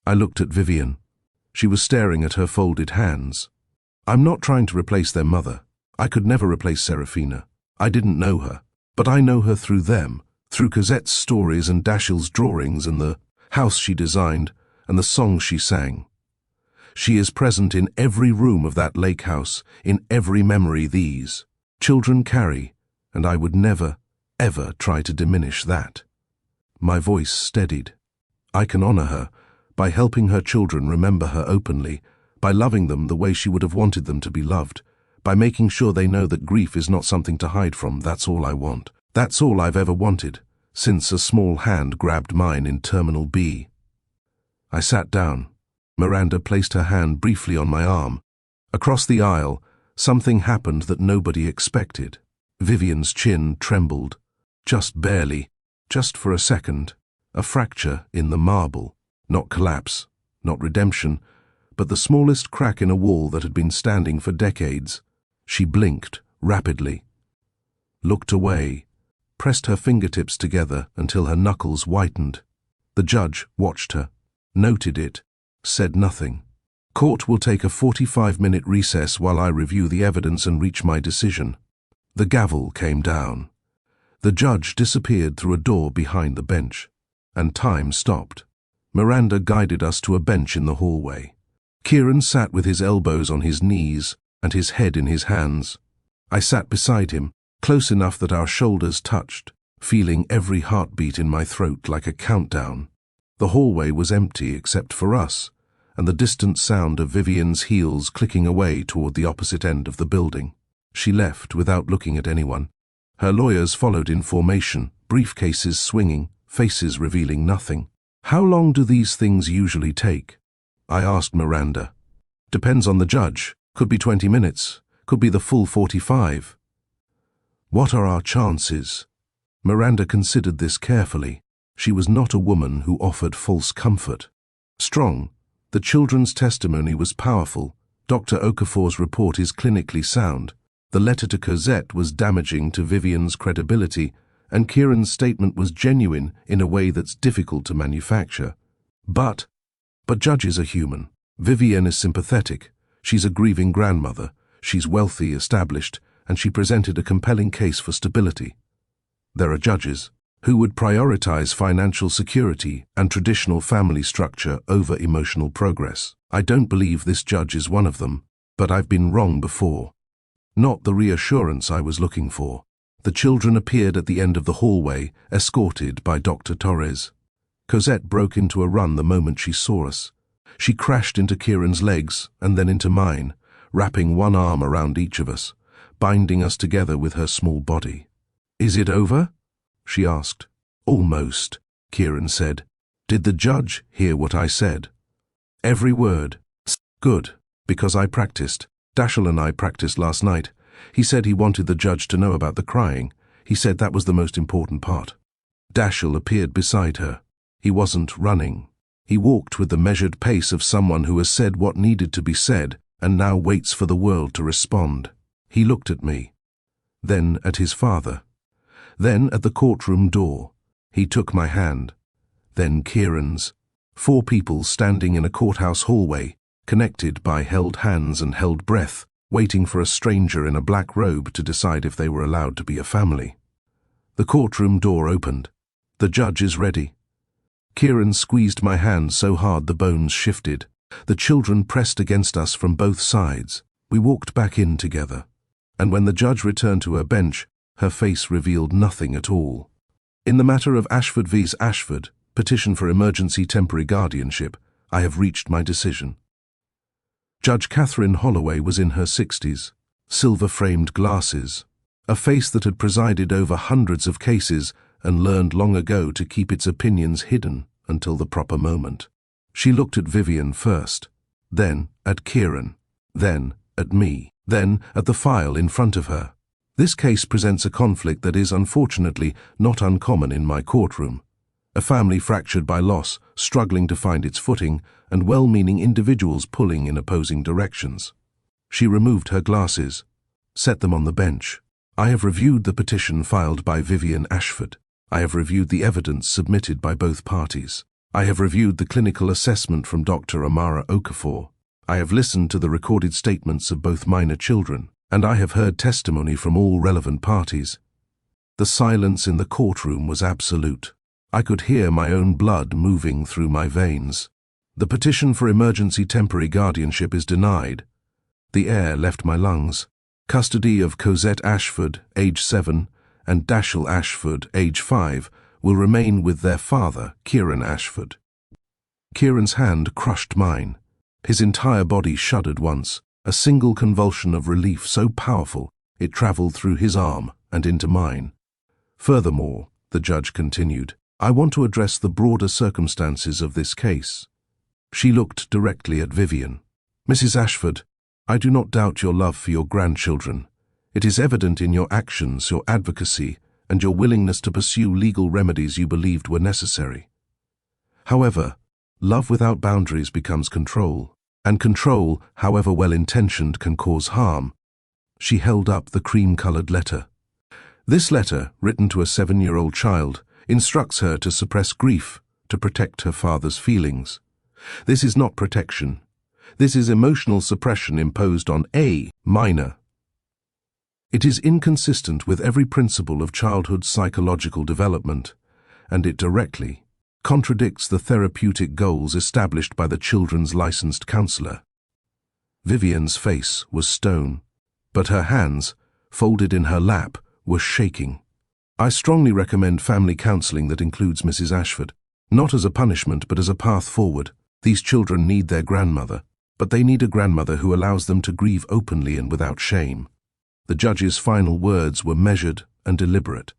S1: I looked at Vivien. She was staring at her folded hands. I'm not trying to replace their mother. I could never replace Serafina. I didn't know her. But I know her through them, through Cosette's stories and Dashiell's drawings and the house she designed and the songs she sang. She is present in every room of that lake house, in every memory these children carry, and I would never, ever try to diminish that. My voice steadied. I can honor her by helping her children remember her openly, by loving them the way she would have wanted them to be loved, by making sure they know that grief is not something to hide from. That's all I want. That's all I've ever wanted, since a small hand grabbed mine in Terminal B. I sat down. Miranda placed her hand briefly on my arm. Across the aisle, something happened that nobody expected. Vivien's chin trembled, just barely, just for a second. A fracture in the marble. Not collapse, not redemption, but the smallest crack in a wall that had been standing for decades. She blinked rapidly, looked away, pressed her fingertips together until her knuckles whitened. The judge watched her, noted it, said nothing. Court will take a 45-minute recess while I review the evidence and reach my decision. The gavel came down. The judge disappeared through a door behind the bench, and time stopped. Miranda guided us to a bench in the hallway. Kieran sat with his elbows on his knees and his head in his hands. I sat beside him, close enough that our shoulders touched, feeling every heartbeat in my throat like a countdown. The hallway was empty except for us, and the distant sound of Vivien's heels clicking away toward the opposite end of the building. She left without looking at anyone. Her lawyers followed in formation, briefcases swinging, faces revealing nothing. How long do these things usually take? I asked Miranda. Depends on the judge. Could be 20 minutes. Could be the full 45. What are our chances? Miranda considered this carefully. She was not a woman who offered false comfort. Strong. The children's testimony was powerful. Dr. Okafor's report is clinically sound. The letter to Cosette was damaging to Vivien's credibility, and Kieran's statement was genuine in a way that's difficult to manufacture. But judges are human. Vivien is sympathetic. She's a grieving grandmother. She's wealthy, established, and she presented a compelling case for stability. There are judges who would prioritize financial security and traditional family structure over emotional progress. I don't believe this judge is one of them, but I've been wrong before. Not the reassurance I was looking for. The children appeared at the end of the hallway, escorted by Dr. Torres. Cosette broke into a run the moment she saw us. She crashed into Kieran's legs and then into mine, wrapping one arm around each of us, binding us together with her small body. "Is it over?" she asked. "Almost," Kieran said. "Did the judge hear what I said?" "Every word." "Good, because I practiced. Dashiell and I practiced last night. He said he wanted the judge to know about the crying. He said that was the most important part." Dashiell appeared beside her. He wasn't running. He walked with the measured pace of someone who has said what needed to be said and now waits for the world to respond. He looked at me, then at his father, then at the courtroom door. He took my hand, then Kieran's. 4 people standing in a courthouse hallway, connected by held hands and held breath, waiting for a stranger in a black robe to decide if they were allowed to be a family. The courtroom door opened. "The judge is ready." Kieran squeezed my hand so hard the bones shifted. The children pressed against us from both sides. We walked back in together, and when the judge returned to her bench, her face revealed nothing at all. In the matter of Ashford v. Ashford, petition for emergency temporary guardianship, I have reached my decision. Judge Catherine Holloway was in her 60s, silver-framed glasses, a face that had presided over hundreds of cases and learned long ago to keep its opinions hidden until the proper moment. She looked at Vivien first, then at Kieran, then at me, then at the file in front of her. This case presents a conflict that is, unfortunately, not uncommon in my courtroom. A family fractured by loss, struggling to find its footing, and well-meaning individuals pulling in opposing directions. She removed her glasses, set them on the bench. "I have reviewed the petition filed by Vivien Ashford. I have reviewed the evidence submitted by both parties. I have reviewed the clinical assessment from Dr. Amara Okafor. I have listened to the recorded statements of both minor children, and I have heard testimony from all relevant parties. The silence in the courtroom was absolute. I could hear my own blood moving through my veins. The petition for emergency temporary guardianship is denied. The air left my lungs. Custody of Cosette Ashford, age 7, and Dashiell Ashford, age 5, will remain with their father, Kieran Ashford. Kieran's hand crushed mine. His entire body shuddered once, a single convulsion of relief so powerful it travelled through his arm and into mine. Furthermore, the judge continued, I want to address the broader circumstances of this case. She looked directly at Vivien. Mrs. Ashford, I do not doubt your love for your grandchildren. It is evident in your actions, your advocacy, and your willingness to pursue legal remedies you believed were necessary. However, love without boundaries becomes control, and control, however well-intentioned, can cause harm. She held up the cream-colored letter. This letter, written to a 7-year-old child, instructs her to suppress grief, to protect her father's feelings. This is not protection. This is emotional suppression imposed on a minor. It is inconsistent with every principle of childhood psychological development, and it directly contradicts the therapeutic goals established by the children's licensed counselor. Vivien's face was stone, but her hands, folded in her lap, were shaking. I strongly recommend family counseling that includes Mrs. Ashford, not as a punishment but as a path forward. These children need their grandmother, but they need a grandmother who allows them to grieve openly and without shame. The judge's final words were measured and deliberate.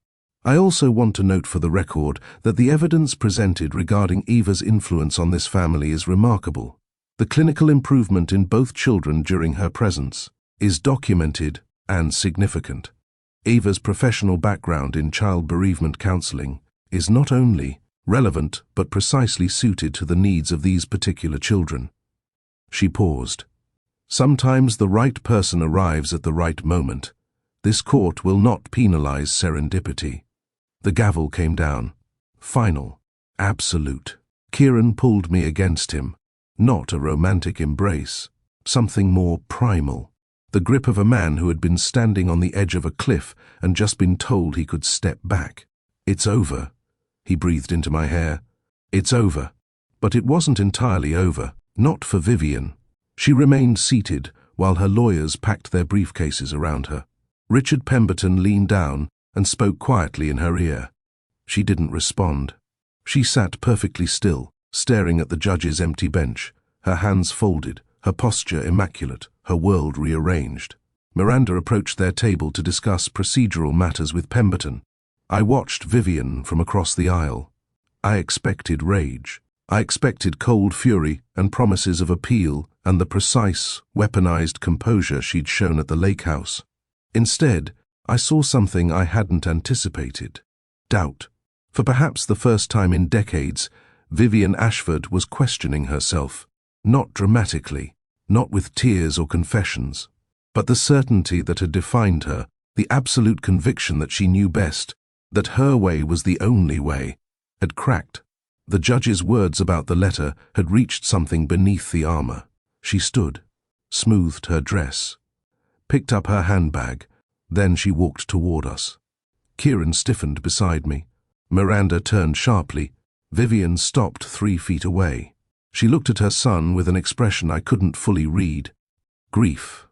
S1: I also want to note for the record that the evidence presented regarding Eva's influence on this family is remarkable. The clinical improvement in both children during her presence is documented and significant. Eva's professional background in child bereavement counseling is not only relevant but precisely suited to the needs of these particular children. She paused. Sometimes the right person arrives at the right moment. This court will not penalize serendipity. The gavel came down. Final. Absolute. Kieran pulled me against him. Not a romantic embrace. Something more primal. The grip of a man who had been standing on the edge of a cliff and just been told he could step back. It's over. He breathed into my hair. It's over. But it wasn't entirely over. Not for Vivien. She remained seated while her lawyers packed their briefcases around her. Richard Pemberton leaned down and spoke quietly in her ear. She didn't respond. She sat perfectly still, staring at the judge's empty bench, her hands folded, her posture immaculate, her world rearranged. Miranda approached their table to discuss procedural matters with Pemberton. I watched Vivien from across the aisle. I expected rage. I expected cold fury and promises of appeal and the precise, weaponized composure she'd shown at the lake house. Instead, I saw something I hadn't anticipated. Doubt. For perhaps the first time in decades, Vivien Ashford was questioning herself, not dramatically, not with tears or confessions, but the certainty that had defined her, the absolute conviction that she knew best, that her way was the only way, had cracked. The judge's words about the letter had reached something beneath the armor. She stood, smoothed her dress, picked up her handbag, then she walked toward us. Kieran stiffened beside me. Miranda turned sharply. Vivien stopped 3 feet away. She looked at her son with an expression I couldn't fully read. Grief,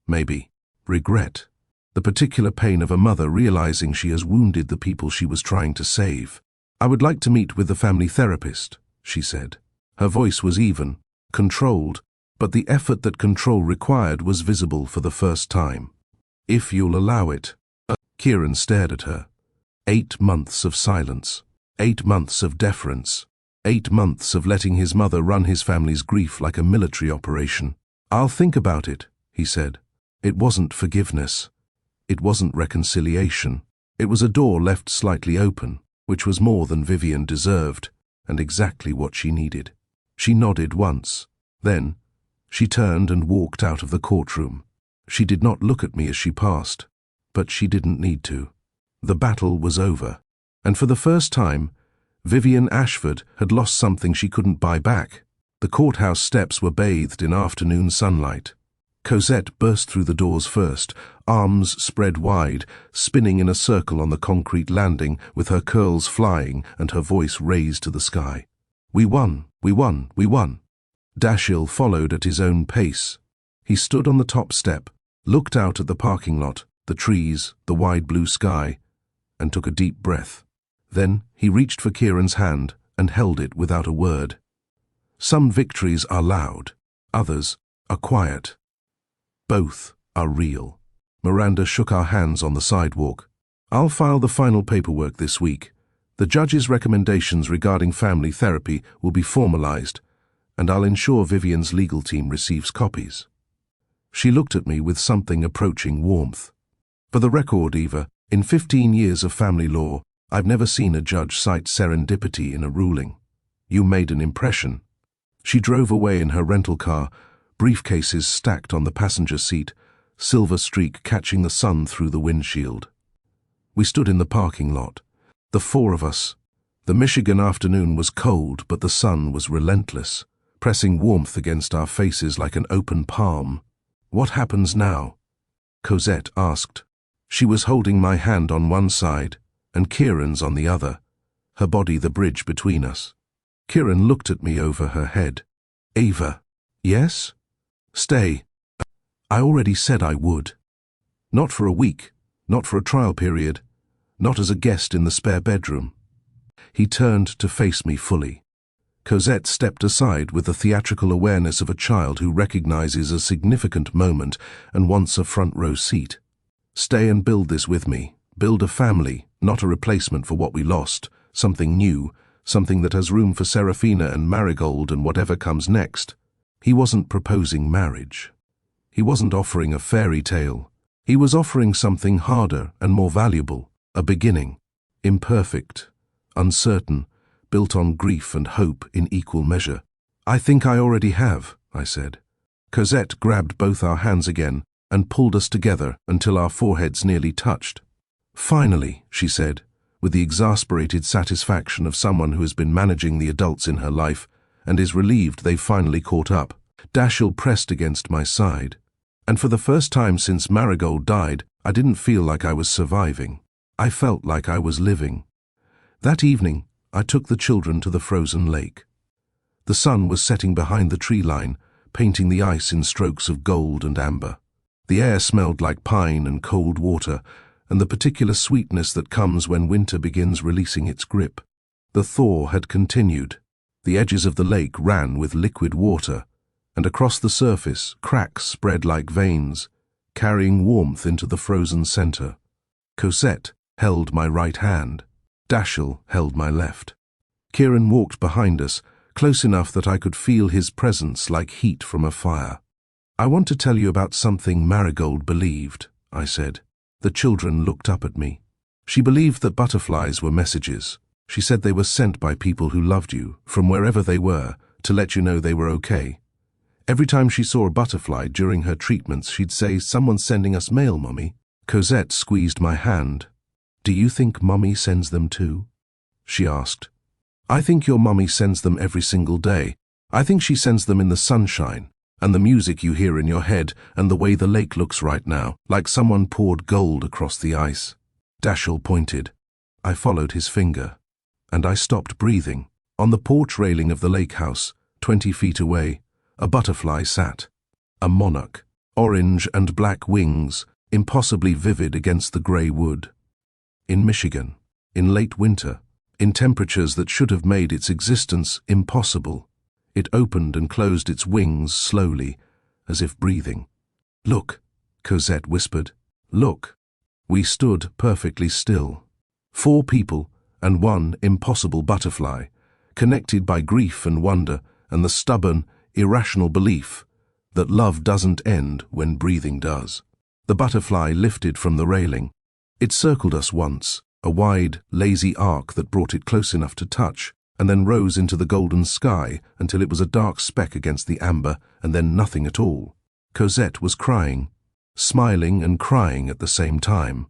S1: maybe. Regret. The particular pain of a mother realizing she has wounded the people she was trying to save. I would like to meet with the family therapist, she said. Her voice was even, controlled, but the effort that control required was visible for the first time. If you'll allow it. Kieran stared at her. 8 months of silence. 8 months of deference. 8 months of letting his mother run his family's grief like a military operation. I'll think about it, he said. It wasn't forgiveness. It wasn't reconciliation. It was a door left slightly open, which was more than Vivien deserved, and exactly what she needed. She nodded once. Then, she turned and walked out of the courtroom. She did not look at me as she passed, but she didn't need to. The battle was over, and for the first time, Vivien Ashford had lost something she couldn't buy back. The courthouse steps were bathed in afternoon sunlight. Cosette burst through the doors first, arms spread wide, spinning in a circle on the concrete landing, with her curls flying and her voice raised to the sky. "We won, we won, we won." Dashiell followed at his own pace. He stood on the top step, looked out at the parking lot, the trees, the wide blue sky, and took a deep breath. Then he reached for Kieran's hand and held it without a word. Some victories are loud, others are quiet. Both are real. Miranda shook our hands on the sidewalk. "I'll file the final paperwork this week. The judge's recommendations regarding family therapy will be formalized, and I'll ensure Vivien's legal team receives copies." She looked at me with something approaching warmth. "For the record, Eva, in 15 years of family law, I've never seen a judge cite serendipity in a ruling. You made an impression." She drove away in her rental car, briefcases stacked on the passenger seat, silver streak catching the sun through the windshield. We stood in the parking lot, the four of us. The Michigan afternoon was cold, but the sun was relentless, pressing warmth against our faces like an open palm. "What happens now?" Cosette asked. She was holding my hand on one side and Kieran's on the other, her body the bridge between us. Kieran looked at me over her head. "Eva." "Yes?" "Stay. I already said I would. Not for a week, not for a trial period, not as a guest in the spare bedroom." He turned to face me fully. Cosette stepped aside with the theatrical awareness of a child who recognizes a significant moment and wants a front row seat. "Stay and build this with me. Build a family, not a replacement for what we lost. Something new, something that has room for Serafina and Marigold and whatever comes next." He wasn't proposing marriage. He wasn't offering a fairy tale. He was offering something harder and more valuable, a beginning, imperfect, uncertain, built on grief and hope in equal measure. "I think I already have," I said. Cosette grabbed both our hands again and pulled us together until our foreheads nearly touched. "Finally," she said, with the exasperated satisfaction of someone who has been managing the adults in her life and is relieved they've finally caught up. Dashiell pressed against my side, and for the first time since Marigold died, I didn't feel like I was surviving. I felt like I was living. That evening, I took the children to the frozen lake. The sun was setting behind the tree line, painting the ice in strokes of gold and amber. The air smelled like pine and cold water, and the particular sweetness that comes when winter begins releasing its grip. The thaw had continued. The edges of the lake ran with liquid water, and across the surface, cracks spread like veins, carrying warmth into the frozen center. Cosette held my right hand. Dashiell held my left. Kieran walked behind us, close enough that I could feel his presence like heat from a fire. "I want to tell you about something Marigold believed," I said. The children looked up at me. "She believed that butterflies were messages. She said they were sent by people who loved you, from wherever they were, to let you know they were okay. Every time she saw a butterfly during her treatments, she'd say, 'Someone's sending us mail, Mummy.'" Cosette squeezed my hand. "Do you think Mummy sends them too?" she asked. "I think your Mummy sends them every single day. I think she sends them in the sunshine, and the music you hear in your head, and the way the lake looks right now, like someone poured gold across the ice." Dashiell pointed. I followed his finger, and I stopped breathing. On the porch railing of the lake house, 20 feet away, a butterfly sat. A monarch, orange and black wings, impossibly vivid against the grey wood. In Michigan, in late winter, in temperatures that should have made its existence impossible, it opened and closed its wings slowly, as if breathing. "Look," Cosette whispered. "Look." We stood perfectly still. 4 people and one impossible butterfly, connected by grief and wonder and the stubborn, irrational belief that love doesn't end when breathing does. The butterfly lifted from the railing. It circled us once, a wide, lazy arc that brought it close enough to touch, and then rose into the golden sky until it was a dark speck against the amber, and then nothing at all. Cosette was crying, smiling and crying at the same time.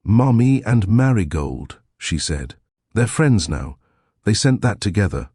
S1: "Mommy and Marigold," she said. "They're friends now. They sent that together."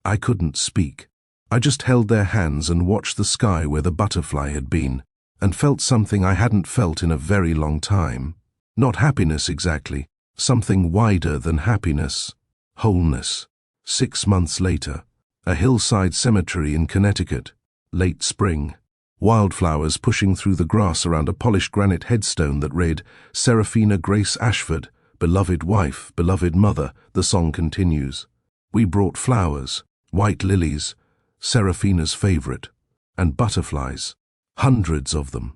S1: I couldn't speak. I just held their hands and watched the sky where the butterfly had been. and felt something I hadn't felt in a very long time. Not happiness exactly, something wider than happiness. Wholeness. 6 months later, a hillside cemetery in Connecticut. Late spring. Wildflowers pushing through the grass around a polished granite headstone that read, Seraphina Grace Ashford, beloved wife, beloved mother. The song continues. We brought flowers, white lilies, Seraphina's favorite, and butterflies. Hundreds of them.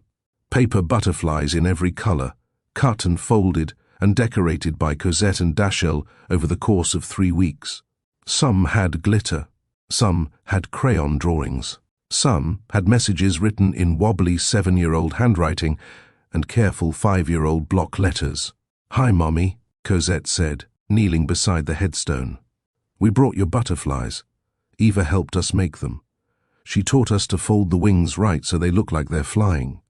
S1: Paper butterflies in every color, cut and folded and decorated by Cosette and Dashiell over the course of 3 weeks. Some had glitter. Some had crayon drawings. Some had messages written in wobbly 7-year-old handwriting and careful 5-year-old block letters. Hi, Mommy, Cosette said, kneeling beside the headstone. We brought your butterflies. Eva helped us make them. She taught us to fold the wings right so they look like they're flying.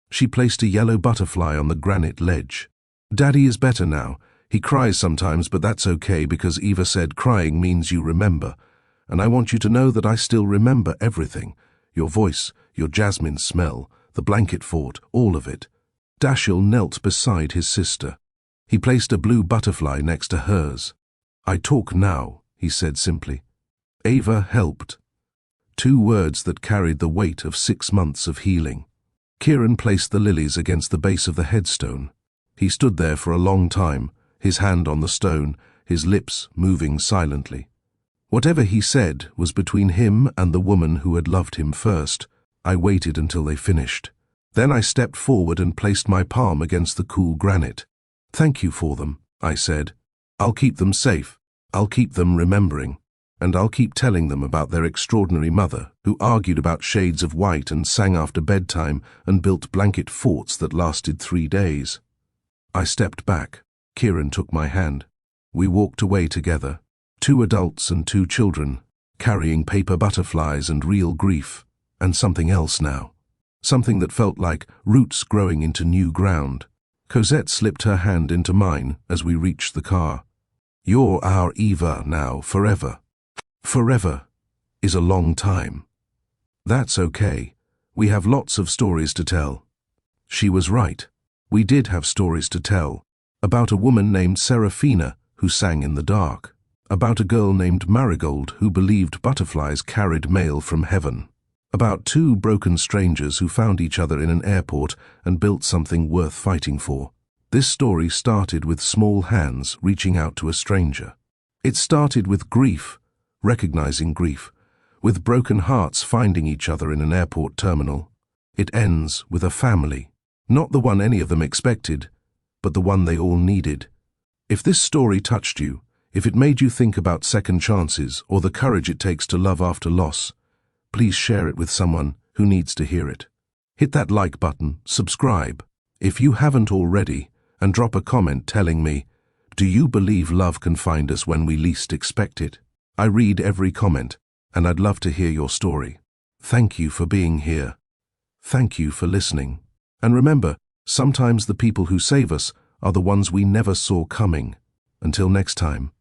S1: She placed a yellow butterfly on the granite ledge. Daddy is better now. He cries sometimes, but that's okay because Eva said crying means you remember. And I want you to know that I still remember everything. Your voice, your jasmine smell, the blanket fort, all of it. Dashiell knelt beside his sister. He placed a blue butterfly next to hers. I talk now, he said simply. Eva helped. 2 words that carried the weight of 6 months of healing. Kieran placed the lilies against the base of the headstone. He stood there for a long time, his hand on the stone, his lips moving silently. Whatever he said was between him and the woman who had loved him first. I waited until they finished. Then I stepped forward and placed my palm against the cool granite. Thank you for them, I said. I'll keep them safe. I'll keep them remembering. And I'll keep telling them about their extraordinary mother, who argued about shades of white and sang after bedtime and built blanket forts that lasted 3 days. I stepped back. Kieran took my hand. We walked away together, 2 adults and 2 children, carrying paper butterflies and real grief, and something else now. Something that felt like roots growing into new ground. Cosette slipped her hand into mine as we reached the car. You're our Eva now, forever. Forever is a long time. That's okay. We have lots of stories to tell. She was right. We did have stories to tell. About a woman named Seraphina who sang in the dark. About a girl named Marigold who believed butterflies carried mail from heaven. About 2 broken strangers who found each other in an airport and built something worth fighting for. This story started with small hands reaching out to a stranger. It started with grief, recognizing grief, with broken hearts finding each other in an airport terminal. It ends with a family, not the one any of them expected, but the one they all needed. If this story touched you, if it made you think about second chances or the courage it takes to love after loss, please share it with someone who needs to hear it. Hit that like button, subscribe, if you haven't already, and drop a comment telling me, do you believe love can find us when we least expect it? I read every comment, and I'd love to hear your story. Thank you for being here. Thank you for listening. And remember, sometimes the people who save us are the ones we never saw coming. Until next time.